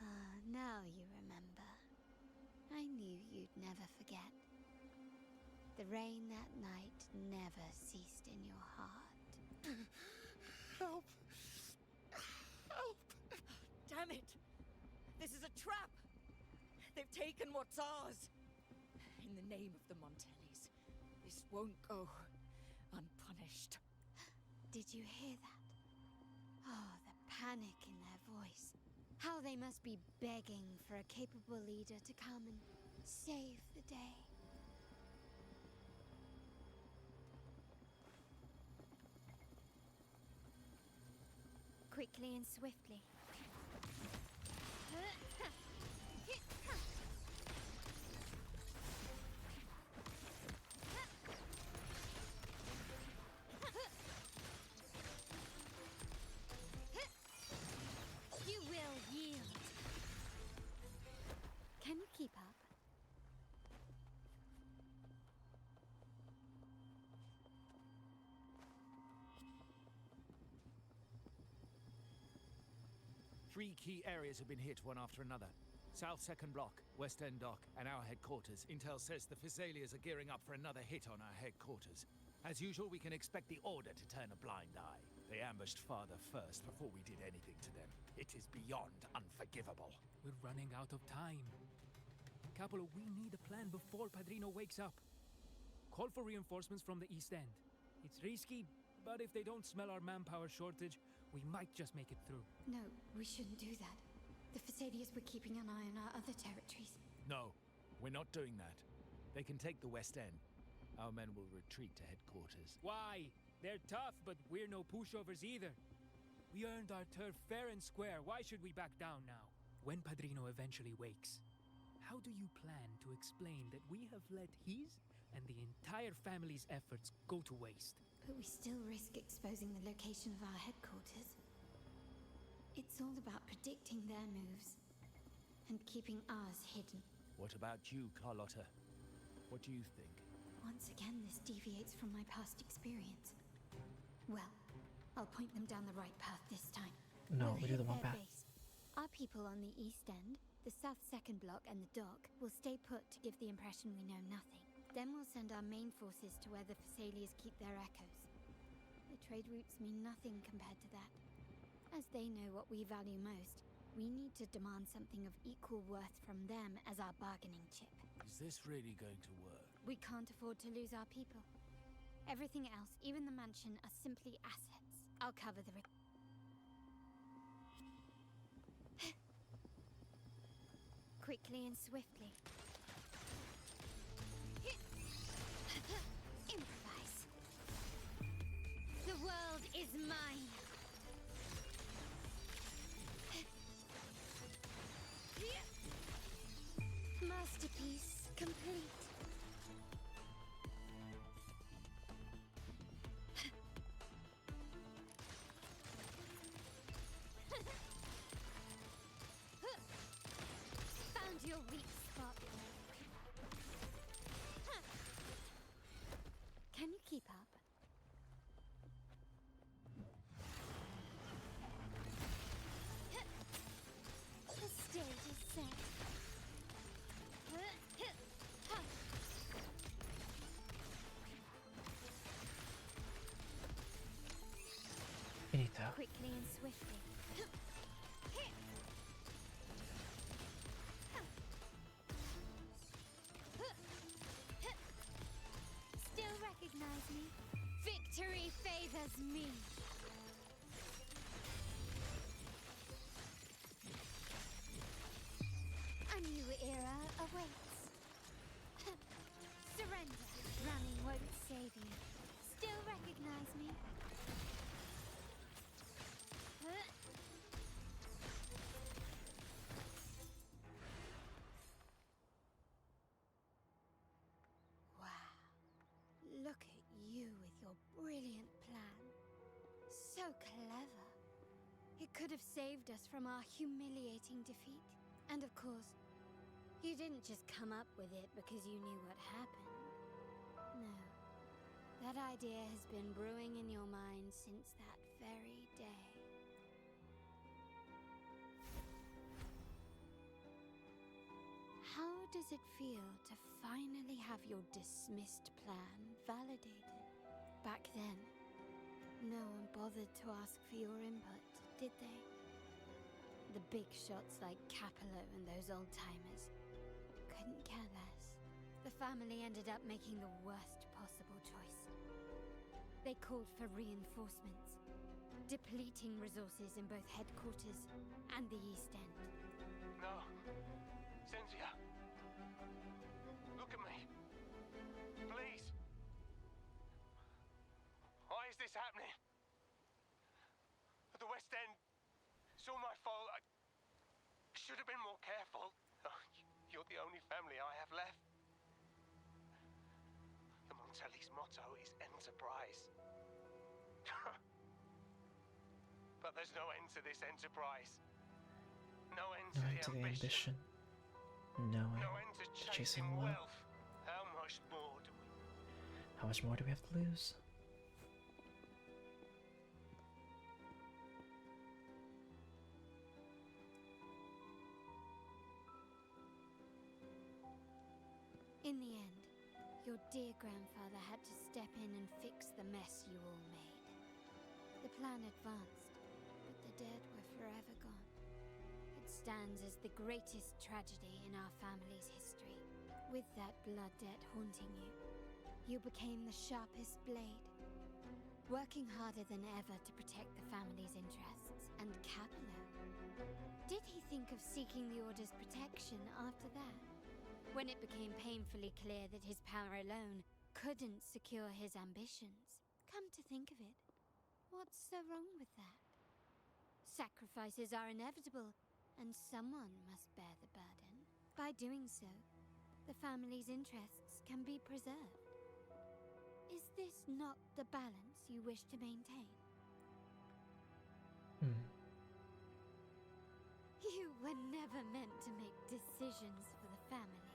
Ah, now you remember. I knew you'd never forget. The rain that night never ceased in your heart. Help! Help! Damn it! This is a trap! They've taken what's ours! In the name of the Montellis, this won't go unpunished. Did you hear that? Oh, the panic in their voice. How they must be begging for a capable leader to come and save the day. Quickly and swiftly. You will yield. Can you keep up? Three key areas have been hit one after another. South Second Block, West End Dock, and our headquarters. Intel says the Physaelias are gearing up for another hit on our headquarters. As usual, we can expect the Order to turn a blind eye. They ambushed Father first before we did anything to them. It is beyond unforgivable. We're running out of time. Capolo, we need a plan before Padrino wakes up. Call for reinforcements from the East End. It's risky, but if they don't smell our manpower shortage, we might just make it through. No, we shouldn't do that. The Physaelias were keeping an eye on our other territories. No, we're not doing that. They can take the West End. Our men will retreat to headquarters. Why? They're tough, but we're no pushovers either. We earned our turf fair and square. Why should we back down now? When Padrino eventually wakes, how do you plan to explain that we have let his and the entire family's efforts go to waste? But we still risk exposing the location of our headquarters. It's all about predicting their moves and keeping ours hidden. What about you, Carlotta? What do you think? Once again, this deviates from my past experience. Well, I'll point them down the right path this time. No, we do hit the wrong their path. base. Our people on the East End, the South Second Block, and the Dock will stay put to give the impression we know nothing. Then we'll send our main forces to where the Physaelias keep their echoes. The trade routes mean nothing compared to that. As they know what we value most, we need to demand something of equal worth from them as our bargaining chip. Is this really going to work? We can't afford to lose our people. Everything else, even the mansion, are simply assets. I'll cover the quickly and swiftly. Improvise. The world is mine. Masterpiece complete. Found your weak spot. Can you keep up? The stage is set. Finito. Quickly and swiftly. Still recognize me? Victory favors me. A new era awaits. Surrender. Running won't save you. Look at you with your brilliant plan. So clever. It could have saved us from our humiliating defeat. And of course, you didn't just come up with it because you knew what happened. No. That idea has been brewing in your mind since that very day. How does it feel to finally have your dismissed plan validated? Back then, no one bothered to ask for your input, did they? The big shots like Capello and those old-timers couldn't care less. The family ended up making the worst possible choice. They called for reinforcements, depleting resources in both headquarters and the East End. No. Cynthia. Look at me. Please. Why is this happening? At the West End. It's all my fault. I should have been more careful. Oh, you're the only family I have left. The Montelli's motto is enterprise. But there's no end to this enterprise. No end to the ambition. No No end end to to chasing chasing wealth. wealth. How much more do we... How much more do we have to lose? In the end, your dear grandfather had to step in and fix the mess you all made. The plan advanced, but the dead were forever gone. It stands as the greatest tragedy in our family's history. With that blood debt haunting you, you became the sharpest blade, working harder than ever to protect the family's interests. And Capello, did he think of seeking the Order's protection after that? When it became painfully clear that his power alone couldn't secure his ambitions. Come to think of it, what's so wrong with that? Sacrifices are inevitable, and someone must bear the burden. By doing so, the family's interests can be preserved. Is this not the balance you wish to maintain? You were never meant to make decisions for the family.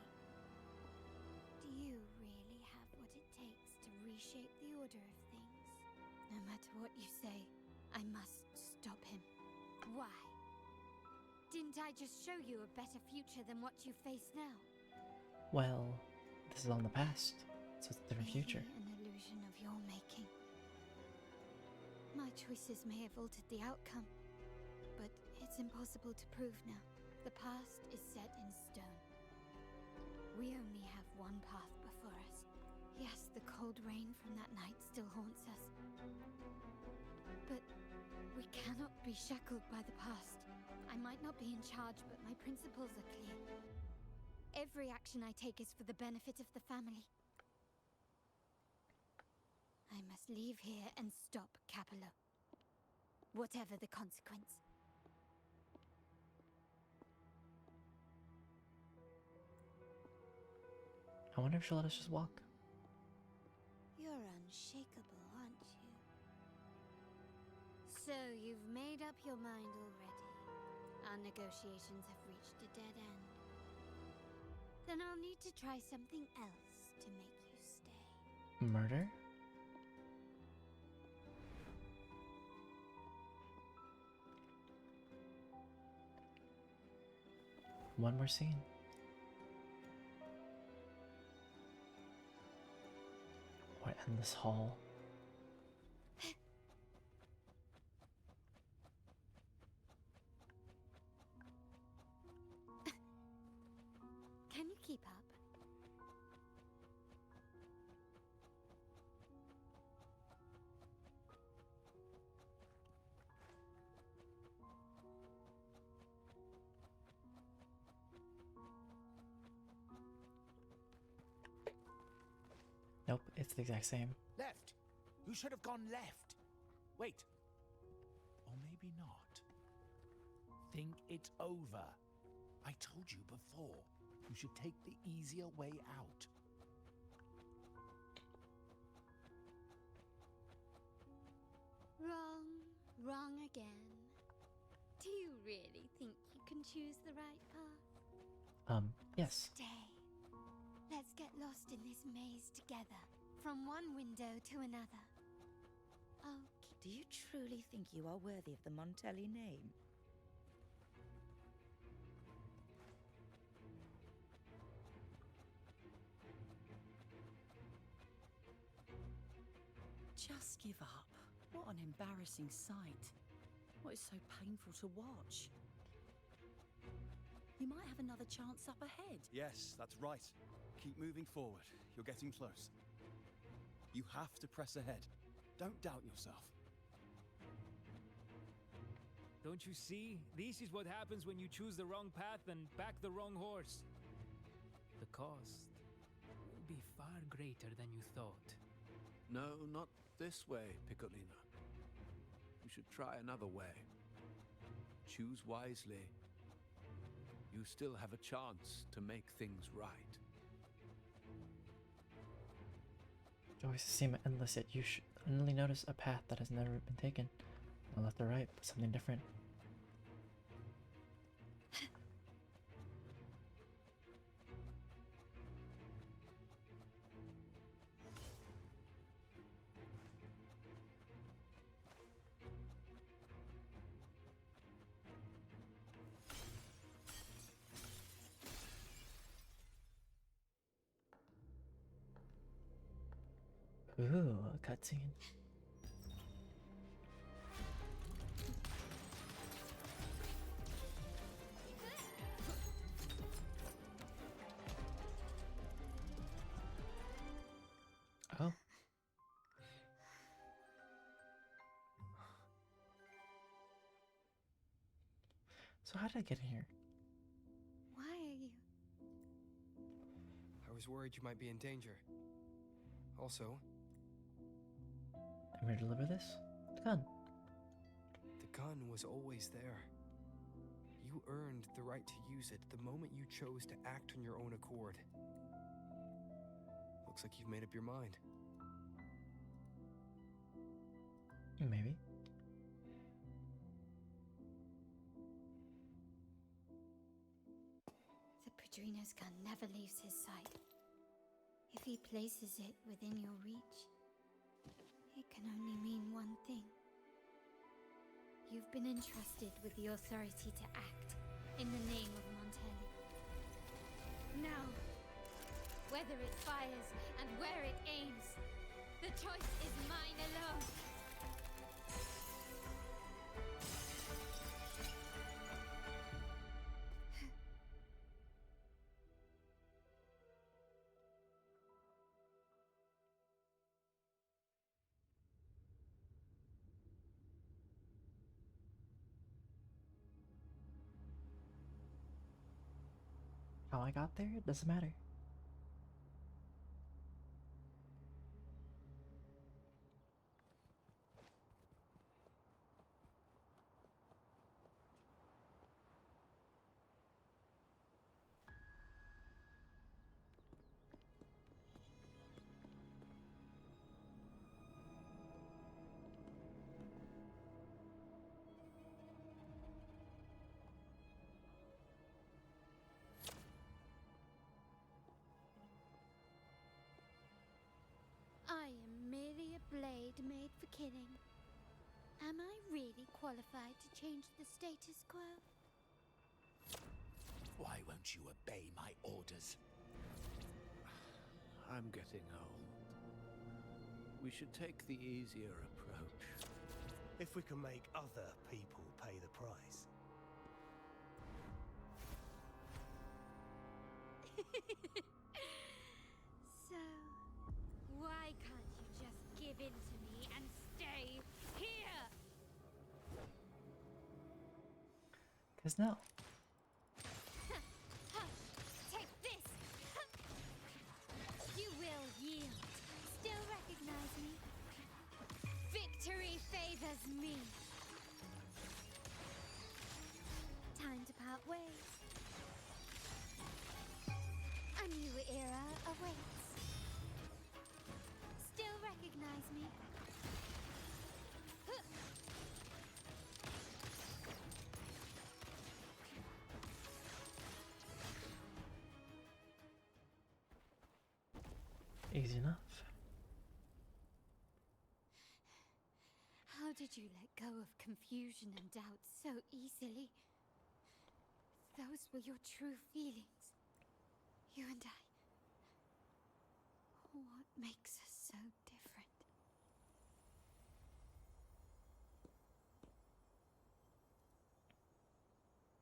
Do you really have what it takes to reshape the order of things? No matter what you say, I must stop him. Why? Didn't I just show you a better future than what you face now? Well, this is all in the past, so it's a different future. An illusion of your making. My choices may have altered the outcome, but it's impossible to prove now. The past is set in stone. We only have one path before us. Yes, the cold rain from that night still haunts us. But we cannot be shackled by the past. I might not be in charge, but my principles are clear. Every action I take is for the benefit of the family. I must leave here and stop Capello. Whatever the consequence. I wonder if she'll let us just walk. You're unshakable, aren't you? So you've made up your mind already. Our negotiations have reached a dead end. Then I'll need to try something else to make you stay. Murder? One more scene. What endless hall? Can you keep up? Nope, it's the exact same. Left! You should have gone left! Wait. Or maybe not. Think it over. I told you before. You should take the easier way out. really think you can choose the right path? Yes. Stay. Let's get lost in this maze together, from one window to another. Oh, do you truly think you are worthy of the Montelli name? Just give up. What an embarrassing sight. What is so painful to watch? You might have another chance up ahead. Yes, that's right. Keep moving forward. You're getting close. You have to press ahead. Don't doubt yourself. Don't you see? This is what happens when you choose the wrong path and back the wrong horse. The cost will be far greater than you thought. No, not this way, Piccolino. You should try another way. Choose wisely. You still have a chance to make things right. Choices seem endless, yet you should suddenly notice a path that has never been taken. Not left or right, but something different. Ooh, a cutscene. Oh. So how did I get in here? Why are you? I was worried you might be in danger. Also, I'm here to deliver this? The gun. the gun was always there. You earned the right to use it the moment you chose to act on your own accord. Looks like you've made up your mind. Maybe. The Padrino's gun never leaves his sight. If he places it within your reach, it can only mean one thing. You've been entrusted with the authority to act in the name of Montelli. Now, whether it fires and where it aims, the choice is mine alone. How I got there? It doesn't matter. I am merely a blade made for killing. Am I really qualified to change the status quo? Why won't you obey my orders? I'm getting old. We should take the easier approach. If we can make other people pay the price. So, why can't you just give in to me and stay here? 'Cause no. Take this! You will yield. Still recognize me? Victory favors me. Time to part ways. A new era awaits. Still recognize me? Easy enough. How did you let go of confusion and doubt so easily? Those were your true feelings. You and I. What makes us so different?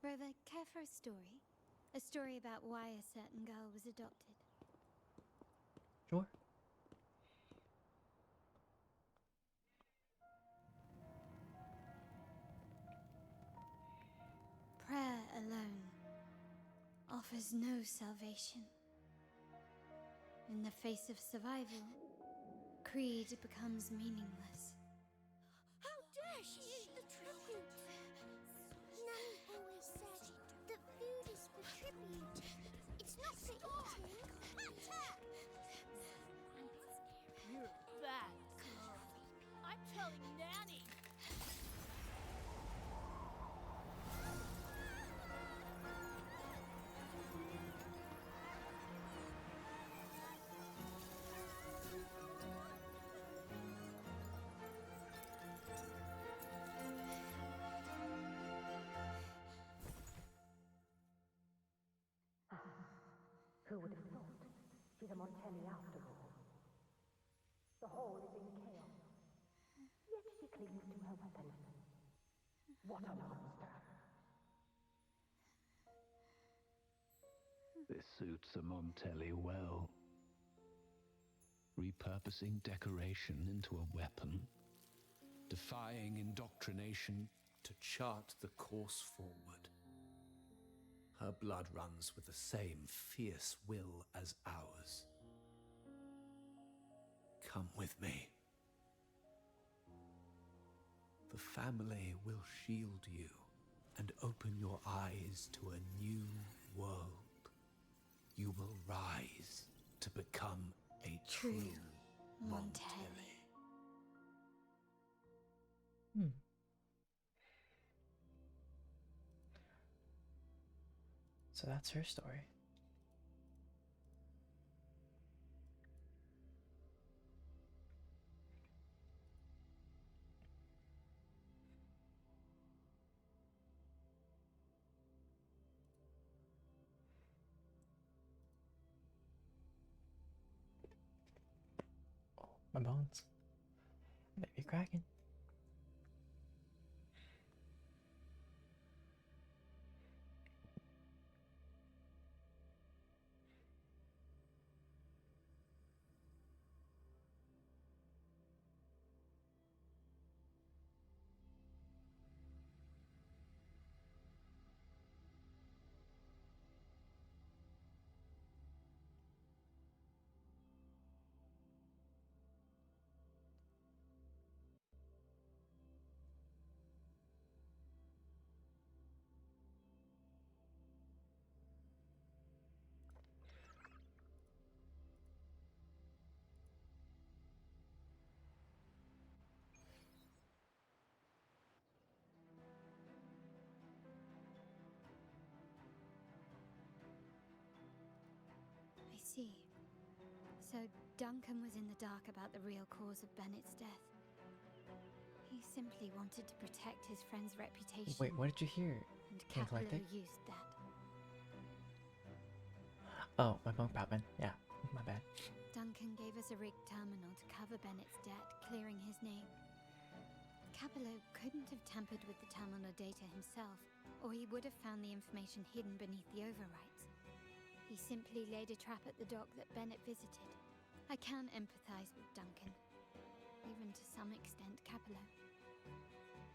Rover, care for a story? A story about why a certain girl was adopted. Sure. Prayer alone offers no salvation. In the face of survival, creed becomes meaningless. How dare she eat the tribute? Nanny always said that food is for tribute. It's not for eating. You're a bad girl. I'm telling Nanny. Who would have thought? She's a Montelli after all. The hall is in chaos. Yet she clings to her weapon. What a monster! This suits a Montelli well. Repurposing decoration into a weapon. Defying indoctrination To chart the course forward. Her blood runs with the same fierce will as ours. Come with me. The family will shield you and open your eyes to a new world. You will rise to become a true Montelli. So that's her story. Oh, my bones. Might be cracking. I see. So Duncan was in the dark about the real cause of Bennett's death. He simply wanted to protect his friend's reputation. Wait, what did you hear? And King Capello Collected? used that. Oh, my bunk popping. Yeah, my bad. Duncan gave us a rigged terminal to cover Bennett's debt, clearing his name. Capello couldn't have tampered with the terminal data himself, or he would have found the information hidden beneath the overwrites. He simply laid a trap at the dock that Bennett visited. I can empathize with Duncan, even to some extent Capello.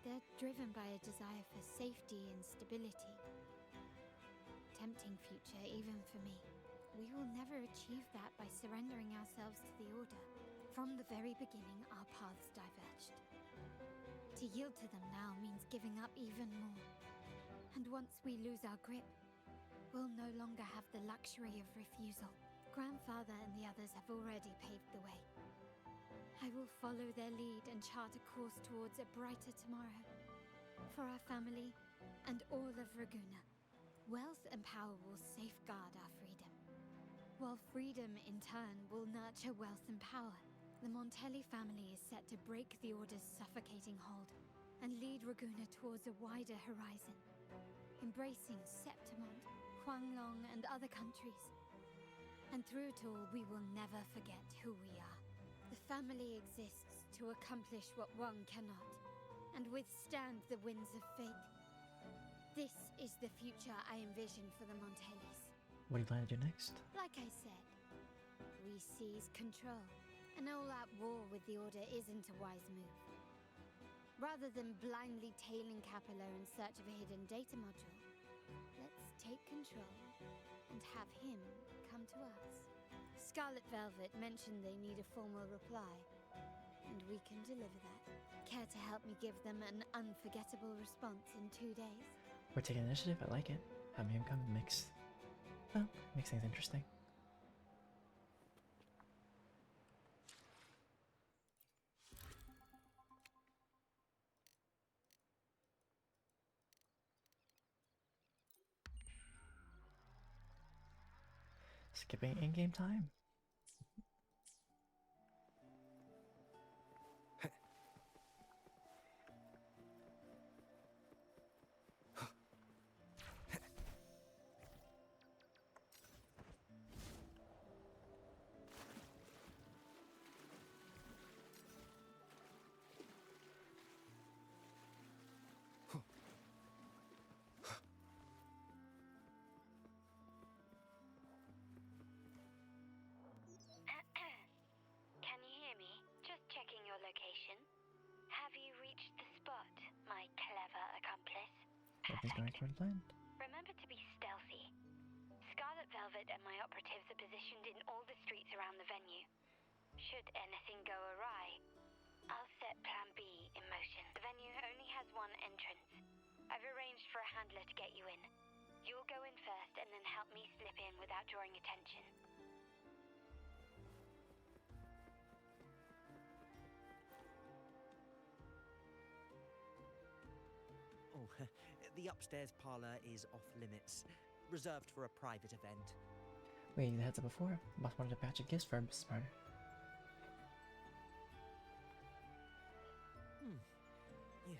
They're driven by a desire for safety and stability. Tempting future even for me. We will never achieve that by surrendering ourselves to the Order. From the very beginning, our paths diverged. To yield to them now means giving up even more. And once we lose our grip, we'll no longer have the luxury of refusal. Grandfather and the others have already paved the way. I will follow their lead and chart a course towards a brighter tomorrow. For our family and all of Raguna. Wealth and power will safeguard our freedom. while freedom, in turn, will nurture wealth and power. The Montelli family is set to break the Order's suffocating hold and lead Raguna towards a wider horizon, embracing Septimont, Huanglong, and other countries. And through it all, we will never forget who we are. The family exists to accomplish what one cannot, and withstand the winds of fate. This is the future I envision for the Montellis. What do you plan to do next? Like I said, we seize control. An all-out war with the Order isn't a wise move. Rather than blindly tailing Capello in search of a hidden data module, let's take control and have him come to us. Scarlet Velvet mentioned they need a formal reply, and we can deliver that. Care to help me give them an unforgettable response in 2 days? We're taking initiative, I like it. Having him come makes things interesting. Skipping in-game time. Can you hear me? Just checking your location. Have you reached the spot, my clever accomplice? Everything's going according to plan. Remember to be stealthy. Scarlet Velvet and my operatives are positioned in all the streets around the venue. Should anything go awry, I'll set Plan B in motion. The venue only has one entrance. I've arranged for a handler to get you in. You'll go in first and then help me slip in without drawing attention. Oh, the upstairs parlor is off limits, reserved for a private event. Wait, the heads up before? Boss wanted a batch of gifts for Mrs. Smarter. Yeah.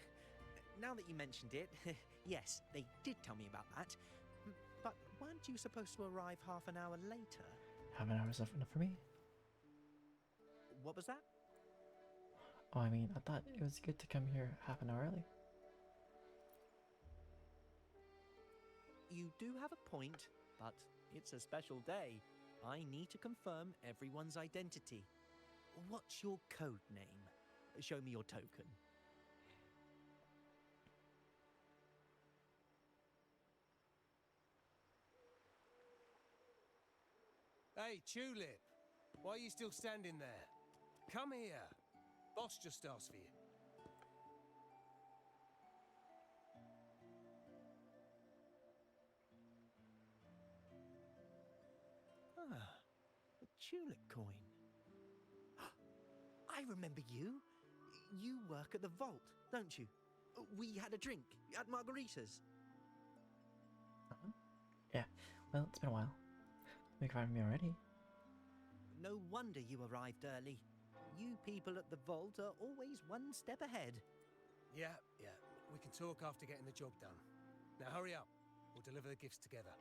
Now that you mentioned it, yes, they did tell me about that. But weren't you supposed to arrive half an hour later? Half an hour is enough for me. What was that? Oh, I mean, I thought it was good to come here half an hour early. You do have a point, but it's a special day. I need to confirm everyone's identity. What's your code name? Show me your token. Hey, Tulip! Why are you still standing there? Come here. Boss just asked for you. Ah, a tulip coin. I remember you. You work at the vault, don't you? We had a drink at Margarita's. Yeah, well, it's been a while. You can find me already. No wonder you arrived early. You people at the vault are always one step ahead. Yeah. We can talk after getting the job done. Now hurry up. We'll deliver the gifts together.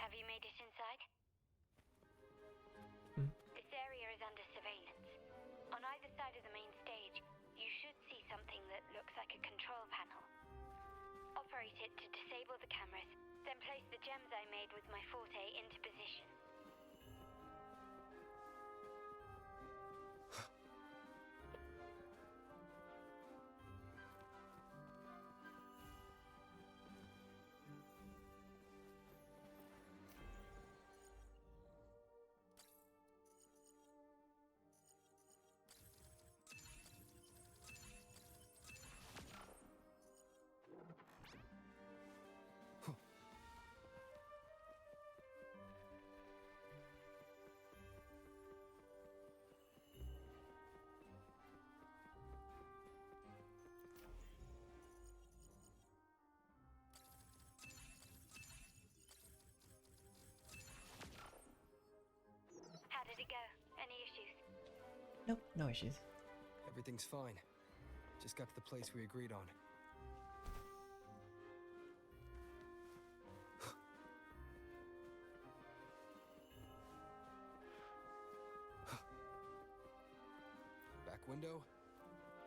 Have you made it inside? This area is under surveillance. On either side of the main stage, you should see something that looks like a control panel. Operate it to disable the cameras, then place the gems I made with my forte into position. Nope, no issues. Everything's fine. Just got to the place we agreed on. Back window.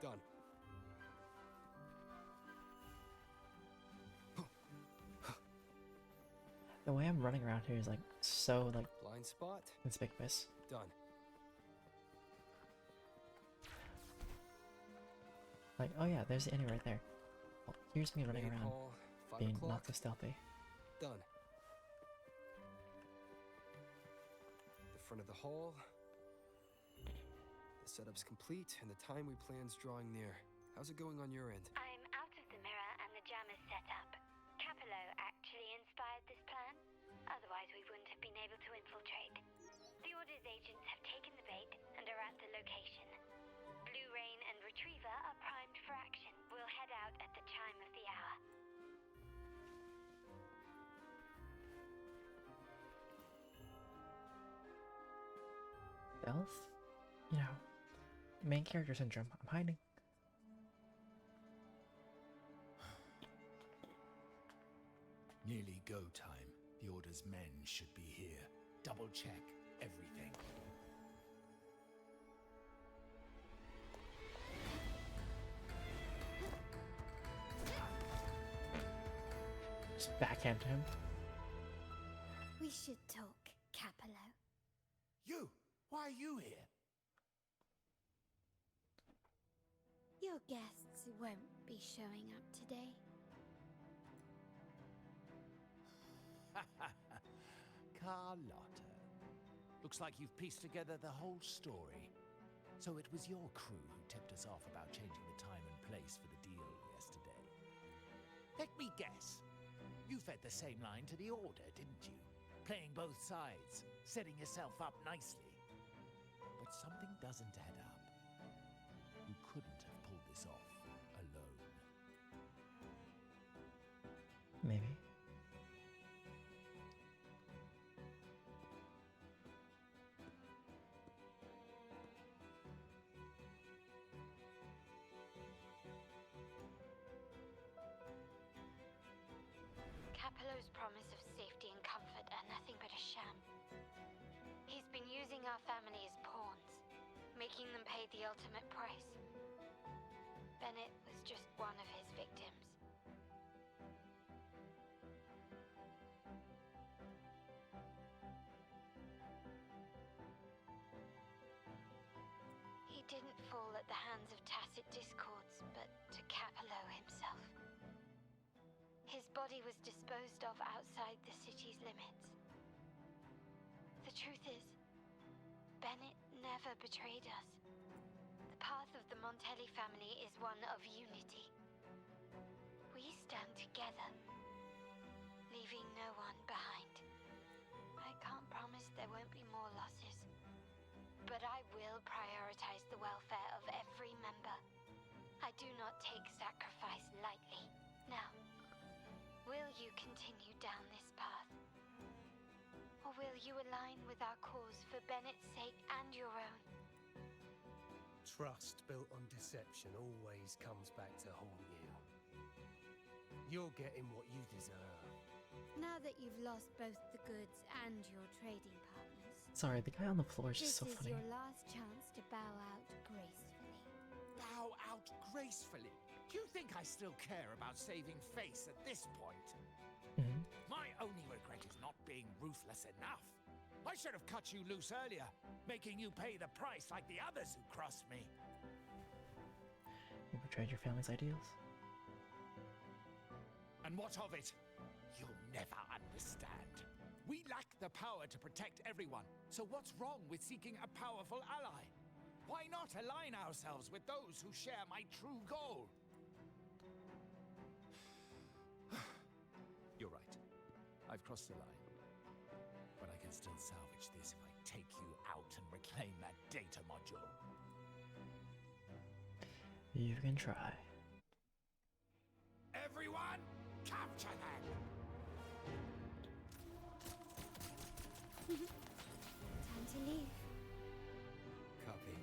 Done. The way I'm running around here is like so like Blind spot. conspicuous. Done. Like, oh yeah, there's the enemy right there. Well, here's me running Main around, hall, 5 being o'clock. not so stealthy. Done. The front of the hall. The setup's complete, and the time we plan's drawing near. How's it going on your end? I'm out of the mirror and the jam is set up. Capello actually inspired this plan. Otherwise, we wouldn't have been able to infiltrate. The Order's agents have taken the bait and are at the location. Blue Rain and Retriever are primed for action. We'll head out at the chime of the hour. Stealth? You know, main character syndrome. I'm hiding. Nearly go time. The Order's men should be here. Double check everything. Just backhand him. We should talk, Capello. You! Why are you here? Your guests won't be showing up today. Carlotta. Looks like you've pieced together the whole story. So it was your crew who tipped us off about changing the time and place for the deal yesterday. Let me guess. You fed the same line to the Order, didn't you? Playing both sides, setting yourself up nicely. But something doesn't add up. You couldn't have pulled this off alone. Maybe. Capello's promise of safety and comfort are nothing but a sham. He's been using our family as pawns, making them pay the ultimate price. Bennett was just one of his victims. He didn't fall at the hands of tacit discords, but to Capello himself. His body was disposed of outside the city's limits. The truth is, Bennett never betrayed us. The path of the Montelli family is one of unity. We stand together, leaving no one behind. I can't promise there won't be more losses, but I will prioritize the welfare of every member. I do not take sacrifice lightly. Now, will you continue down this path? Or will you align with our cause for Bennett's sake and your own? Trust built on deception always comes back to haunt you. You're getting what you deserve. Now that you've lost both the goods and your trading partners, Sorry, the guy on the floor is just so this is funny. your last chance to bow out gracefully. Bow out gracefully? Do you think I still care about saving face at this point? My only regret is not being ruthless enough. I should have cut you loose earlier, making you pay the price like the others who crossed me. You betrayed your family's ideals. And what of it? You'll never understand. We lack the power to protect everyone, so what's wrong with seeking a powerful ally? Why not align ourselves with those who share my true goal? You're right. I've crossed the line. But I can still salvage this if I take you out and reclaim that data module. You can try. Everyone, capture them! Time to leave. Copy.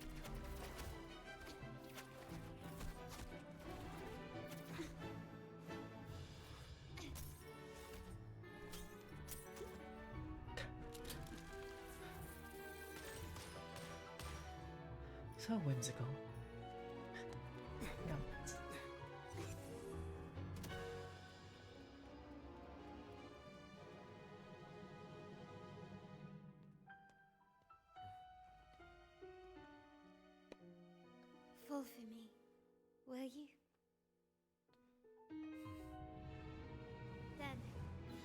So whimsical. Yeah. Fall for me, will you? Then,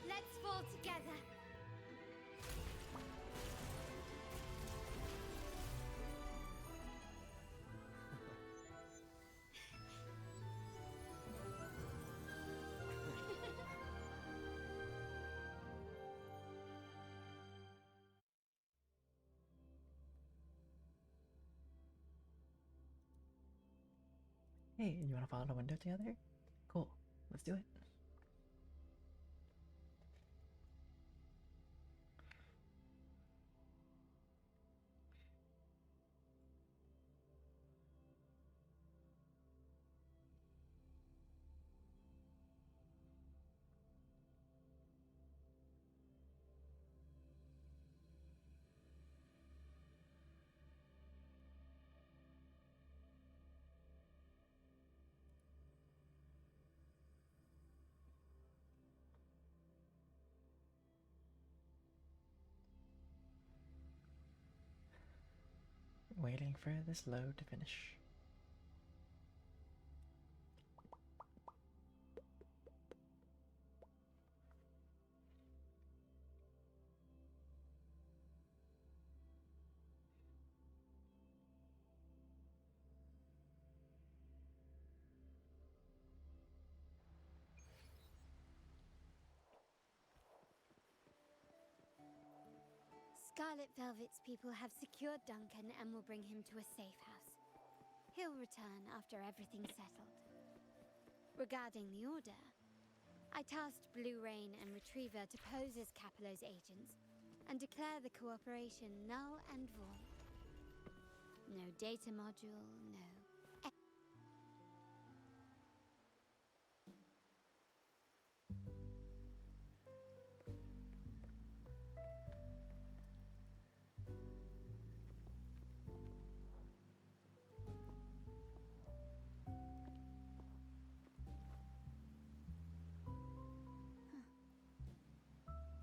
let's fall together. Hey, you wanna follow the window together? Cool, let's do it. Waiting for this load to finish. Scarlet Velvet's people have secured Duncan and will bring him to a safe house. He'll return after everything's settled. Regarding the order, I tasked Blue Rain and Retriever to pose as Capello's agents and declare the cooperation null and void. No data module, no...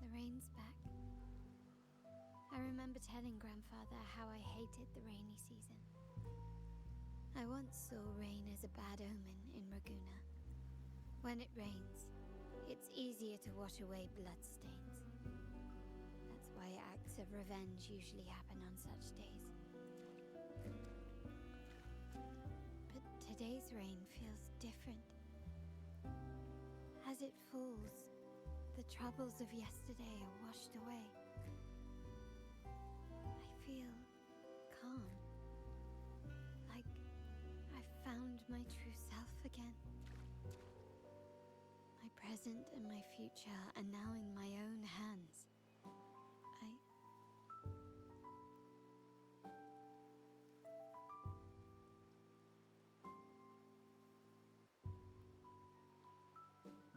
The rain's back. I remember telling Grandfather how I hated the rainy season. I once saw rain as a bad omen in Raguna. When it rains, it's easier to wash away bloodstains. That's why acts of revenge usually happen on such days. But today's rain feels different. As it falls, the troubles of yesterday are washed away. I feel calm. Like I've found my true self again. My present and my future are now in my own hands.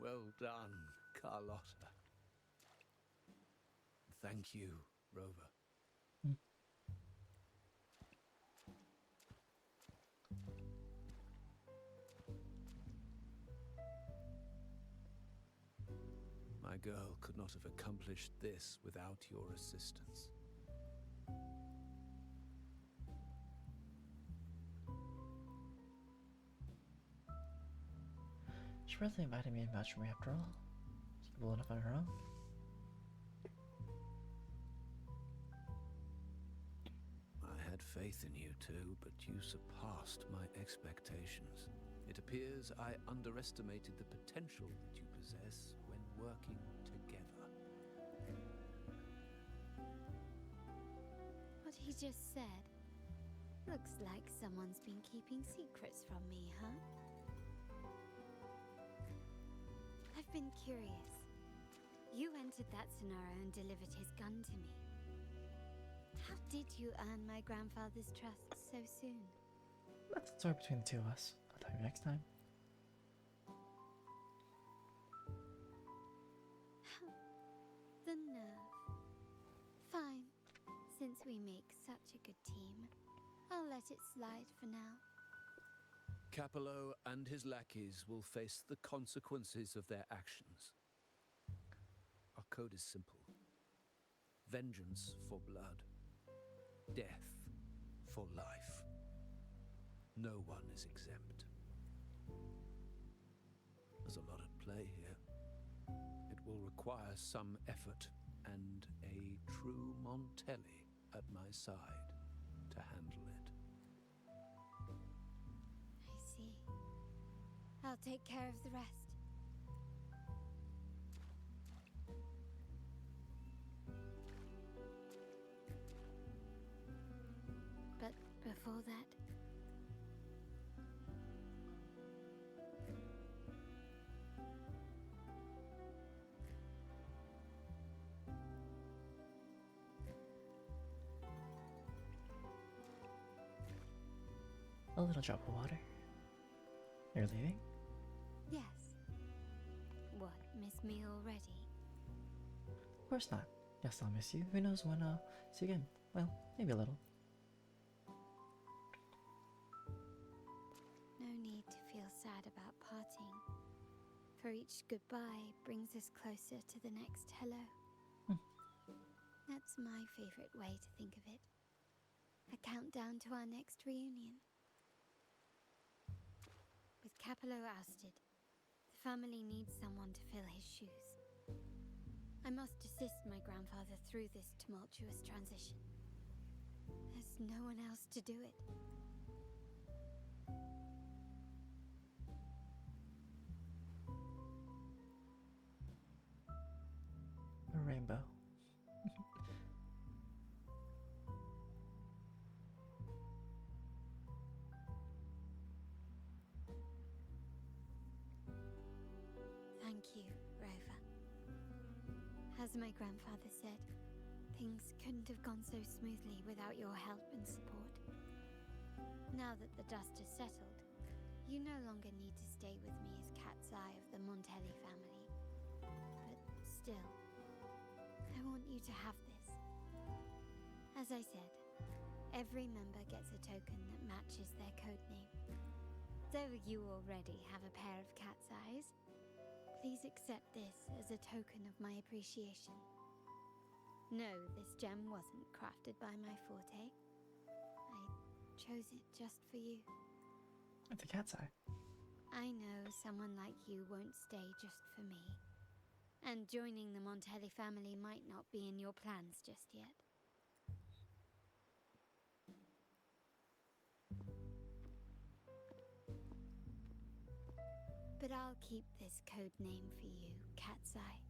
Well done, Carlotta. Thank you, Rover. My girl could not have accomplished this without your assistance. She really invited me to vouch for me after all. She's capable enough on her own. I had faith in you too, but you surpassed my expectations. It appears I underestimated the potential that you possess when working together. What he just said. Looks like someone's been keeping secrets from me, huh? I've been curious. You entered that scenario and delivered his gun to me. How did you earn my grandfather's trust so soon? That's the story between the two of us. I'll tell you next time. The nerve. Fine. Since we make such a good team, I'll let it slide for now. Capello and his lackeys will face the consequences of their actions. Our code is simple. Vengeance for blood. Death for life. No one is exempt. There's a lot at play here. It will require some effort and a true Montelli at my side to handle it. I see. I'll take care of the rest. But before that... A little drop of water. You're leaving? Yes. What, miss me already? Of course not. Yes, I'll miss you. Who knows when I'll see you again? Well, maybe a little. No need to feel sad about parting. For each goodbye brings us closer to the next hello. That's my favorite way to think of it. A countdown to our next reunion. With Capello ousted, the family needs someone to fill his shoes. I must assist my grandfather through this tumultuous transition. There's no one else to do it. A rainbow. Thank you, Rover. As my grandfather said, things couldn't have gone so smoothly without your help and support. Now that the dust has settled, you no longer need to stay with me as Cat's Eye of the Montelli family. But still, I want you to have this. As I said, every member gets a token that matches their codename. Though you already have a pair of cat's eyes, please accept this as a token of my appreciation. No, this gem wasn't crafted by my forte. I chose it just for you. It's a cat's eye. I know someone like you won't stay just for me. And joining the Montelli family might not be in your plans just yet. But I'll keep this code name for you, Cat's Eye.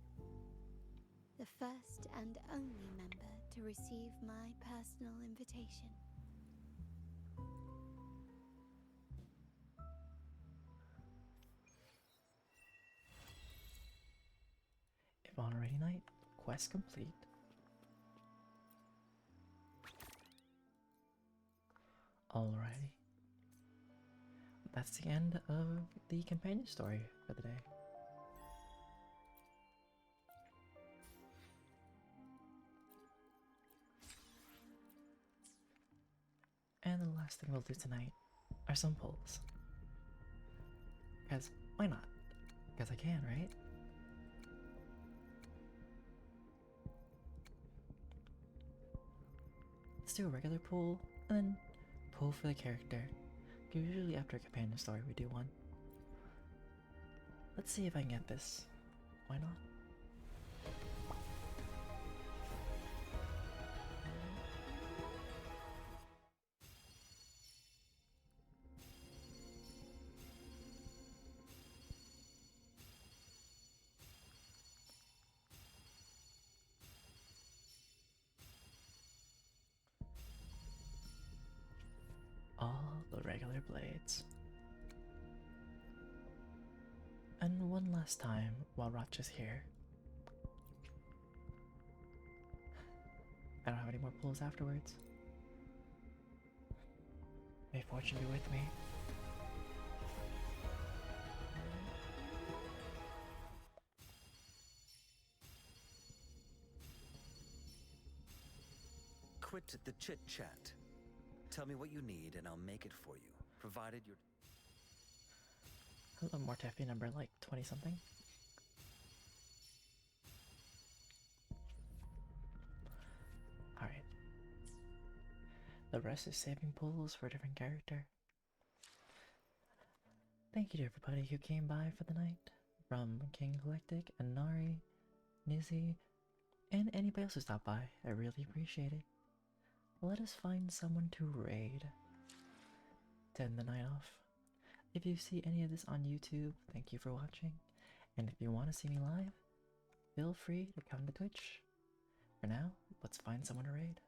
The first and only member to receive my personal invitation. Honorary Knight, quest complete. Alrighty. That's the end of the companion story for the day. And the last thing we'll do tonight are some polls. Because why not? Because I can, right? Let's do a regular poll, and then poll for the character. Usually after a companion story we do one. Let's see if I can get this. Why not? All the regular blades. And one last time while Rotch is here. I don't have any more pulls afterwards. May fortune be with me. Quit the chit-chat. Tell me what you need and I'll make it for you, provided you're... Hello, Mortefi number like 20 something. Alright. The rest is saving pools for a different character. Thank you to everybody who came by for the night. From King Galactic, Anari, Nizzy, and anybody else who stopped by. I really appreciate it. Let us find someone to raid to end the night off. If you see any of this on YouTube, thank you for watching. And if you want to see me live, feel free to come to Twitch. For now, let's find someone to raid.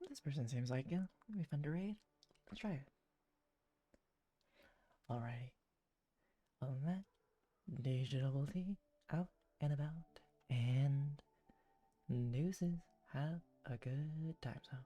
This person seems like it'll be fun to raid. Let's try it. Alrighty. Other than that, DjDoubleT out and about. And deuces. Have a good time, so.